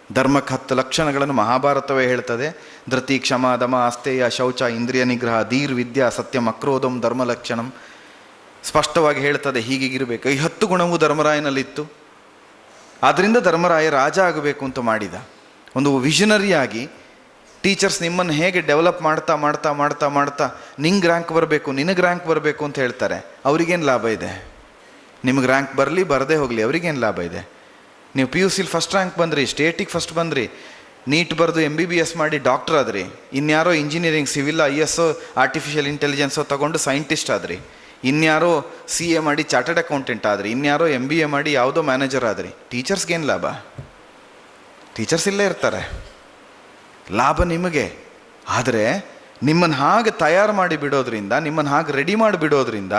ಧರ್ಮಕ್ಕೆ 10 ಲಕ್ಷಣಗಳನ್ನು ಮಹಾಭಾರತವೇ ಹೇಳ್ತದೆ. ಧೃತಿ, ಕ್ಷಮ, ದಮ, ಆಸ್ತೇಯ, ಶೌಚ, ಇಂದ್ರಿಯ ನಿಗ್ರಹ, ಧೀರ್, ವಿದ್ಯಾ, ಸತ್ಯಂ, ಅಕ್ರೋಧಂ, ಧರ್ಮ ಲಕ್ಷಣಂ ಸ್ಪಷ್ಟವಾಗಿ ಹೇಳ್ತದೆ. ಹೀಗಿರಬೇಕು. ಈ 10 ಗುಣವೂ ಧರ್ಮರಾಯನಲ್ಲಿತ್ತು. ಆದ್ದರಿಂದ ಧರ್ಮರಾಯ ರಾಜ ಆಗಬೇಕು ಅಂತ ಮಾಡಿದ. ಒಂದು ವಿಷನರಿಯಾಗಿ ಟೀಚರ್ಸ್ ನಿಮ್ಮನ್ನು ಹೇಗೆ ಡೆವಲಪ್ ಮಾಡ್ತಾ ಮಾಡ್ತಾ ಮಾಡ್ತಾ ಮಾಡ್ತಾ ನಿಂಗೆ ರ್ಯಾಂಕ್ ಬರಬೇಕು, ನಿನಗೆ ರ್ಯಾಂಕ್ ಬರಬೇಕು ಅಂತ ಹೇಳ್ತಾರೆ. ಅವ್ರಿಗೇನು ಲಾಭ ಇದೆ? ನಿಮಗೆ ರ್ಯಾಂಕ್ ಬರಲಿ, ಬರದೇ ಹೋಗಲಿ, ಅವ್ರಿಗೇನು ಲಾಭ ಇದೆ? ನೀವು PUC ಫಸ್ಟ್ ರ್ಯಾಂಕ್ ಬಂದ್ರಿ, ಸ್ಟೇಟಿಗೆ ಫಸ್ಟ್ ಬಂದ್ರಿ, ನೀಟ್ ಬರೆದು MBBS ಮಾಡಿ ಡಾಕ್ಟರ್ ಆದ್ರಿ, ಇನ್ಯಾರೋ ಇಂಜಿನಿಯರಿಂಗ್, ಸಿವಿಲ್, IS, ಆರ್ಟಿಫಿಷಿಯಲ್ ಇಂಟೆಲಿಜೆನ್ಸೋ ತಗೊಂಡು ಸೈಂಟಿಸ್ಟ್ ಆದ್ರಿ, ಇನ್ಯಾರೋ CA ಮಾಡಿ ಚಾರ್ಟರ್ಡ್ ಅಕೌಂಟೆಂಟ್ ಆದ್ರಿ, ಇನ್ಯಾರೋ MBA ಮಾಡಿ ಯಾವುದೋ ಮ್ಯಾನೇಜರ್ ಆದ್ರಿ. ಟೀಚರ್ಸ್ಗೇನು ಲಾಭ? ಟೀಚರ್ಸ್ ಇಲ್ಲೇ ಇರ್ತಾರೆ, ಲಾಭ ನಿಮಗೆ. ಆದರೆ ನಿಮ್ಮನ್ನು ಹಾಗೆ ತಯಾರು ಮಾಡಿ ಬಿಡೋದ್ರಿಂದ, ನಿಮ್ಮನ್ನು ಹಾಗೆ ರೆಡಿ ಮಾಡಿ ಬಿಡೋದ್ರಿಂದ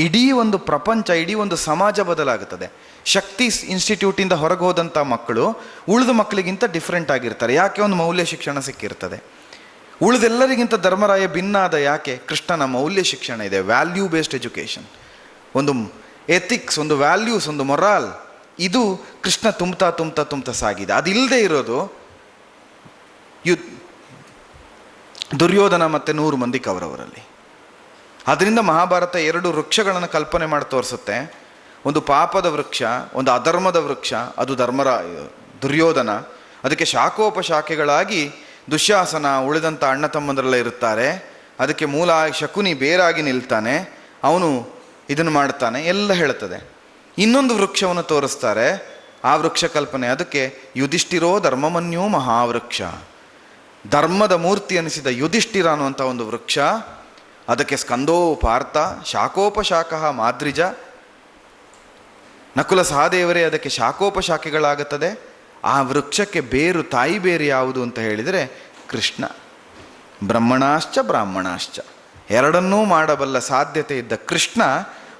ಇಡೀ ಒಂದು ಪ್ರಪಂಚ, ಇಡೀ ಒಂದು ಸಮಾಜ ಬದಲಾಗುತ್ತದೆ. ಶಕ್ತಿ ಇನ್ಸ್ಟಿಟ್ಯೂಟಿಂದ ಹೊರಗೆ ಹೋದಂಥ ಮಕ್ಕಳು ಉಳಿದ ಮಕ್ಕಳಿಗಿಂತ ಡಿಫ್ರೆಂಟ್ ಆಗಿರ್ತಾರೆ. ಯಾಕೆ? ಒಂದು ಮೌಲ್ಯ ಶಿಕ್ಷಣ ಸಿಕ್ಕಿರ್ತದೆ. ಉಳಿದೆಲ್ಲರಿಗಿಂತ ಧರ್ಮರಾಯ ಭಿನ್ನ ಆದ ಯಾಕೆ? ಕೃಷ್ಣನ ಮೌಲ್ಯ ಶಿಕ್ಷಣ ಇದೆ, ವ್ಯಾಲ್ಯೂ ಬೇಸ್ಡ್ ಎಜುಕೇಷನ್, ಒಂದು ಎಥಿಕ್ಸ್, ಒಂದು ವ್ಯಾಲ್ಯೂಸ್, ಒಂದು ಮೊರಾಲ್. ಇದು ಕೃಷ್ಣ ತುಂಬ್ತಾ ತುಂಬ್ತಾ ತುಂಬ್ತಾ ಸಾಗಿದೆ. ಅದಿಲ್ಲದೆ ಇರೋದು ದುರ್ಯೋಧನ ಮತ್ತು 100 ಮಂದಿ ಕೌರವರಲ್ಲಿ. ಅದರಿಂದ ಮಹಾಭಾರತ 2 ವೃಕ್ಷಗಳನ್ನು ಕಲ್ಪನೆ ಮಾಡಿ ತೋರಿಸುತ್ತೆ. ಒಂದು ಪಾಪದ ವೃಕ್ಷ, ಒಂದು ಅಧರ್ಮದ ವೃಕ್ಷ, ಅದು ದುರ್ಯೋಧನ. ಅದಕ್ಕೆ ಶಾಖೋಪಶಾಖೆಗಳಾಗಿ ದುಶ್ಯಾಸನ, ಉಳಿದಂಥ ಅಣ್ಣ ತಮ್ಮಂದರೆಲ್ಲ ಇರುತ್ತಾರೆ. ಅದಕ್ಕೆ ಮೂಲ ಶಕುನಿ ಬೇರಾಗಿ ನಿಲ್ತಾನೆ, ಅವನು ಇದನ್ನು ಮಾಡ್ತಾನೆ, ಎಲ್ಲ ಹೇಳ್ತದೆ. ಇನ್ನೊಂದು ವೃಕ್ಷವನ್ನು ತೋರಿಸ್ತಾರೆ, ಆ ವೃಕ್ಷ ಕಲ್ಪನೆ. ಅದಕ್ಕೆ ಯುಧಿಷ್ಠಿರೋ ಧರ್ಮಮನ್ಯೋ ಮಹಾವೃಕ್ಷ, ಧರ್ಮದ ಮೂರ್ತಿ ಅನಿಸಿದ ಯುಧಿಷ್ಠಿರ ಅನ್ನುವಂಥ ಒಂದು ವೃಕ್ಷ. ಅದಕ್ಕೆ ಸ್ಕಂದೋ ಪಾರ್ಥ, ಶಾಖೋಪಶಾಖ ಮಾದ್ರಿಜ, ನಕುಲ ಸಹದೇವರೇ ಅದಕ್ಕೆ ಶಾಖೋಪಶಾಖೆಗಳಾಗುತ್ತದೆ. ಆ ವೃಕ್ಷಕ್ಕೆ ಬೇರು, ತಾಯಿ ಬೇರು ಯಾವುದು ಅಂತ ಹೇಳಿದರೆ ಕೃಷ್ಣ. ಬ್ರಹ್ಮಣಾಶ್ಚ ಬ್ರಾಹ್ಮಣಾಶ್ಚ, ಎರಡನ್ನೂ ಮಾಡಬಲ್ಲ ಸಾಧ್ಯತೆ ಇದ್ದ ಕೃಷ್ಣ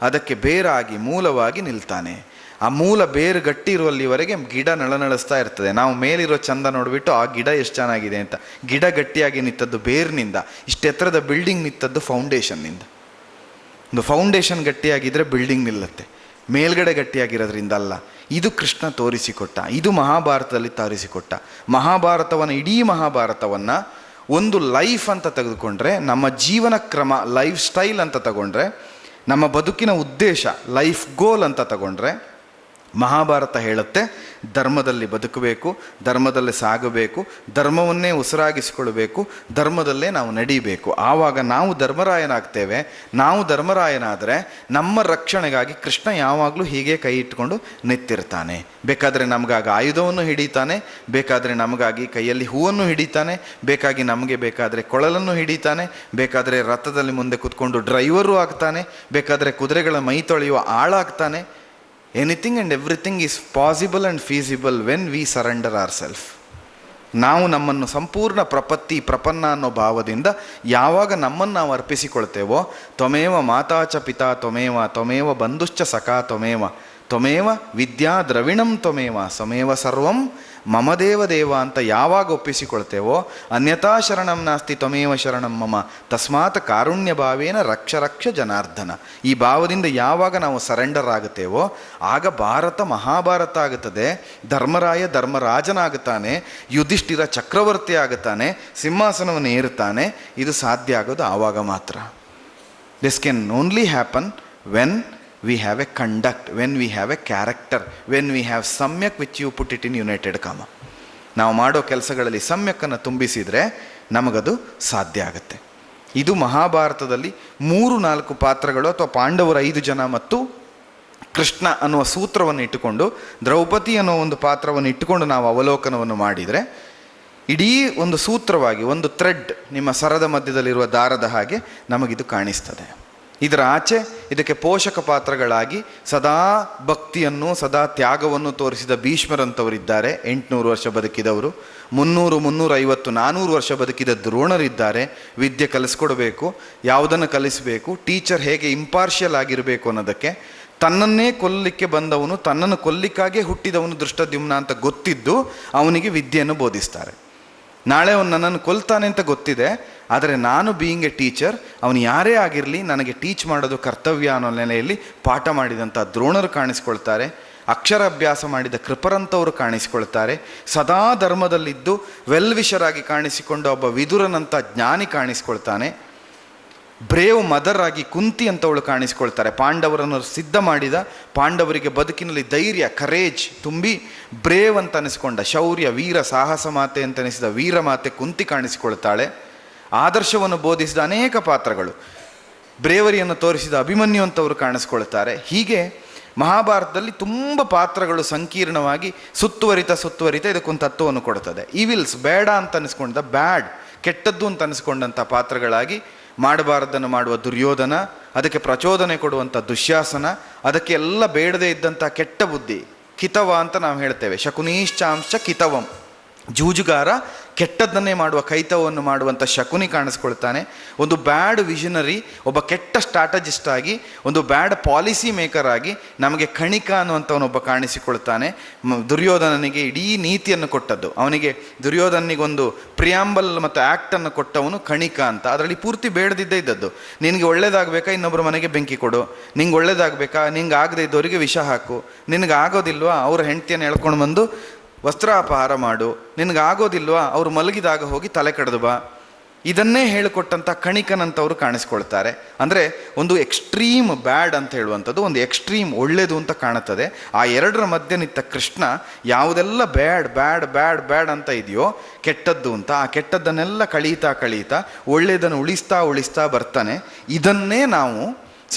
ಅದಕ್ಕೆ ಬೇರಾಗಿ ಮೂಲವಾಗಿ ನಿಲ್ತಾನೆ. ಆ ಮೂಲ ಬೇರು ಗಟ್ಟಿ ಇರುವಲ್ಲಿವರೆಗೆ ಗಿಡ ನಳನಳಿಸ್ತಾ ಇರ್ತದೆ. ನಾವು ಮೇಲಿರೋ ಚಂದ ನೋಡಿಬಿಟ್ಟು ಆ ಗಿಡ ಎಷ್ಟು ಚೆನ್ನಾಗಿದೆ ಅಂತ. ಗಿಡ ಗಟ್ಟಿಯಾಗಿ ನಿಂತದ್ದು ಬೇರಿನಿಂದ, ಇಷ್ಟೆತ್ತರದ ಬಿಲ್ಡಿಂಗ್ ನಿಂತದ್ದು ಫೌಂಡೇಶನ್ನಿಂದ. ಒಂದು ಫೌಂಡೇಶನ್ ಗಟ್ಟಿಯಾಗಿದ್ದರೆ ಬಿಲ್ಡಿಂಗ್ ನಿಲ್ಲುತ್ತೆ, ಮೇಲ್ಗಡೆ ಗಟ್ಟಿಯಾಗಿರೋದ್ರಿಂದ ಅಲ್ಲ. ಇದು ಕೃಷ್ಣ ತೋರಿಸಿಕೊಟ್ಟ, ಇದು ಮಹಾಭಾರತದಲ್ಲಿ ತೋರಿಸಿಕೊಟ್ಟ. ಮಹಾಭಾರತವನ್ನು, ಇಡೀ ಮಹಾಭಾರತವನ್ನು ಒಂದು ಲೈಫ್ ಅಂತ ತೆಗೆದುಕೊಂಡ್ರೆ, ನಮ್ಮ ಜೀವನ ಕ್ರಮ ಲೈಫ್ ಸ್ಟೈಲ್ ಅಂತ ತಗೊಂಡ್ರೆ, ನಮ್ಮ ಬದುಕಿನ ಉದ್ದೇಶ ಲೈಫ್ ಗೋಲ್ ಅಂತ ತಗೊಂಡ್ರೆ, ಮಹಾಭಾರತ ಹೇಳುತ್ತೆ ಧರ್ಮದಲ್ಲಿ ಬದುಕಬೇಕು, ಧರ್ಮದಲ್ಲೇ ಸಾಗಬೇಕು, ಧರ್ಮವನ್ನೇ ಉಸಿರಾಗಿಸಿಕೊಳ್ಬೇಕು, ಧರ್ಮದಲ್ಲೇ ನಾವು ನಡೀಬೇಕು. ಆವಾಗ ನಾವು ಧರ್ಮರಾಯನಾಗ್ತೇವೆ. ನಾವು ಧರ್ಮರಾಯನಾದರೆ ನಮ್ಮ ರಕ್ಷಣೆಗಾಗಿ ಕೃಷ್ಣ ಯಾವಾಗಲೂ ಹೀಗೆ ಕೈ ಇಟ್ಕೊಂಡು ನಿಂತಿರ್ತಾನೆ. ಬೇಕಾದರೆ ನಮಗಾಗಿ ಆಯುಧವನ್ನು ಹಿಡಿತಾನೆ, ಬೇಕಾದರೆ ನಮಗಾಗಿ ಕೈಯಲ್ಲಿ ಹೂವನ್ನು ಹಿಡಿತಾನೆ, ಬೇಕಾದರೆ ಕೊಳಲನ್ನು ಹಿಡಿತಾನೆ, ಬೇಕಾದರೆ ರಥದಲ್ಲಿ ಮುಂದೆ ಕೂತ್ಕೊಂಡು ಡ್ರೈವರು ಆಗ್ತಾನೆ, ಬೇಕಾದರೆ ಕುದುರೆಗಳ ಮೈ ತೊಳೆಯುವ ಆಳಾಗ್ತಾನೆ. Anything and everything is possible and feasible when we surrender our self. ನಾವು ನಮ್ಮನ್ನು ಸಂಪೂರ್ಣ ಪ್ರಪನ್ನ ಅನ್ನೋ ಭಾವದಿಂದ ಯಾವಾಗ ನಮ್ಮನ್ನು ನಾವು ಅರ್ಪಿಸಿಕೊಳ್ತೇವೋ, ತ್ವಮೇವ ಮಾತಾ ಚ ಪಿತಾ ತ್ವಮೇವ, ತ್ವಮೇವ ಬಂಧುಶ್ಚ ಸಖಾ ತ್ವಮೇವ, ತ್ವಮೇವ ವಿದ್ಯಾ ದ್ರವಿಣಂ ತ್ವಮೇವ, ಸ್ವಮೇವ ಸರ್ವಂ ಮಮ ದೇವ ಅಂತ ಯಾವಾಗ ಒಪ್ಪಿಸಿಕೊಳ್ತೇವೋ, ಅನ್ಯಥಾ ಶರಣಂ ನಾಸ್ತಿ ತ್ವಮೇವ ಶರಣಂ ಮಮ ತಸ್ಮಾತ್ ಕಾರುಣ್ಯ ಭಾವೇನ ರಕ್ಷ ಜನಾರ್ದನ. ಈ ಭಾವದಿಂದ ಯಾವಾಗ ನಾವು ಸರೆಂಡರ್ ಆಗುತ್ತೇವೋ ಆಗ ಭಾರತ ಮಹಾಭಾರತ ಆಗುತ್ತದೆ. ಧರ್ಮರಾಯ ಧರ್ಮರಾಜನಾಗುತ್ತಾನೆ, ಯುಧಿಷ್ಠಿರ ಚಕ್ರವರ್ತಿ ಆಗುತ್ತಾನೆ, ಸಿಂಹಾಸನವನ್ನು ಏರುತ್ತಾನೆ. ಇದು ಸಾಧ್ಯ ಆಗೋದು ಆವಾಗ ಮಾತ್ರ. This can only happen when we have a conduct, when we have a character, when we have samyak which you put it in united comma. ನಾವು ಮಾಡೋ ಕೆಲಸಗಳಲ್ಲಿ ಸಮ್ಯಕ್ಕನ್ನು ತುಂಬಿಸಿದರೆ ನಮಗದು ಸಾಧ್ಯ ಆಗುತ್ತೆ. ಇದು ಮಹಾಭಾರತದಲ್ಲಿ 3-4 ಪಾತ್ರಗಳು ಅಥವಾ ಪಾಂಡವರು 5 ಜನ ಮತ್ತು ಕೃಷ್ಣ ಅನ್ನುವ ಸೂತ್ರವನ್ನು ಇಟ್ಟುಕೊಂಡು, ದ್ರೌಪದಿ ಅನ್ನೋ ಒಂದು ಪಾತ್ರವನ್ನು ಇಟ್ಟುಕೊಂಡು ನಾವು ಅವಲೋಕನವನ್ನು ಮಾಡಿದರೆ, ಇಡೀ ಒಂದು ಸೂತ್ರವಾಗಿ, ಒಂದು ಥ್ರೆಡ್ ನಿಮ್ಮ ಸರದ ಮಧ್ಯದಲ್ಲಿರುವ ದಾರದ ಹಾಗೆ ನಮಗಿದು ಕಾಣಿಸ್ತದೆ. ಇದರ ಆಚೆ ಇದಕ್ಕೆ ಪೋಷಕ ಪಾತ್ರಗಳಾಗಿ ಸದಾ ಭಕ್ತಿಯನ್ನು, ಸದಾ ತ್ಯಾಗವನ್ನು ತೋರಿಸಿದ ಭೀಷ್ಮರಂಥವರಿದ್ದಾರೆ, 800 ವರ್ಷ ಬದುಕಿದವರು. 300, 350, 400 ವರ್ಷ ಬದುಕಿದ ದ್ರೋಣರಿದ್ದಾರೆ. ವಿದ್ಯೆ ಕಲಿಸ್ಕೊಡ್ಬೇಕು, ಯಾವುದನ್ನು ಕಲಿಸಬೇಕು, ಟೀಚರ್ ಹೇಗೆ ಇಂಪಾರ್ಷಿಯಲ್ ಆಗಿರಬೇಕು ಅನ್ನೋದಕ್ಕೆ. ತನ್ನನ್ನೇ ಕೊಲ್ಲಿಕ್ಕೆ ಬಂದವನು, ತನ್ನನ್ನು ಕೊಲ್ಲಿಕ್ಕಾಗೇ ಹುಟ್ಟಿದವನು ದೃಷ್ಟದ್ಯುಮ್ನ ಅಂತ ಗೊತ್ತಿದ್ದು ಅವನಿಗೆ ವಿದ್ಯೆಯನ್ನು ಬೋಧಿಸ್ತಾರೆ. ನಾಳೆ ಅವನು ನನ್ನನ್ನು ಕೊಲ್ತಾನೆ ಅಂತ ಗೊತ್ತಿದೆ, ಆದರೆ ನಾನು ಬೀಯಿಂಗ್ ಎ ಟೀಚರ್, ಅವನು ಯಾರೇ ಆಗಿರಲಿ ನನಗೆ ಟೀಚ್ ಮಾಡೋದು ಕರ್ತವ್ಯ ಅನ್ನೋ ನೆಲೆಯಲ್ಲಿ ಪಾಠ ಮಾಡಿದಂಥ ದ್ರೋಣರು ಕಾಣಿಸ್ಕೊಳ್ತಾರೆ. ಅಕ್ಷರಾಭ್ಯಾಸ ಮಾಡಿದ ಕೃಪರಂಥವರು ಕಾಣಿಸಿಕೊಳ್ತಾರೆ. ಸದಾ ಧರ್ಮದಲ್ಲಿದ್ದು ವೆಲ್ವಿಷರಾಗಿ ಕಾಣಿಸಿಕೊಂಡ ಒಬ್ಬ ವಿದುರನಂಥ ಜ್ಞಾನಿ ಕಾಣಿಸ್ಕೊಳ್ತಾನೆ. ಬ್ರೇವ್ ಮದರ್ ಆಗಿ ಕುಂತಿ ಅಂತವಳು ಕಾಣಿಸ್ಕೊಳ್ತಾರೆ. ಪಾಂಡವರನ್ನು ಸಿದ್ಧ ಮಾಡಿದ, ಪಾಂಡವರಿಗೆ ಬದುಕಿನಲ್ಲಿ ಧೈರ್ಯ, ಕರೇಜ್ ತುಂಬಿ ಬ್ರೇವ್ ಅಂತ ಅನಿಸ್ಕೊಂಡ, ಶೌರ್ಯ, ವೀರ, ಸಾಹಸ ಮಾತೆ ಅಂತ ಅನಿಸಿದ ವೀರಮಾತೆ ಕುಂತಿ ಕಾಣಿಸಿಕೊಳ್ತಾಳೆ. ಆದರ್ಶವನ್ನು ಬೋಧಿಸಿದ ಅನೇಕ ಪಾತ್ರಗಳು, ಬ್ರೇವರಿಯನ್ನು ತೋರಿಸಿದ ಅಭಿಮನ್ಯು ಅಂತವರು ಕಾಣಿಸ್ಕೊಳ್ತಾರೆ. ಹೀಗೆ ಮಹಾಭಾರತದಲ್ಲಿ ತುಂಬ ಪಾತ್ರಗಳು ಸಂಕೀರ್ಣವಾಗಿ ಸುತ್ತುವರಿತ ಇದಕ್ಕೊಂದು ತತ್ವವನ್ನು ಕೊಡ್ತದೆ. ಈವಿಲ್ಸ್, ಬೇಡ ಅಂತ ಅನಿಸ್ಕೊಂಡ ಬ್ಯಾಡ್, ಕೆಟ್ಟದ್ದು ಅಂತ ಅನಿಸ್ಕೊಂಡಂಥ ಪಾತ್ರಗಳಾಗಿ, ಮಾಡಬಾರದನ್ನು ಮಾಡುವ ದುರ್ಯೋಧನ, ಅದಕ್ಕೆ ಪ್ರಚೋದನೆ ಕೊಡುವಂಥ ದುಶ್ಯಾಸನ, ಅದಕ್ಕೆ ಎಲ್ಲ ಬೇಡದೇ ಇದ್ದಂಥ ಕೆಟ್ಟ ಬುದ್ಧಿ, ಕಿತವ ಅಂತ ನಾವು ಹೇಳ್ತೇವೆ. ಶಕುನೀಶ್ಚಾಂಶ ಕಿತವಂ, ಜೂಜುಗಾರ, ಕೆಟ್ಟದ್ದನ್ನೇ ಮಾಡುವ, ಕೈತವನ್ನು ಮಾಡುವಂಥ ಶಕುನಿ ಕಾಣಿಸ್ಕೊಳ್ತಾನೆ. ಒಂದು ಬ್ಯಾಡ್ ವಿಷನರಿ, ಒಬ್ಬ ಕೆಟ್ಟ ಸ್ಟ್ರಾಟಜಿಸ್ಟ್ ಆಗಿ, ಒಂದು ಬ್ಯಾಡ್ ಪಾಲಿಸಿ ಮೇಕರ್ ಆಗಿ ನಮಗೆ ಕಣಿಕ ಅನ್ನುವಂಥವನೊಬ್ಬ ಕಾಣಿಸಿಕೊಳ್ತಾನೆ. ದುರ್ಯೋಧನನಿಗೆ ಇಡೀ ನೀತಿಯನ್ನು ಕೊಟ್ಟದ್ದು, ಅವನಿಗೆ ದುರ್ಯೋಧನಿಗೊಂದು ಪ್ರಿಯಾಂಬಲ್ ಮತ್ತು ಆ್ಯಕ್ಟನ್ನು ಕೊಟ್ಟವನು ಕಣಿಕ ಅಂತ. ಅದರಲ್ಲಿ ಪೂರ್ತಿ ಬೇಡದಿದ್ದೇ ಇದ್ದದ್ದು, ನಿನಗೆ ಒಳ್ಳೇದಾಗಬೇಕಾ ಇನ್ನೊಬ್ಬರ ಮನೆಗೆ ಬೆಂಕಿ ಕೊಡು, ನಿಂಗೆ ಒಳ್ಳೇದಾಗಬೇಕಾ ನಿಂಗೆ ಆಗದೆ ಇದ್ದವರಿಗೆ ವಿಷ ಹಾಕು, ನಿನಗೆ ಆಗೋದಿಲ್ವಾ ಅವ್ರ ಹೆಂಡತಿಯನ್ನು ಎಳ್ಕೊಂಡು ಬಂದು ವಸ್ತ್ರಾಪಹಾರ ಮಾಡು, ನಿನಗಾಗೋದಿಲ್ವಾ ಅವ್ರು ಮಲಗಿದಾಗ ಹೋಗಿ ತಲೆ ಕಡ್ದು ಬಾ. ಇದನ್ನೇ ಹೇಳಿಕೊಟ್ಟಂಥ ಕಣಿಕನಂತವರು ಕಾಣಿಸ್ಕೊಳ್ತಾರೆ. ಅಂದರೆ ಒಂದು ಎಕ್ಸ್ಟ್ರೀಮ್ ಬ್ಯಾಡ್ ಅಂತ ಹೇಳುವಂಥದ್ದು, ಒಂದು ಎಕ್ಸ್ಟ್ರೀಮ್ ಒಳ್ಳೆಯದು ಅಂತ ಕಾಣುತ್ತದೆ. ಆ ಎರಡರ ಮಧ್ಯೆ ನಿಂತ ಕೃಷ್ಣ ಯಾವುದೆಲ್ಲ ಬ್ಯಾಡ್ ಬ್ಯಾಡ್ ಬ್ಯಾಡ್ ಬ್ಯಾಡ್ ಅಂತ ಇದೆಯೋ, ಕೆಟ್ಟದ್ದು ಅಂತ, ಆ ಕೆಟ್ಟದ್ದನ್ನೆಲ್ಲ ಕಳೀತಾ ಒಳ್ಳೆಯದನ್ನು ಉಳಿಸ್ತಾ ಬರ್ತಾನೆ. ಇದನ್ನೇ ನಾವು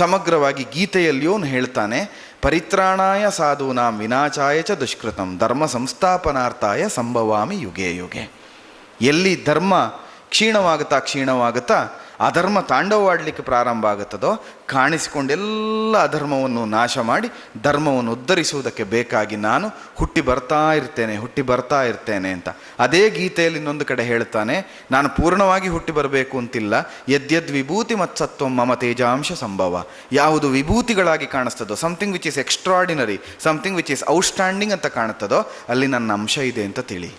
ಸಮಗ್ರವಾಗಿ ಗೀತೆಯಲ್ಲಿಯೂ ಹೇಳ್ತಾನೆ. ಪರಿತ್ರಾಣಾಯ ಸಾಧೂನಾಂ ವಿನಾಶಾಯ ಚ ದುಷ್ಕೃತಂ ಧರ್ಮ ಸಂಸ್ಥಾಪನಾರ್ಥಾಯ ಸಂಭವಾಮಿ ಯುಗೆ ಯುಗೆ. ಎಲ್ಲಿ ಧರ್ಮ ಕ್ಷೀಣವಾಗುತ್ತಾ ಅಧರ್ಮ ತಾಂಡವವಾಡಲಿಕ್ಕೆ ಪ್ರಾರಂಭ ಆಗುತ್ತದೋ, ಕಾಣಿಸಿಕೊಂಡೆಲ್ಲ ಅಧರ್ಮವನ್ನು ನಾಶ ಮಾಡಿ ಧರ್ಮವನ್ನು ಉದ್ಧರಿಸುವುದಕ್ಕೆ ಬೇಕಾಗಿ ನಾನು ಹುಟ್ಟಿ ಬರ್ತಾ ಇರ್ತೇನೆ ಅಂತ. ಅದೇ ಗೀತೆಯಲ್ಲಿ ಇನ್ನೊಂದು ಕಡೆ ಹೇಳ್ತಾನೆ, ನಾನು ಪೂರ್ಣವಾಗಿ ಹುಟ್ಟಿ ಬರಬೇಕು ಅಂತಿಲ್ಲ. ಯದ್ಯದ್ ವಿಭೂತಿ ಮತ್ಸತ್ವಂ ಮಮ ತೇಜಾಂಶ ಸಂಭವ. ಯಾವುದು ವಿಭೂತಿಗಳಾಗಿ ಕಾಣಿಸ್ತದೋ, something which is extraordinary, something which is outstanding ಅಂತ ಕಾಣುತ್ತದೋ, ಅಲ್ಲಿ ನನ್ನ ಅಂಶ ಇದೆ ಅಂತ ತಿಳಿ.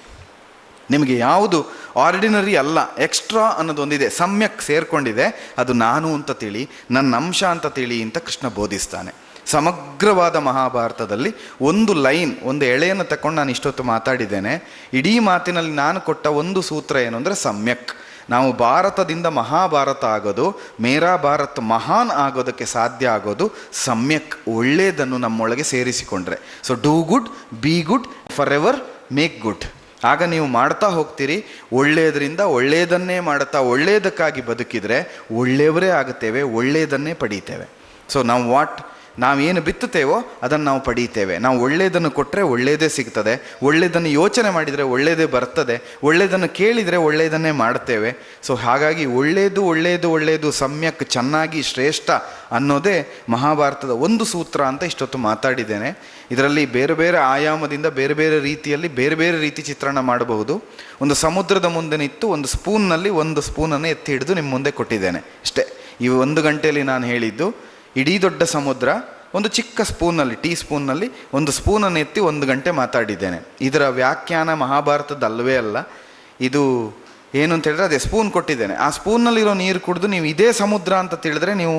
ನಿಮಗೆ ಯಾವುದು ಆರ್ಡಿನರಿ ಅಲ್ಲ, ಎಕ್ಸ್ಟ್ರಾ ಅನ್ನೋದೊಂದಿದೆ, ಸಮ್ಯಕ್ ಸೇರ್ಕೊಂಡಿದೆ, ಅದು ನಾನು ಅಂತ ತಿಳಿ, ನನ್ನ ಅಂಶ ಅಂತ ತಿಳಿ ಅಂತ ಕೃಷ್ಣ ಬೋಧಿಸ್ತಾನೆ. ಸಮಗ್ರವಾದ ಮಹಾಭಾರತದಲ್ಲಿ ಒಂದು ಲೈನ್, ಒಂದು ಎಳೆಯನ್ನು ತಗೊಂಡು ನಾನು ಇಷ್ಟೊತ್ತು ಮಾತಾಡಿದ್ದೇನೆ. ಇಡೀ ಮಾತಿನಲ್ಲಿ ನಾನು ಕೊಟ್ಟ ಒಂದು ಸೂತ್ರ ಏನು ಅಂದರೆ ಸಮ್ಯಕ್. ನಾವು ಭಾರತದಿಂದ ಮಹಾಭಾರತ ಆಗೋದು, ಮೇರಾ ಭಾರತ್ ಮಹಾನ್ ಆಗೋದಕ್ಕೆ ಸಾಧ್ಯ ಆಗೋದು ಸಮ್ಯಕ್, ಒಳ್ಳೆಯದನ್ನು ನಮ್ಮೊಳಗೆ ಸೇರಿಸಿಕೊಂಡ್ರೆ. So do good, be good, forever make good. ಆಗ ನೀವು ಮಾಡ್ತಾ ಹೋಗ್ತೀರಿ, ಒಳ್ಳೆಯದರಿಂದ ಒಳ್ಳೆಯದನ್ನೇ ಮಾಡುತ್ತಾ ಒಳ್ಳೆಯದಕ್ಕಾಗಿ ಬದುಕಿದರೆ ಒಳ್ಳೆಯವರೇ ಆಗುತ್ತೇವೆ, ಒಳ್ಳೆಯದನ್ನೇ ಪಡೀತೇವೆ. ಸೊ ನಾವೇನು ಬಿತ್ತುತ್ತೇವೋ ಅದನ್ನು ನಾವು ಪಡೀತೇವೆ. ನಾವು ಒಳ್ಳೆಯದನ್ನು ಕೊಟ್ಟರೆ ಒಳ್ಳೆಯದೇ ಸಿಗ್ತದೆ, ಒಳ್ಳೆಯದನ್ನು ಯೋಚನೆ ಮಾಡಿದರೆ ಒಳ್ಳೆಯದೇ ಬರ್ತದೆ, ಒಳ್ಳೆಯದನ್ನು ಕೇಳಿದರೆ ಒಳ್ಳೆಯದನ್ನೇ ಮಾಡ್ತೇವೆ. ಸೊ ಹಾಗಾಗಿ ಒಳ್ಳೆಯದು ಸಮ್ಯಕ್, ಚೆನ್ನಾಗಿ, ಶ್ರೇಷ್ಠ ಅನ್ನೋದೇ ಮಹಾಭಾರತದ ಒಂದು ಸೂತ್ರ ಅಂತ ಇಷ್ಟೊತ್ತು ಮಾತಾಡಿದ್ದೇನೆ. ಇದರಲ್ಲಿ ಬೇರೆ ಬೇರೆ ಆಯಾಮದಿಂದ ಬೇರೆ ಬೇರೆ ರೀತಿಯಲ್ಲಿ ಬೇರೆ ಬೇರೆ ರೀತಿ ಚಿತ್ರಣ ಮಾಡಬಹುದು. ಒಂದು ಸಮುದ್ರದ ಮುಂದೆ ನಿಂತು ಒಂದು ಸ್ಪೂನ್ನಲ್ಲಿ ಒಂದು ಸ್ಪೂನನ್ನು ಎತ್ತಿ ಹಿಡಿದು ನಿಮ್ಮ ಮುಂದೆ ಕೊಟ್ಟಿದ್ದೇನೆ ಅಷ್ಟೇ. ಈ 1 ಗಂಟೆಯಲ್ಲಿ ನಾನು ಹೇಳಿದ್ದು ಇಡೀ ದೊಡ್ಡ ಸಮುದ್ರ ಒಂದು ಚಿಕ್ಕ ಸ್ಪೂನಲ್ಲಿ, ಟೀ ಸ್ಪೂನ್ನಲ್ಲಿ ಒಂದು ಸ್ಪೂನನ್ನು ಎತ್ತಿ 1 ಗಂಟೆ ಮಾತಾಡಿದ್ದೇನೆ. ಇದರ ವ್ಯಾಖ್ಯಾನ ಮಹಾಭಾರತದಲ್ಲವೇ ಅಲ್ಲ. ಇದು ಏನು ಅಂತ ಹೇಳಿದ್ರೆ, ಅದೇ ಸ್ಪೂನ್ ಕೊಟ್ಟಿದ್ದೇನೆ, ಆ ಸ್ಪೂನ್ನಲ್ಲಿರೋ ನೀರು ಕುಡಿದು ನೀವು ಇದೇ ಸಮುದ್ರ ಅಂತ ತಿಳಿದ್ರೆ ನೀವು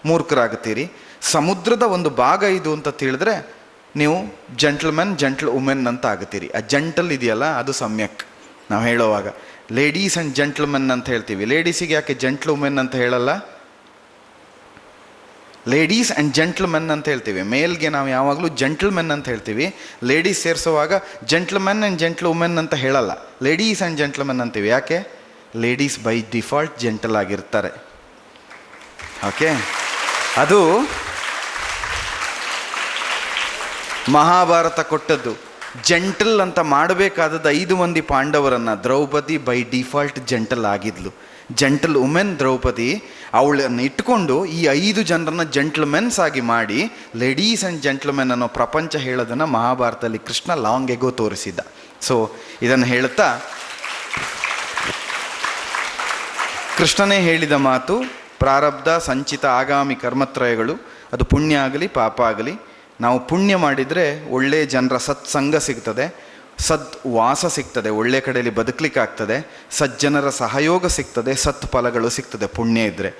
ಮೂರ್ಖರಾಗುತ್ತೀರಿ. ಸಮುದ್ರದ ಒಂದು ಭಾಗ ಇದು ಅಂತ ತಿಳಿದ್ರೆ ನೀವು ಜೆಂಟಲ್ ವುಮೆನ್ ಅಂತ ಆಗುತ್ತೀರಿ. ಆ ಜೆಂಟಲ್ ಇದೆಯಲ್ಲ, ಅದು ಸಮ್ಯಕ್. ನಾವು ಹೇಳುವಾಗ ಲೇಡೀಸ್ ಆ್ಯಂಡ್ ಜೆಂಟ್ಲ್ಮೆನ್ ಅಂತ ಹೇಳ್ತೀವಿ. ಲೇಡೀಸಿಗೆ ಯಾಕೆ ಜೆಂಟ್ಲ್ ವುಮೆನ್ ಅಂತ ಹೇಳಲ್ಲ? ಲೇಡೀಸ್ ಆ್ಯಂಡ್ ಜೆಂಟ್ಲ್ಮೆನ್ ಅಂತ ಹೇಳ್ತೀವಿ. ಮೇಲ್ಗೆ ನಾವು ಯಾವಾಗಲೂ ಜೆಂಟ್ಲ್ಮೆನ್ ಅಂತ ಹೇಳ್ತೀವಿ. ಲೇಡೀಸ್ ಸೇರಿಸುವಾಗ ಜೆಂಟ್ಲ್ಮೆನ್ ಆ್ಯಂಡ್ ಜೆಂಟ್ಲ್ ವುಮೆನ್ ಅಂತ ಹೇಳಲ್ಲ, ಲೇಡೀಸ್ ಆ್ಯಂಡ್ ಜೆಂಟ್ಲ್ಮೆನ್ ಅಂತೀವಿ. ಯಾಕೆ? ಲೇಡೀಸ್ ಬೈ ಡಿಫಾಲ್ಟ್ ಜೆಂಟಲ್ ಆಗಿರ್ತಾರೆ. ಓಕೆ, ಅದು ಮಹಾಭಾರತ ಕೊಟ್ಟದ್ದು. ಜೆಂಟಲ್ ಅಂತ ಮಾಡಬೇಕಾದದ್ದು 5 ಮಂದಿ ಪಾಂಡವರನ್ನು. ದ್ರೌಪದಿ ಬೈ ಡಿಫಾಲ್ಟ್ ಜೆಂಟಲ್ ಆಗಿದ್ಲು. ಜೆಂಟಲ್ ವುಮೆನ್ ದ್ರೌಪದಿ, ಅವಳನ್ನು ಇಟ್ಕೊಂಡು ಈ 5 ಜನರನ್ನು ಜೆಂಟ್ಲ್ಮೆನ್ಸ್ ಆಗಿ ಮಾಡಿ ಲೇಡೀಸ್ ಆ್ಯಂಡ್ ಜೆಂಟ್ಲ್ಮೆನ್ ಅನ್ನೋ ಪ್ರಪಂಚ ಹೇಳೋದನ್ನು ಮಹಾಭಾರತದಲ್ಲಿ ಕೃಷ್ಣ ಲಾಂಗ್ ಎಗೋ ತೋರಿಸಿದ್ದ. ಸೊ ಇದನ್ನು ಹೇಳುತ್ತಾ ಕೃಷ್ಣನೇ ಹೇಳಿದ ಮಾತು, ಪ್ರಾರಬ್ಧ ಸಂಚಿತ ಆಗಾಮಿ ಕರ್ಮತ್ರಯಗಳು, ಅದು ಪುಣ್ಯ ಆಗಲಿ ಪಾಪ ಆಗಲಿ, ನಾವು ಪುಣ್ಯ ಮಾಡಿದರೆ ಒಳ್ಳೆಯ ಜನರ ಸತ್ಸಂಗ ಸಿಗ್ತದೆ, ಸದ್ವಾಸ ಸಿಗ್ತದೆ, ಒಳ್ಳೆ ಕಡೆಯಲ್ಲಿ ಬದುಕಲಿಕ್ಕಾಗ್ತದೆ, ಸಜ್ಜನರ ಸಹಯೋಗ ಸಿಗ್ತದೆ, ಸತ್ಫಲಗಳು ಸಿಗ್ತದೆ ಪುಣ್ಯ ಇದ್ದರೆ.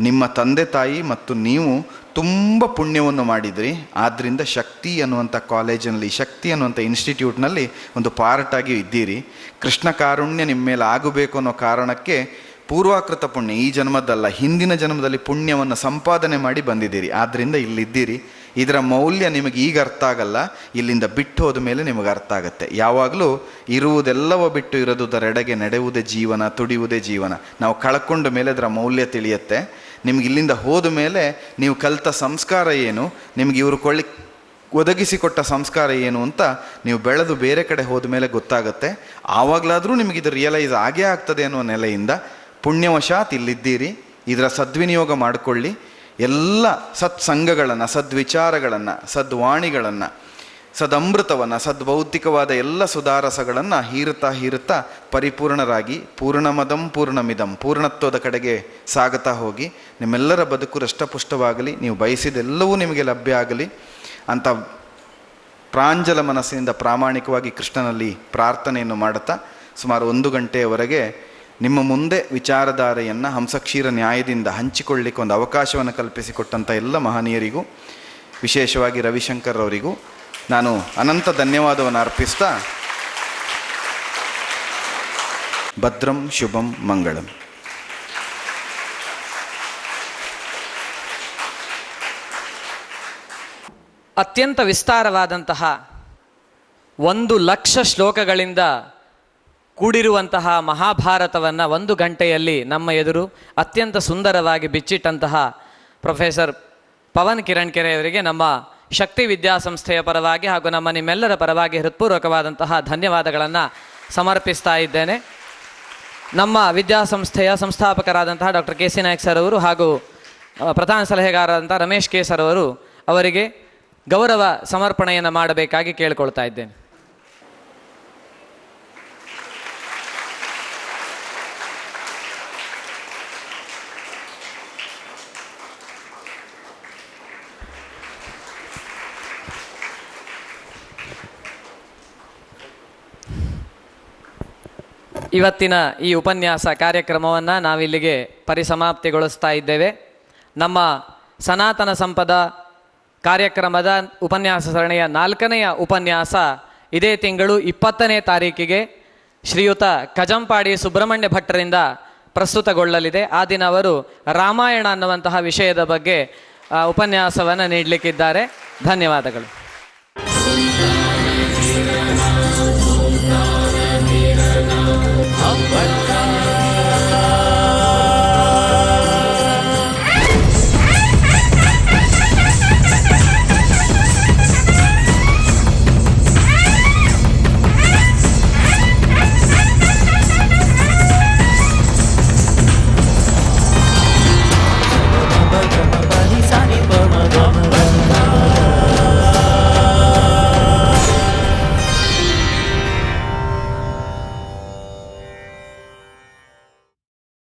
ನಿಮ್ಮ ತಂದೆ ತಾಯಿ ಮತ್ತು ನೀವು ತುಂಬ ಪುಣ್ಯವನ್ನು ಮಾಡಿದ್ರಿ, ಆದ್ದರಿಂದ ಶಕ್ತಿ ಅನ್ನುವಂಥ ಕಾಲೇಜಿನಲ್ಲಿ, ಶಕ್ತಿ ಅನ್ನುವಂಥ ಇನ್ಸ್ಟಿಟ್ಯೂಟ್ನಲ್ಲಿ ಒಂದು ಪಾರ್ಟಾಗಿ ಇದ್ದೀರಿ. ಕೃಷ್ಣ ಕಾರುಣ್ಯ ನಿಮ್ಮ ಮೇಲೆ ಆಗಬೇಕು ಅನ್ನೋ ಕಾರಣಕ್ಕೆ ಪೂರ್ವಾಕೃತ ಪುಣ್ಯ, ಈ ಜನ್ಮದಲ್ಲ ಹಿಂದಿನ ಜನ್ಮದಲ್ಲಿ ಪುಣ್ಯವನ್ನು ಸಂಪಾದನೆ ಮಾಡಿ ಬಂದಿದ್ದೀರಿ, ಆದ್ದರಿಂದ ಇಲ್ಲಿದ್ದೀರಿ. ಇದರ ಮೌಲ್ಯ ನಿಮಗೆ ಈಗ ಅರ್ಥ ಆಗಲ್ಲ, ಇಲ್ಲಿಂದ ಬಿಟ್ಟು ಹೋದ ಮೇಲೆ ನಿಮಗೆ ಅರ್ಥ ಆಗುತ್ತೆ. ಯಾವಾಗಲೂ ಇರುವುದೆಲ್ಲವ ಬಿಟ್ಟು ಇರೋದುದರೆಡೆಗೆ ನಡೆಯುವುದೇ ಜೀವನ, ತುಡಿಯುವುದೇ ಜೀವನ. ನಾವು ಕಳ್ಕೊಂಡ ಮೇಲೆ ಅದರ ಮೌಲ್ಯ ತಿಳಿಯುತ್ತೆ. ನಿಮ್ಗೆ ಇಲ್ಲಿಂದ ಹೋದ ಮೇಲೆ ನೀವು ಕಲಿತ ಸಂಸ್ಕಾರ ಏನು, ನಿಮ್ಗೆ ಇವರು ಒದಗಿಸಿಕೊಟ್ಟ ಸಂಸ್ಕಾರ ಏನು ಅಂತ ನೀವು ಬೆಳೆದು ಬೇರೆ ಕಡೆ ಹೋದ ಮೇಲೆ ಗೊತ್ತಾಗುತ್ತೆ. ಆವಾಗಲಾದರೂ ನಿಮಗಿದು ರಿಯಲೈಸ್ ಆಗೇ ಆಗ್ತದೆ ಅನ್ನೋ ನೆಲೆಯಿಂದ ಪುಣ್ಯವಶಾತ್ ಇಲ್ಲಿದ್ದೀರಿ. ಇದರ ಸದ್ವಿನಿಯೋಗ ಮಾಡಿಕೊಳ್ಳಿ. ಎಲ್ಲ ಸತ್ಸಂಗಗಳನ್ನು, ಸದ್ವಿಚಾರಗಳನ್ನು, ಸದ್ವಾಣಿಗಳನ್ನು, ಸದಮೃತವನ್ನು, ಸದ್ಭೌತಿಕವಾದ ಎಲ್ಲ ಸುಧಾರಸಗಳನ್ನು ಹೀರುತ್ತಾ ಪರಿಪೂರ್ಣರಾಗಿ ಪೂರ್ಣಮದಂ ಪೂರ್ಣಮಿದಂ ಪೂರ್ಣತ್ವದ ಕಡೆಗೆ ಸಾಗುತ್ತಾ ಹೋಗಿ ನಿಮ್ಮೆಲ್ಲರ ಬದುಕು ರಷ್ಟಪುಷ್ಟವಾಗಲಿ, ನೀವು ಬಯಸಿದೆಲ್ಲವೂ ನಿಮಗೆ ಲಭ್ಯ ಆಗಲಿ ಅಂತ ಪ್ರಾಂಜಲ ಮನಸ್ಸಿನಿಂದ ಪ್ರಾಮಾಣಿಕವಾಗಿ ಕೃಷ್ಣನಲ್ಲಿ ಪ್ರಾರ್ಥನೆಯನ್ನು ಮಾಡುತ್ತಾ ಸುಮಾರು 1 ಗಂಟೆಯವರೆಗೆ ನಿಮ್ಮ ಮುಂದೆ ವಿಚಾರಧಾರೆಯನ್ನು ಹಂಸಕ್ಷೀರ ನ್ಯಾಯದಿಂದ ಹಂಚಿಕೊಳ್ಳಿಕ್ಕೆ ಒಂದು ಅವಕಾಶವನ್ನು ಕಲ್ಪಿಸಿಕೊಟ್ಟಂಥ ಎಲ್ಲ ಮಹನೀಯರಿಗೂ, ವಿಶೇಷವಾಗಿ ರವಿಶಂಕರ್ ಅವರಿಗೂ ನಾನು ಅನಂತ ಧನ್ಯವಾದವನ್ನು ಅರ್ಪಿಸ್ತಾ ಭದ್ರಂ ಶುಭಂ ಮಂಗಳಂ. ಅತ್ಯಂತ ವಿಸ್ತಾರವಾದಂತಹ 1,00,000 ಶ್ಲೋಕಗಳಿಂದ ಕೂಡಿರುವಂತಹ ಮಹಾಭಾರತವನ್ನು 1 ಗಂಟೆಯಲ್ಲಿ ನಮ್ಮ ಎದುರು ಅತ್ಯಂತ ಸುಂದರವಾಗಿ ಬಿಚ್ಚಿಟ್ಟಂತಹ ಪ್ರೊಫೆಸರ್ ಪವನ್ ಕಿರಣ್ ಕೆರೆ ಅವರಿಗೆ ನಮ್ಮ ಶಕ್ತಿ ವಿದ್ಯಾಸಂಸ್ಥೆಯ ಪರವಾಗಿ ಹಾಗೂ ನಮ್ಮ ನಿಮ್ಮೆಲ್ಲರ ಪರವಾಗಿ ಹೃತ್ಪೂರ್ವಕವಾದಂತಹ ಧನ್ಯವಾದಗಳನ್ನು ಸಮರ್ಪಿಸ್ತಾ ಇದ್ದೇನೆ. ನಮ್ಮ ವಿದ್ಯಾಸಂಸ್ಥೆಯ ಸಂಸ್ಥಾಪಕರಾದಂತಹ doctor K C Nayak sir ಅವರು ಹಾಗೂ ಪ್ರಧಾನ ಸಲಹೆಗಾರರಾದಂಥ ರಮೇಶ್ ಕೆ ಸರ್ ಅವರು ಅವರಿಗೆ ಗೌರವ ಸಮರ್ಪಣೆಯನ್ನು ಮಾಡಬೇಕಾಗಿ ಕೇಳಿಕೊಳ್ತಾ ಇದ್ದೇನೆ. ಇವತ್ತಿನ ಈ ಉಪನ್ಯಾಸ ಕಾರ್ಯಕ್ರಮವನ್ನು ನಾವಿಲ್ಲಿಗೆ ಪರಿಸಮಾಪ್ತಿಗೊಳಿಸ್ತಾ ಇದ್ದೇವೆ. ನಮ್ಮ ಸನಾತನ ಸಂಪದ ಕಾರ್ಯಕ್ರಮದ ಉಪನ್ಯಾಸ ಸರಣಿಯ 4ನೆಯ ಉಪನ್ಯಾಸ ಇದೇ ತಿಂಗಳು 20ನೇ ತಾರೀಕಿಗೆ ಶ್ರೀಯುತ ಕಜಂಪಾಡಿ ಸುಬ್ರಹ್ಮಣ್ಯ ಭಟ್ಟರಿಂದ ಪ್ರಸ್ತುತಗೊಳ್ಳಲಿದೆ. ಆ ದಿನ ಅವರು ರಾಮಾಯಣ ಅನ್ನುವಂತಹ ವಿಷಯದ ಬಗ್ಗೆ ಉಪನ್ಯಾಸವನ್ನು ನೀಡಲಿಕ್ಕಿದ್ದಾರೆ. ಧನ್ಯವಾದಗಳು.